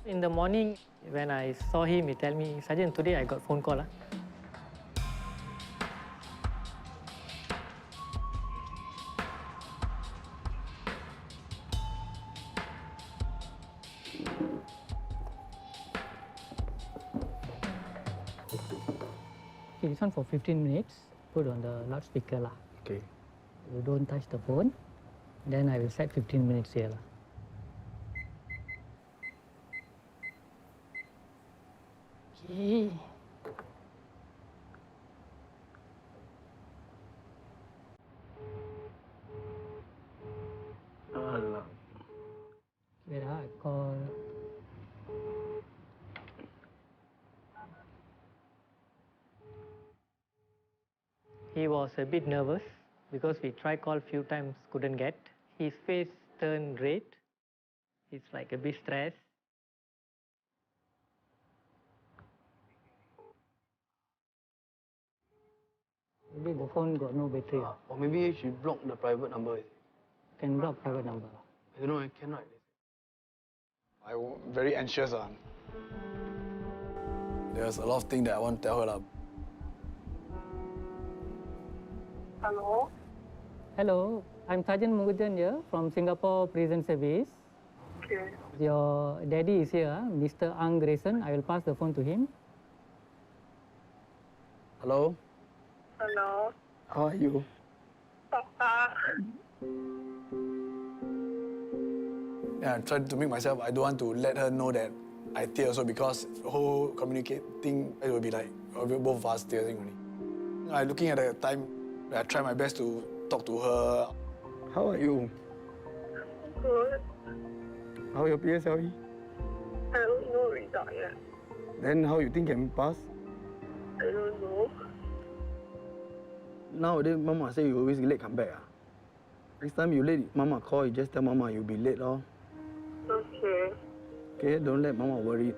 In the morning, when I saw him, he told me, Sergeant, today I got phone call. Okay, this one for 15 minutes, put on the loudspeaker. Okay. You don't touch the phone, then I will set 15 minutes here. Okay. Wait, I call. He was a bit nervous because we tried call few times, couldn't get. His face turned red. It's like a bit stressed. Maybe the phone got no battery. Or maybe she blocked the private number. Can block private number. I don't know, I cannot. I'm very anxious. There's a lot of things that I want to tell her. Hello? Hello, I'm Sergeant Mugudan here from Singapore Prison Service. Okay. Your daddy is here, Mr. Ang Graceson. I will pass the phone to him. Hello? Hello? How are you? Papa. Yeah, I tried to make myself, I don't want to let her know that I tear also because the whole communicating, it will be like both of us tearing only. I'm looking at the time, I try my best to talk to her. How are you? Good. How your PSLE? I don't know result yet. Then how you think can pass? I don't know. Nowadays, Mama say you always late come back. Next time you late, Mama call, you just tell Mama you'll be late. Okay. Okay, don't let Mama worry.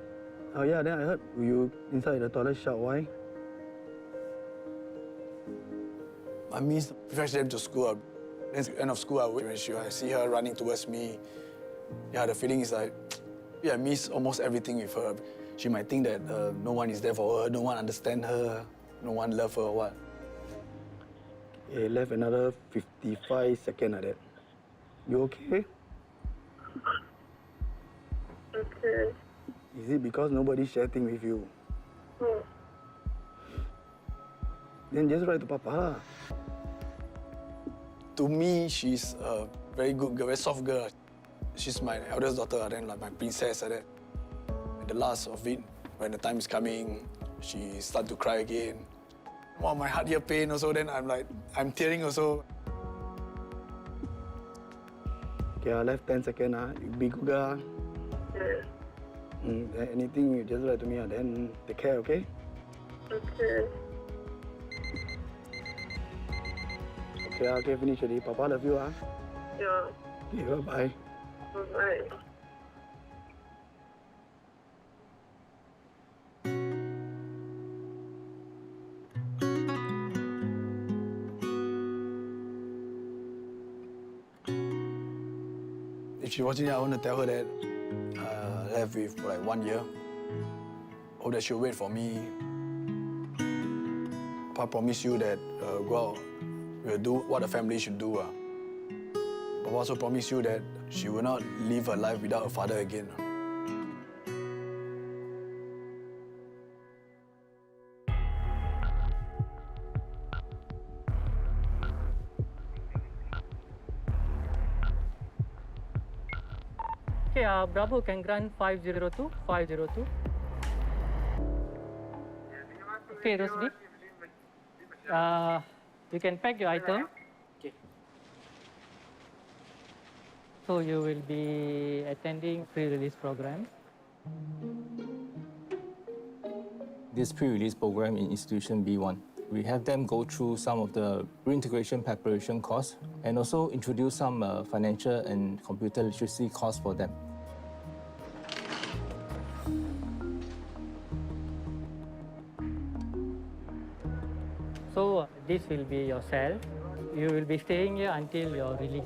Oh yeah, then I heard you inside the toilet shout. Why? My niece fetch them to school. Then at the end of school, I see her running towards me. Yeah, the feeling is like, I miss almost everything with her. She might think that no one is there for her, no one understands her, no one loves her or what. Okay, left another 55 seconds like that. You okay? Okay. Is it because nobody share things with you? No. Then just write to Papa lah. To me, she's a very good girl, very soft girl. She's my eldest daughter, then like my princess like that. At the last of it, when the time is coming, she starts to cry again. Wow, my heart here pain also, then I'm tearing also. Okay, I left 10 seconds. You be good girl. Anything, you just write to me, then take care, okay? Okay. Okay, finish already. Papa love you, Yeah. Okay, bye-bye. Bye. If she's watching it, I want to tell her that I left with for like 1 year. Hope that she'll wait for me. I promise you that go out, we'll do what a family should do. But I also promise you that she will not live her life without a father again. Okay, Bravo can grant 502, 502. Okay, Rusdi. You can pack your item. Okay. So you will be attending pre-release program. This pre-release program in Institution B1, we have them go through some of the reintegration preparation course and also introduce some financial and computer literacy course for them. So this will be your cell. You will be staying here until your release.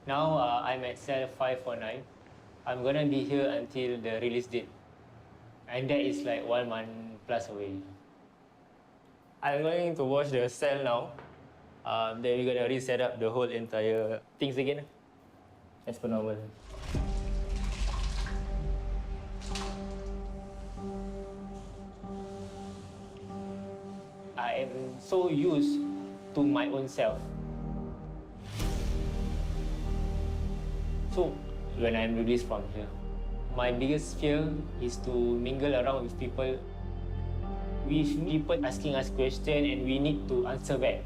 Now I'm at cell 549. I'm gonna be here until the release date. And that is like 1 month plus away. I'm going to watch the cell now. Then we're gonna reset up the whole entire things again. As per normal. I am so used to my own self. So, when I'm released from here, my biggest fear is to mingle around with people asking us questions and we need to answer back.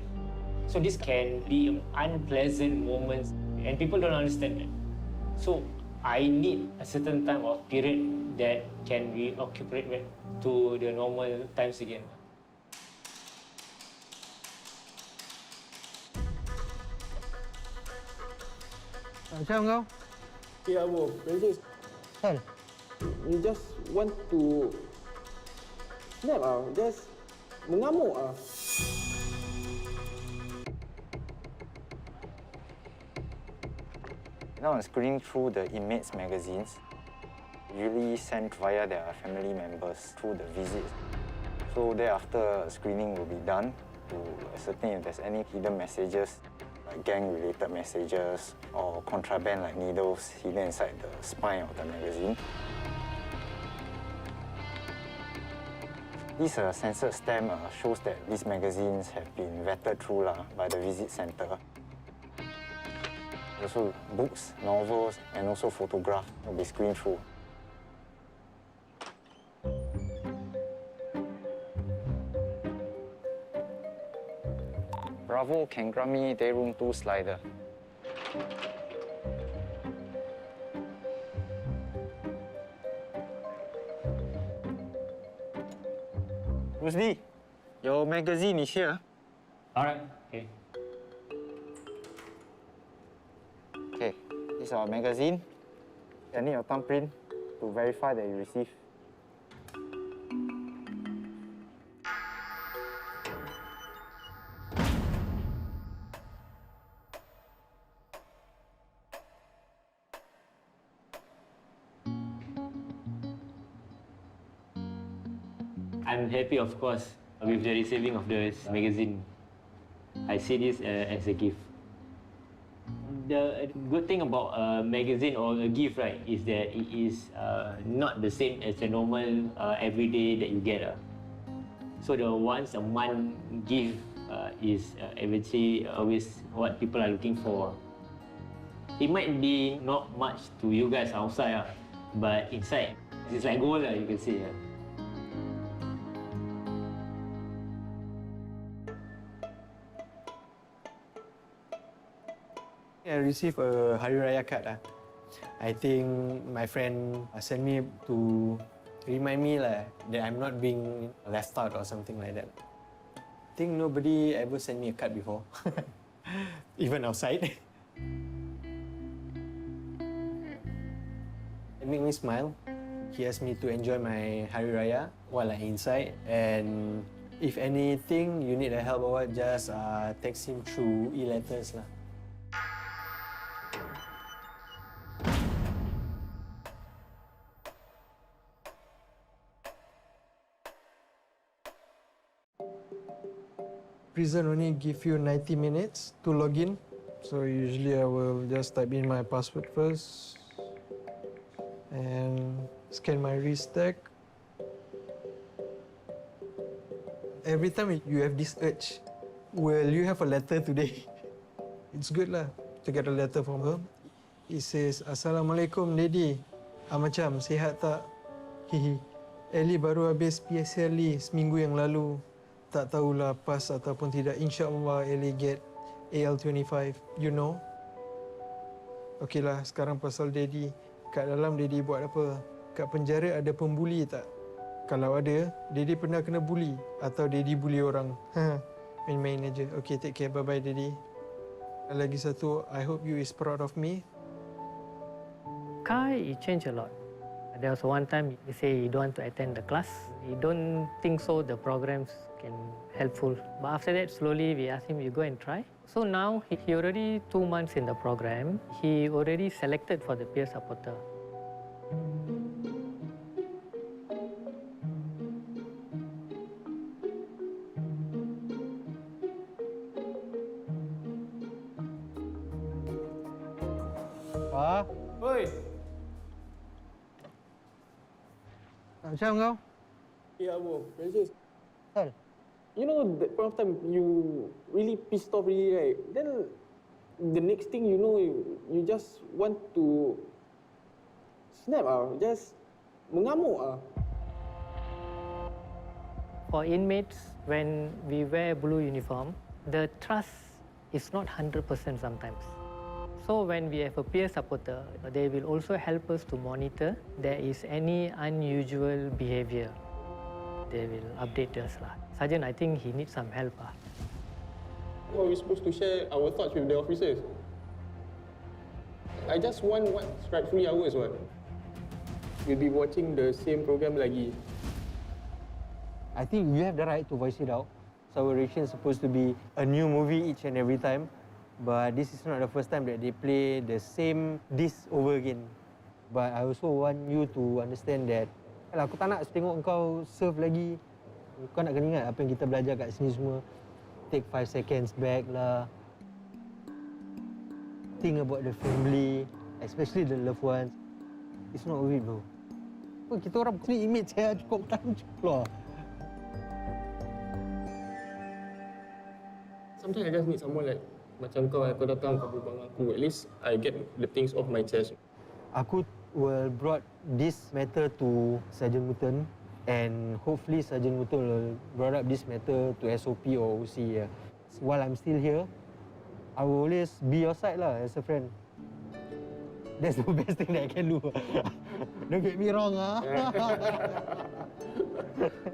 So this can be an unpleasant moment and people don't understand that. So I need a certain time or period that can be occupied back to the normal times again. Macam kau? Ya, bro. Princess. Hal? You just want to snap just mengamuk Now I'm screening through the inmates' magazines, usually sent via their family members through the visits. So thereafter, screening will be done to ascertain if there's any hidden messages, like gang-related messages or contraband like needles hidden inside the spine of the magazine. This censored stamp shows that these magazines have been vetted through by the visit center. Also books, novels, and also photographs will be screened through. Bravo can grant me day room 2 slider. Rusdi, your magazine is here. Alright, okay. Okay, this is our magazine. I need your thumbprint to verify that you received. I'm happy, of course, with the receiving of this magazine. I see this as a gift. The good thing about a magazine or a gift, right, is that it is not the same as a normal everyday that you get. So the once a month gift is eventually always what people are looking for. It might be not much to you guys outside, but inside, it's like gold, you can say. I received a Hari Raya card. I think my friend sent me to remind me that I'm not being left out or something like that. I think nobody ever sent me a card before, even outside. It made me smile. He asked me to enjoy my Hari Raya while I'm inside, and if anything you need help or what, just text him through e-letters lah. Prison only give you 90 minutes to log in. So usually I will just type in my password first and scan my wrist tag. Every time you have this urge, will you have a letter today? It's good lah to get a letter from her. It says, Assalamualaikum Lady. Macam, sihat tak? Hihi. Ellie baru habis PSLE seminggu yang lalu. Tak tahulah pas ataupun tidak. InsyaAllah Ellie get AL25. You know? Okeylah, sekarang pasal Daddy. Kat dalam Daddy buat apa? Kat penjara ada pembuli tak? Kalau ada, Daddy pernah kena bully. Atau Daddy bully orang. Main-main aja. Okay, take care. Bye-bye Daddy. Lagi satu, I hope you is proud of me. Khai, it changed a lot. There was one time he said he don't want to attend the class. He don't think so the programs can helpful. But after that, slowly we asked him, you go and try. So now he already 2 months in the program. He already selected for the peer supporter. Pa? Oi! Macam kau? Yeah, bro. Precious. Hal? You know, that point of time, you really pissed off really, right? Then, the next thing you know, you just want to snap, just mengamuk. For inmates, when we wear blue uniform, the trust is not 100% sometimes. So when we have a peer supporter, they will also help us to monitor there is any unusual behavior. They will update us lah. Sergeant, I think he needs some help. How are we supposed to share our thoughts with the officers? I just want strike 3 hours, what? We'll be watching the same program lagi. I think you have the right to voice it out. So our reaction is supposed to be a new movie each and every time. But this is not the first time that they play the same dish over again. But I also want you to understand that aku tak nak tengok kau serve lagi. Kau nak kena ingat apa yang kita belajar kat sini semua. Take 5 seconds back lah. Think about the family, especially the loved ones. It's not worth it, bro. Kita orang ni image saya cukup tahu keluar. Sometimes I just need someone like macam kau datang kau berbual dengan aku. At least I get the things off my chest. Aku will brought this matter to Sergeant Mutton and hopefully Sergeant Mutton will brought up this matter to SOP or OC. while I'm still here, I will always be your side lah as a friend. That's the best thing that I can do. Don't get me wrong, ah.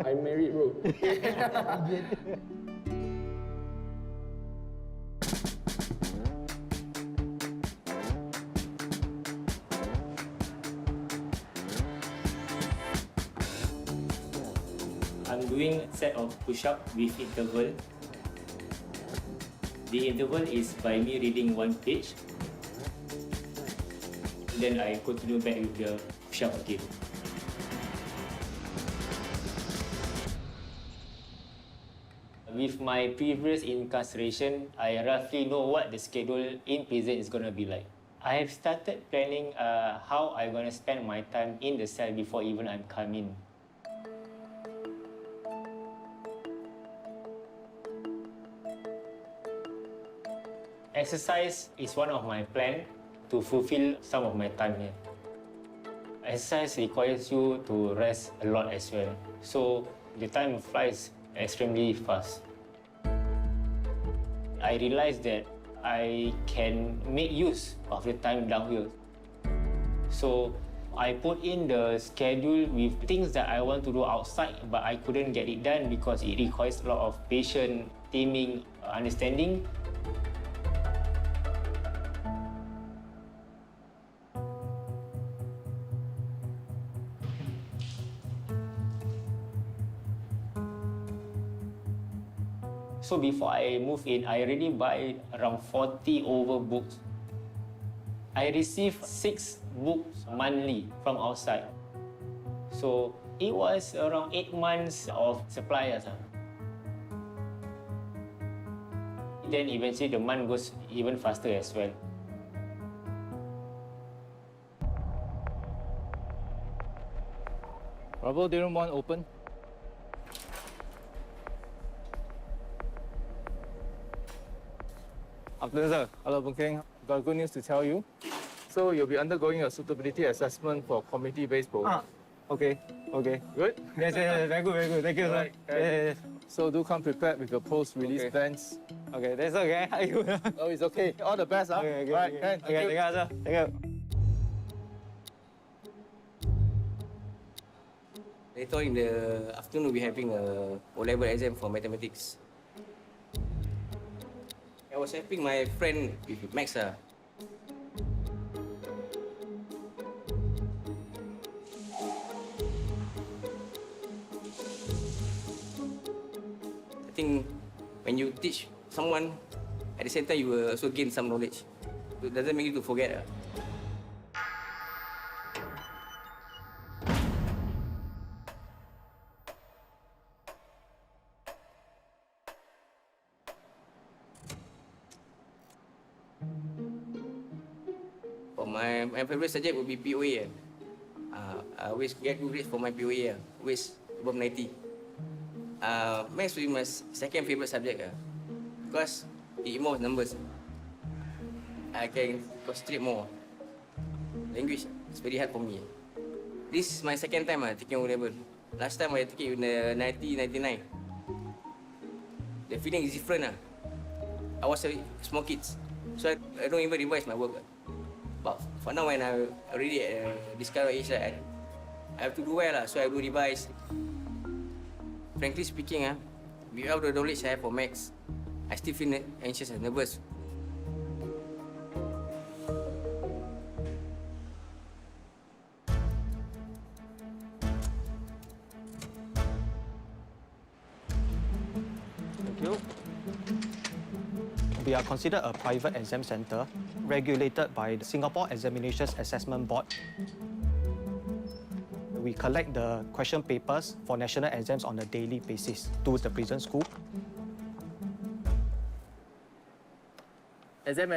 I'm married, bro. I'm doing a set of push-up with interval. The interval is by me reading one page. Then I continue back with the push-up again. With my previous incarceration, I roughly know what the schedule in prison is going to be like. I have started planning how I'm going to spend my time in the cell before even I'm coming. Exercise is one of my plans to fulfill some of my time here. Exercise requires you to rest a lot as well. So the time flies extremely fast. I realized that I can make use of the time down here. So I put in the schedule with things that I want to do outside, but I couldn't get it done because it requires a lot of patience, timing, understanding. So before I move in, I already buy around 40 over books. I receive 6 books monthly from outside. So it was around 8 months of supplies. Then eventually the month goes even faster as well. Bravo, day room 1 open. Afternoon, sir. Hello, Boon Keng. Got good news to tell you. So you'll be undergoing a suitability assessment for community-based program. Okay. Good? Yes, very good. Thank you, sir. Yes. So do come prepared with your post-release plans. Okay, that's okay. Oh, it's okay. All the best, huh? Okay. All right, thank you. Thank you, sir. Thank you. Later in the afternoon, we're having a O-level exam for mathematics. I was helping my friend with maths. I think when you teach someone, at the same time you will also gain some knowledge. It doesn't make you to forget. My favorite subject would be POA. I always get good grades for my POA. Always above 90. Maths will be my second favorite subject because it involves numbers. I can concentrate more. Language is very hard for me. This is my second time taking O-level. Last time I took it in 1999. The feeling is different. I was a small kid, so I don't even revise my work. But for now, when I'm already at this kind of age, I have to do well, so I do revise. Frankly speaking, without the knowledge I have for maths, I still feel anxious and nervous. Thank you. We are considered a private exam center regulated by the Singapore Examinations Assessment Board. We collect the question papers for national exams on a daily basis to the prison school. Exam.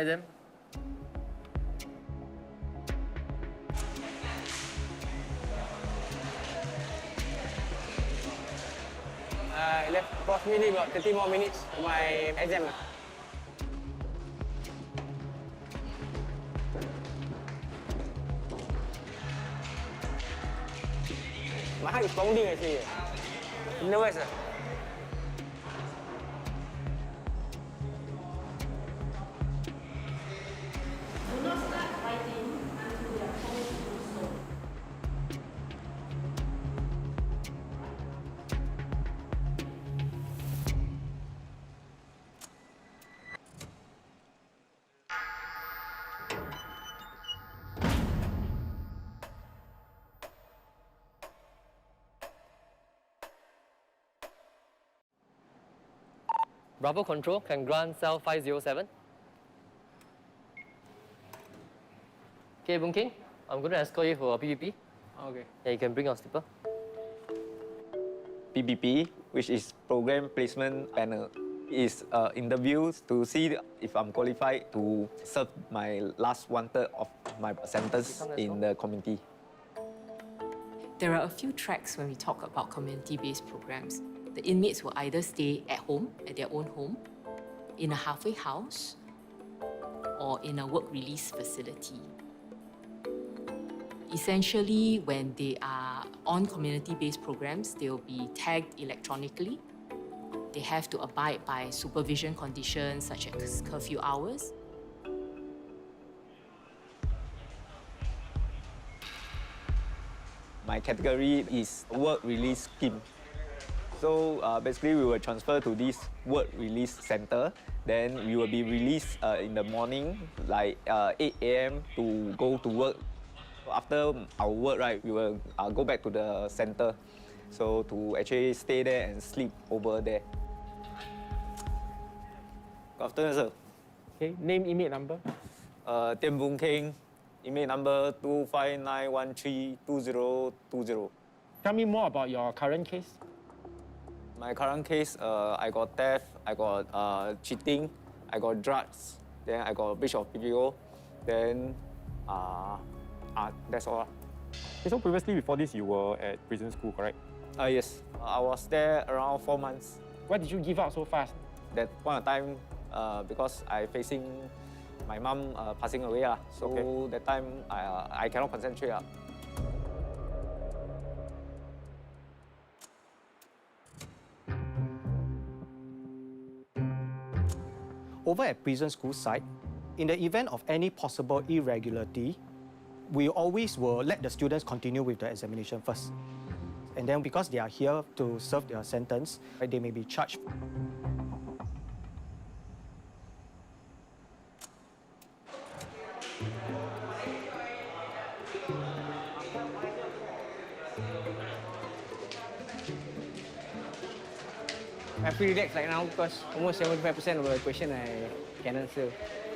I left approximately about 30 more minutes for my exam. My heart is pounding actually. Nervous. Bravo Control, can grant cell 507. Okay, Boon Keng, I'm going to escort you for PPP. Okay. Yeah, you can bring your slipper. PPP, which is Program Placement Panel, is interviews to see if I'm qualified to serve my last 1/3 of my sentence in the community. There are a few tracks when we talk about community-based programs. The inmates will either stay at home, at their own home, in a halfway house, or in a work release facility. Essentially, when they are on community-based programs, they will be tagged electronically. They have to abide by supervision conditions such as curfew hours. My category is work release scheme. So basically, we will transfer to this work release center. Then we will be released in the morning, like 8 a.m. to go to work. After our work, right, we will go back to the center. So to actually stay there and sleep over there. Good afternoon, sir. Okay, name, inmate number. Boon Keng, inmate number 259132020. Tell me more about your current case. My current case, I got theft, I got cheating, I got drugs, then I got breach of PPO, then that's all. Okay, so previously, before this, you were at prison school, correct? Yes. I was there around 4 months. Why did you give out so fast? That point of time, because I facing my mom passing away, so okay. That time I cannot concentrate. Over at prison school site, in the event of any possible irregularity, we always will let the students continue with the examination first. And then because they are here to serve their sentence, they may be charged. I'm pretty relaxed right now because almost 75% of the question I can answer.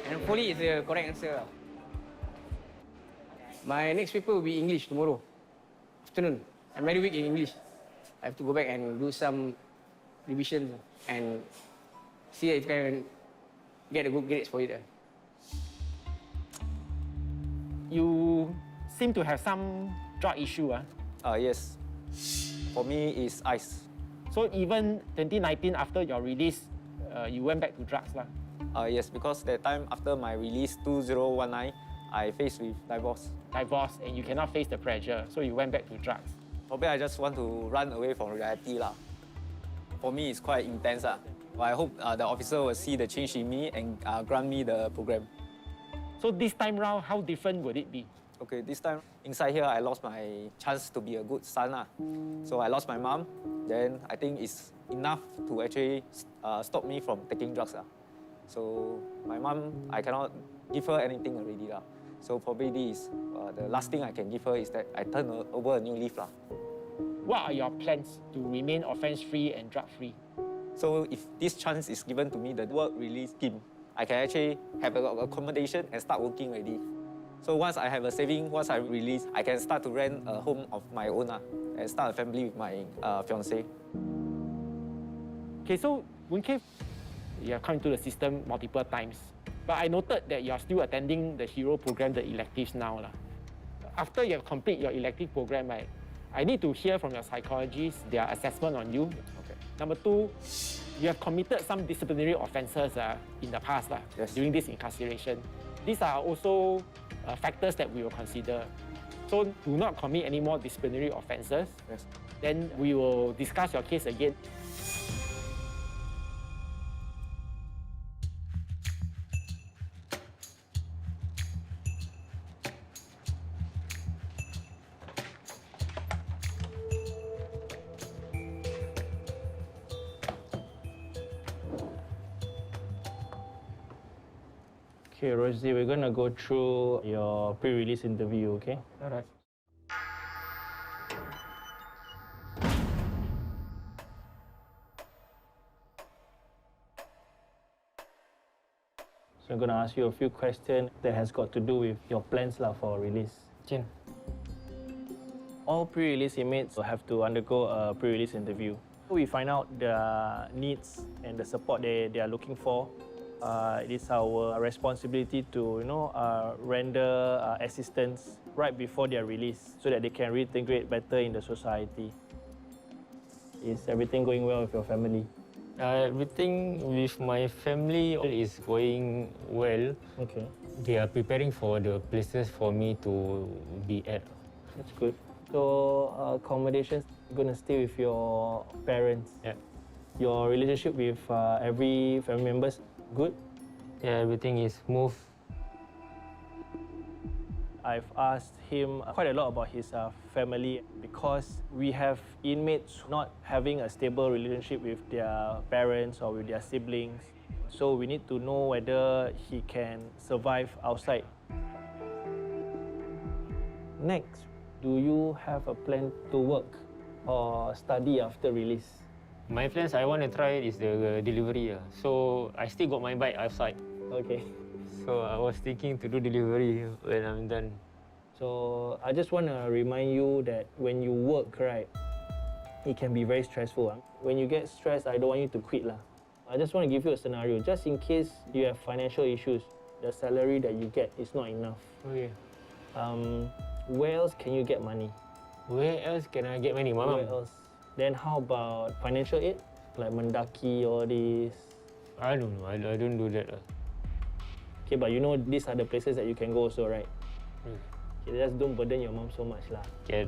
And hopefully it's the correct answer. My next paper will be English tomorrow, afternoon. I'm very weak in English. I have to go back and do some revision and see if I can get a good grades for it. You seem to have some drug issue. Yes. For me, it's ice. So even 2019, after your release, you went back to drugs? Yes, because that time after my release, 2019, I faced with divorce. Divorce, and you cannot face the pressure, so you went back to drugs. Probably I just want to run away from reality. For me, it's quite intense. But I hope the officer will see the change in me and grant me the program. So this time round, how different would it be? Okay, this time inside here, I lost my chance to be a good son. So I lost my mom. Then I think it's enough to actually stop me from taking drugs. So my mom, I cannot give her anything already. So probably this the last thing I can give her is that I turn over a new leaf. What are your plans to remain offense-free and drug-free? So if this chance is given to me, the work release scheme, I can actually have an accommodation and start working already. So once I have a saving, once I release, I can start to rent a home of my own and start a family with my fiancée. Okay, so Boon Keng, you have come into the system multiple times. But I noted that you are still attending the HERO program, the electives now. After you have completed your elective program, right, I need to hear from your psychologist their assessment on you. Okay. Number two, you have committed some disciplinary offences in the past during this incarceration. These are also factors that we will consider. So do not commit any more disciplinary offences. Yes. Then we will discuss your case again. Okay, Rusdi, we're going to go through your pre-release interview, okay? All right. So I'm going to ask you a few questions that has got to do with your plans for release. Chin. All pre-release inmates will have to undergo a pre-release interview. We find out the needs and the support they are looking for. It is our responsibility to render assistance right before they are released so that they can reintegrate better in the society. Is everything going well with your family? Everything with my family is going well. Okay. They are preparing for the places for me to be at. That's good. So accommodations gonna stay with your parents. Yeah. Your relationship with every family members good? Yeah, everything is smooth. I've asked him quite a lot about his family because we have inmates not having a stable relationship with their parents or with their siblings. So we need to know whether he can survive outside. Next, do you have a plan to work or study after release? My plans I want to try is the delivery. So I still got my bike outside. Okay. So I was thinking to do delivery when I'm done. So I just want to remind you that when you work, right, it can be very stressful. When you get stressed, I don't want you to quit. I just want to give you a scenario, just in case you have financial issues, the salary that you get is not enough. Okay. Where else can you get money? Where else can I get money, Mama? Where else? Then how about financial aid? Like Mendaki, all this? I don't know. I don't do that. Okay, but you know these are the places that you can go also, right? Okay, just don't burden your mom so much. Okay.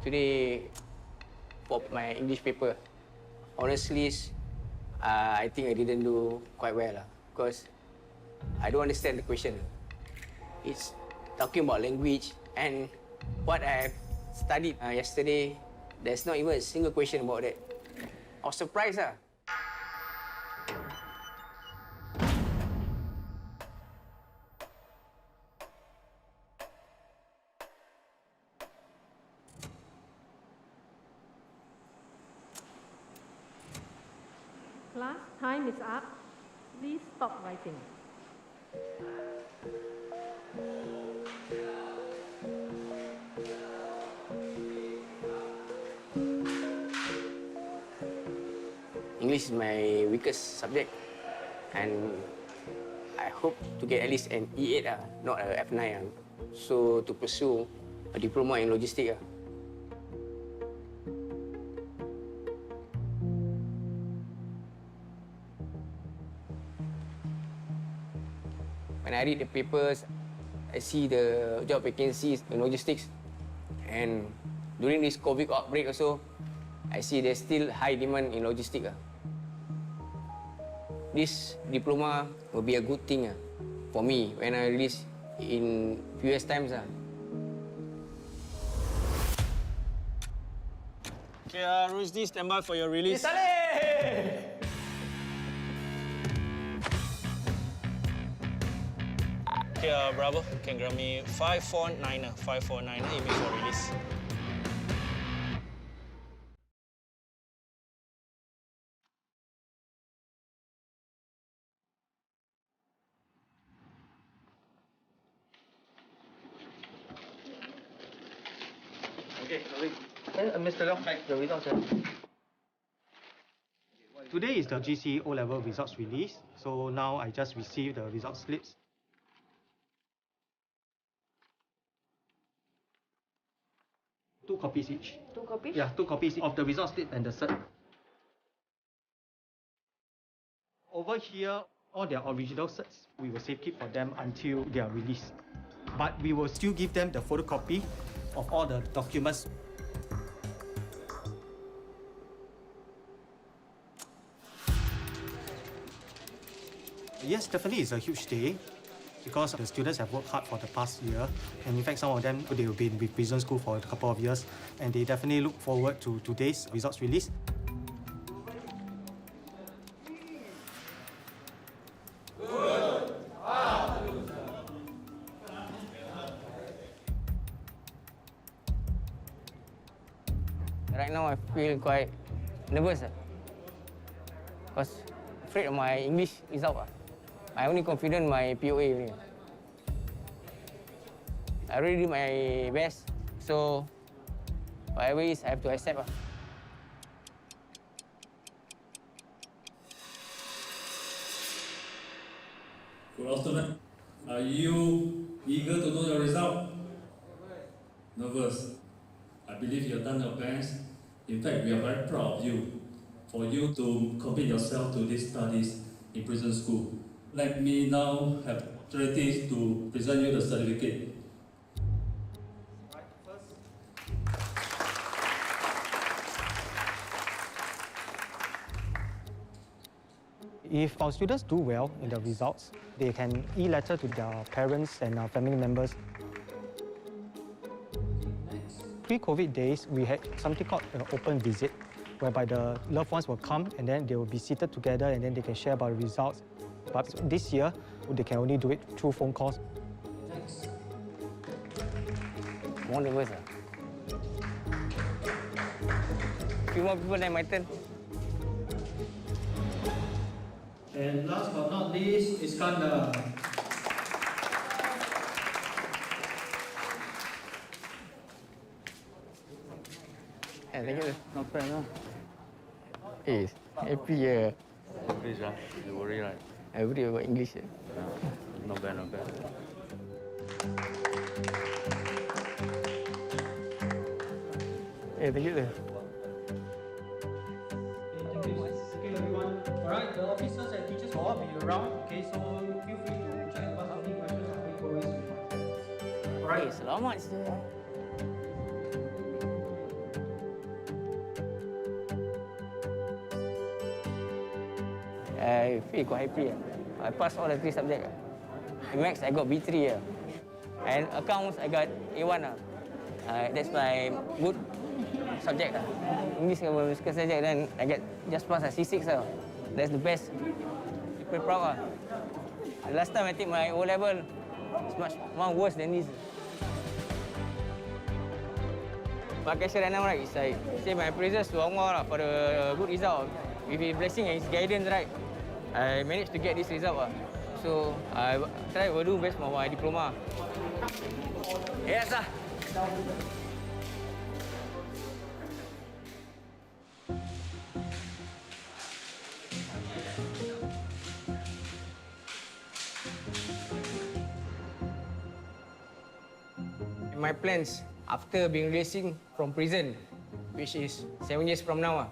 Today, for my English paper, honestly, I think I didn't do quite well because I don't understand the question. It's talking about language and what I studied yesterday, there's not even a single question about that. I was surprised. Class, time is up. Please stop writing. English is my weakest subject, and I hope to get at least an E8, not a F9. So to pursue a diploma in logistics. When I read the papers, I see the job vacancies in logistics, and during this COVID outbreak also, I see there's still high demand in logistics. This diploma will be a good thing for me when I release in few years' times. Okay, Rusdi, stand by for your release. Okay, Bravo, can grant me 549, 549, aiming for release. Okay, Mr. Leong, the results. Today is the GCE O-level results release. So now I just received the result slips. Two copies each. 2 copies? Yeah, 2 copies of the result slip and the cert. Over here, all their original certs, we will safekeep for them until they are released. But we will still give them the photocopy of all the documents. Yes, definitely it's a huge day because the students have worked hard for the past year, and in fact some of them, they have been with prison school for a couple of years, and they definitely look forward to today's results release. Right now I feel quite nervous because afraid of my English result. I only confident my POA only. I already did my best, so whatever it is, I have to accept. Good afternoon. Are you eager to know your result? Nervous? I believe you have done your best. In fact, we are very proud of you for you to commit yourself to these studies in prison school. Let me now have opportunity to present you the certificate. If our students do well in the results, they can e-letter to their parents and family members. Pre-COVID days, we had something called an open visit, whereby the loved ones will come and then they will be seated together and then they can share about the results. But this year, they can only do it through phone calls. More nervous. Few more people than my turn. And last but not least, Iskandar. Thank you. Not bad, huh? Hey, happy yeah. English, you worry, right? I worry about English. Not bad, not bad. Hey, thank you. Okay, everyone. All right, the officers and teachers will all be around. Okay, so feel free to check and ask any questions or any queries you might have. All right. Selamat. I feel quite happy. I passed all the 3 subjects. In maths, I got B3. And accounts, I got A1. That's my good subject. English is my subject, then I get just pass C6. That's the best. Super proud. Last time I take my O level, it's much more worse than this. What I can share right now, right, is I say my praises to Allah for the good result. With His blessing and His guidance, right, I managed to get this result. So I try to do best for my diploma. Yes, sir. My plans after being releasing from prison, which is 7 years from now,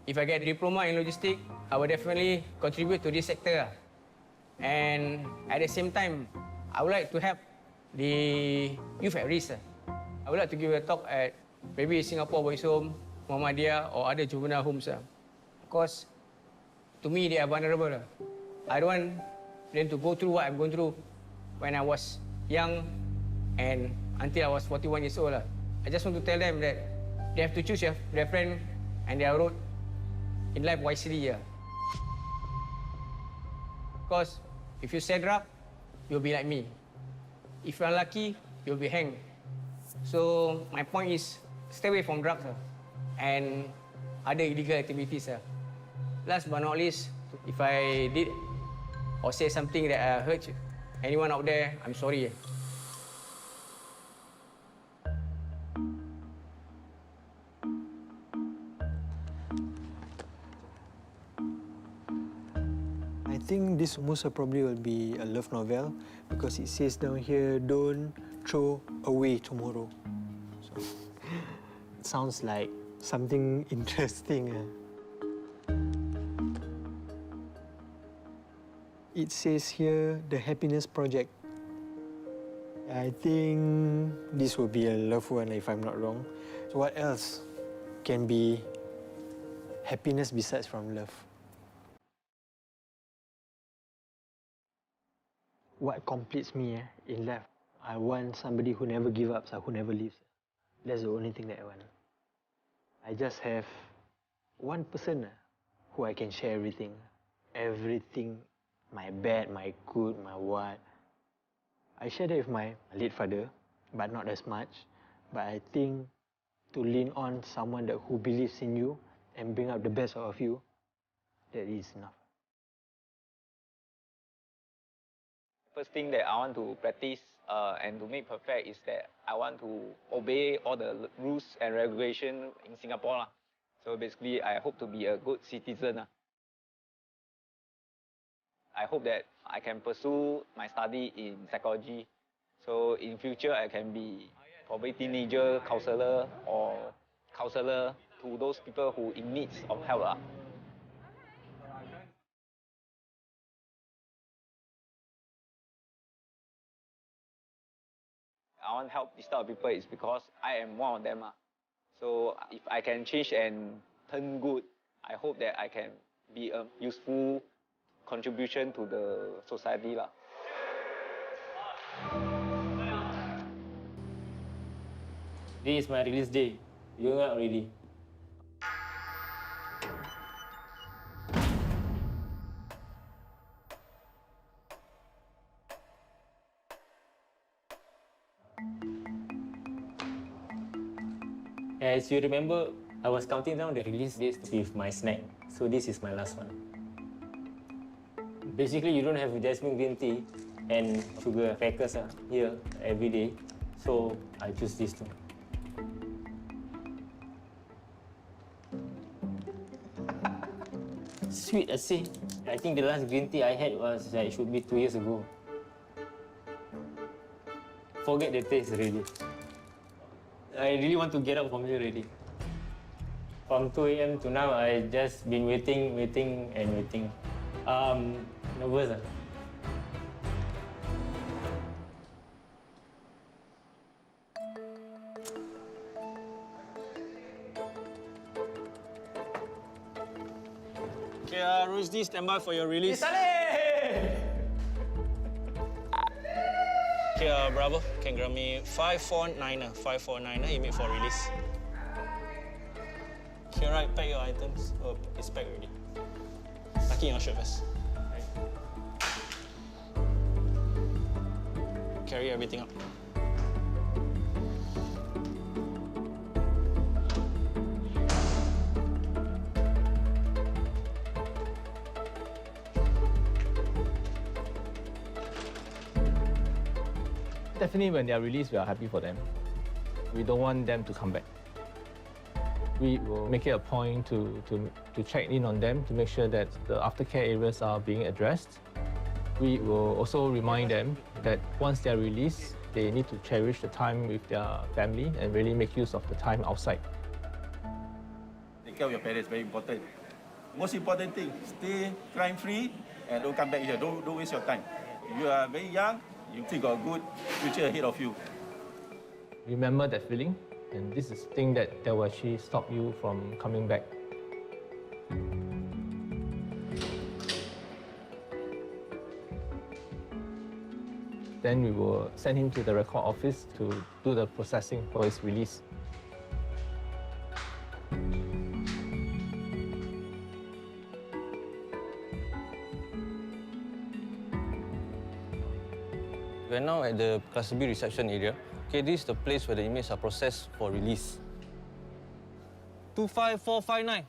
if I get a diploma in logistics, I will definitely contribute to this sector. And at the same time, I would like to help the youth at risk. I would like to give a talk at maybe Singapore Boys Home, Muhammadiyah, or other juvenile homes. Because to me, they are vulnerable. I don't want them to go through what I'm going through when I was young and until I was 41 years old. I just want to tell them that they have to choose their friend and their road in life wisely. Because if you sell drugs, you'll be like me. If you're unlucky, you'll be hanged. So my point is, stay away from drugs and other illegal activities. Last but not least, if I did or say something that hurt anyone out there, I'm sorry. I think this most probably will be a love novel because it says down here, don't throw away tomorrow. So, it sounds like something interesting. It says here, the Happiness Project. I think this will be a love one if I'm not wrong. So what else can be happiness besides from love? What completes me in life? I want somebody who never gives up, who never leaves. That's the only thing that I want. I just have one person who I can share everything. Everything, my bad, my good, my what. I shared that with my late father, but not as much. But I think to lean on someone who believes in you and bring out the best out of you, that is enough. First thing that I want to practice and to make perfect is that I want to obey all the rules and regulations in Singapore. So basically, I hope to be a good citizen. I hope that I can pursue my study in psychology. So in future, I can be probably teenager counselor or counselor to those people who in need of help. I want to help this type of people is because I am one of them. So if I can change and turn good, I hope that I can be a useful contribution to the society. This is my release day. You ingat already. As you remember, I was counting down the release days with my snack. So this is my last one. Basically, you don't have jasmine green tea and sugar crackers here every day. So I choose this two. Sweet, I say. I think the last green tea I had was should be 2 years ago. Forget the taste already. I really want to get up from here already. From 2 a.m. to now, I just been waiting and waiting. Nervous. Okay, Rusdi, stand by for your release. Okay, Bravo, can grab me 549er, 549er, inmate for release. Okay, right, pack your items. Oh, it's packed already. Tuck in your shirt first. Carry everything up. Definitely when they are released, we are happy for them. We don't want them to come back. We will make it a point to check in on them to make sure that the aftercare areas are being addressed. We will also remind them that once they are released, they need to cherish the time with their family and really make use of the time outside. Take care of your parents, very important. Most important thing, stay crime-free and don't come back here. Don't waste your time. You are very young, you still got a good future ahead of you. Remember that feeling, and this is the thing that will actually stop you from coming back. Then we will send him to the record office to do the processing for his release. We are now at the Class B reception area. Okay, this is the place where the inmates are processed for release. 25459.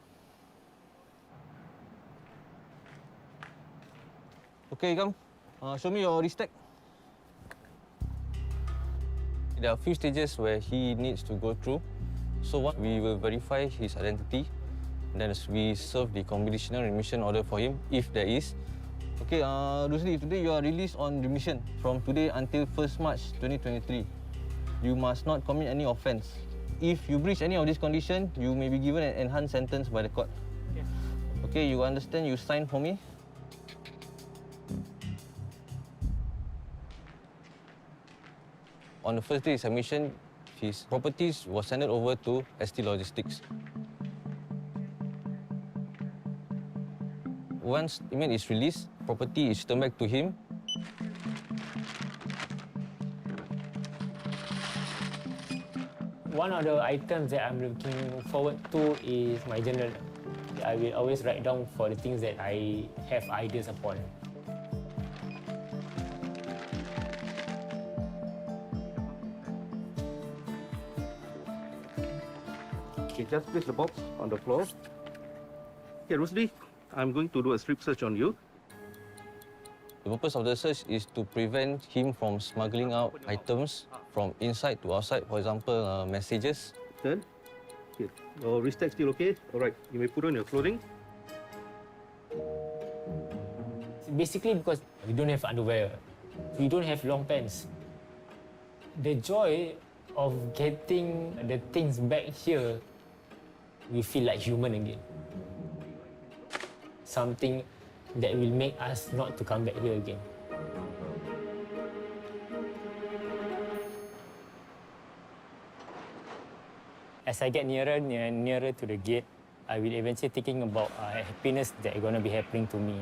Okay, come. Show me your wrist tag. There are a few stages where he needs to go through. So what we will verify his identity. Then we serve the conditional remission order for him, if there is. Okay, Rusdi, today you are released on remission from today until 1st March 2023. You must not commit any offence. If you breach any of these conditions, you may be given an enhanced sentence by the court. Okay, you understand? You sign for me? On the first day of submission, his properties was handed over to ST Logistics. Once the inmate is released, property is returned back to him. One of the items that I'm looking forward to is my journal. I will always write down for the things that I have ideas upon. Okay, just place the box on the floor. Okay, Rusdi, I'm going to do a strip search on you. The purpose of the search is to prevent him from smuggling out items from inside to outside, for example, messages. Turn. Okay, your wrist tag still okay? All right, you may put on your clothing. Basically, because we don't have underwear, we don't have long pants. The joy of getting the things back here, we feel like human again. Something that will make us not to come back here again. As I get nearer and nearer to the gate, I will eventually thinking about happiness that is going to be happening to me.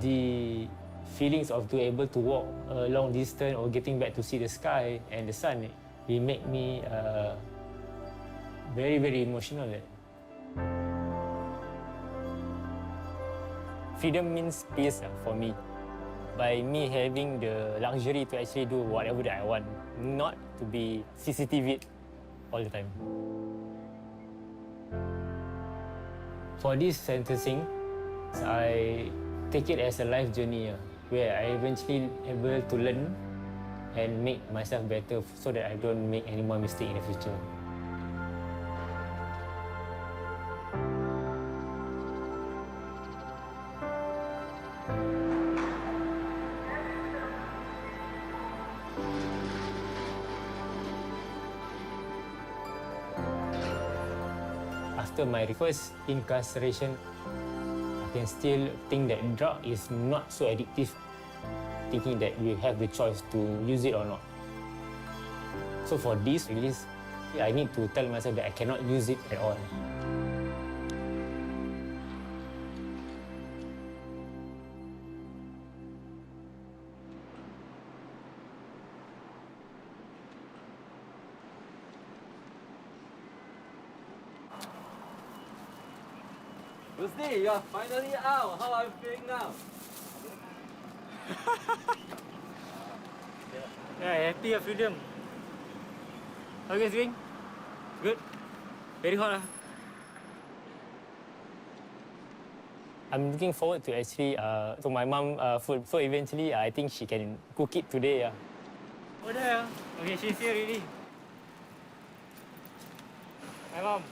The feelings of to able to walk a long distance or getting back to see the sky and the sun, it make me very, very emotional. Freedom means peace for me. By me having the luxury to actually do whatever that I want, not to be CCTV all the time. For this sentencing, I take it as a life journey where I eventually able to learn and make myself better so that I don't make any more mistakes in the future. After my first incarceration, I can still think that drug is not so addictive, thinking that we have the choice to use it or not. So for this release, I need to tell myself that I cannot use it at all. Rusdi, you're finally out. How are you feeling now? Yeah, happy of freedom. How you guys doing? Good? Very hot. I'm looking forward to actually to my mom food. So eventually, I think she can cook it today. Oh, there. Okay, she's here already. Hi, Mom.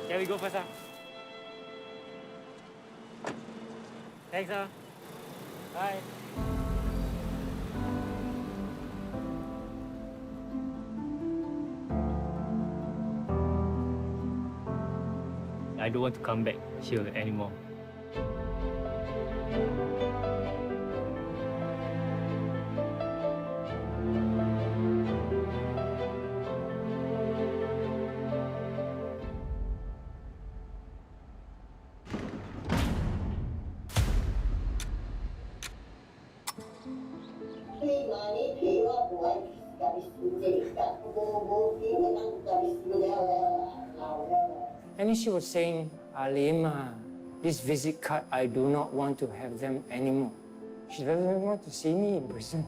Yeah, we go first. Thanks. Bye. I don't want to come back here anymore. And she was saying, Alim, this visit card, I do not want to have them anymore. She doesn't want to see me in prison.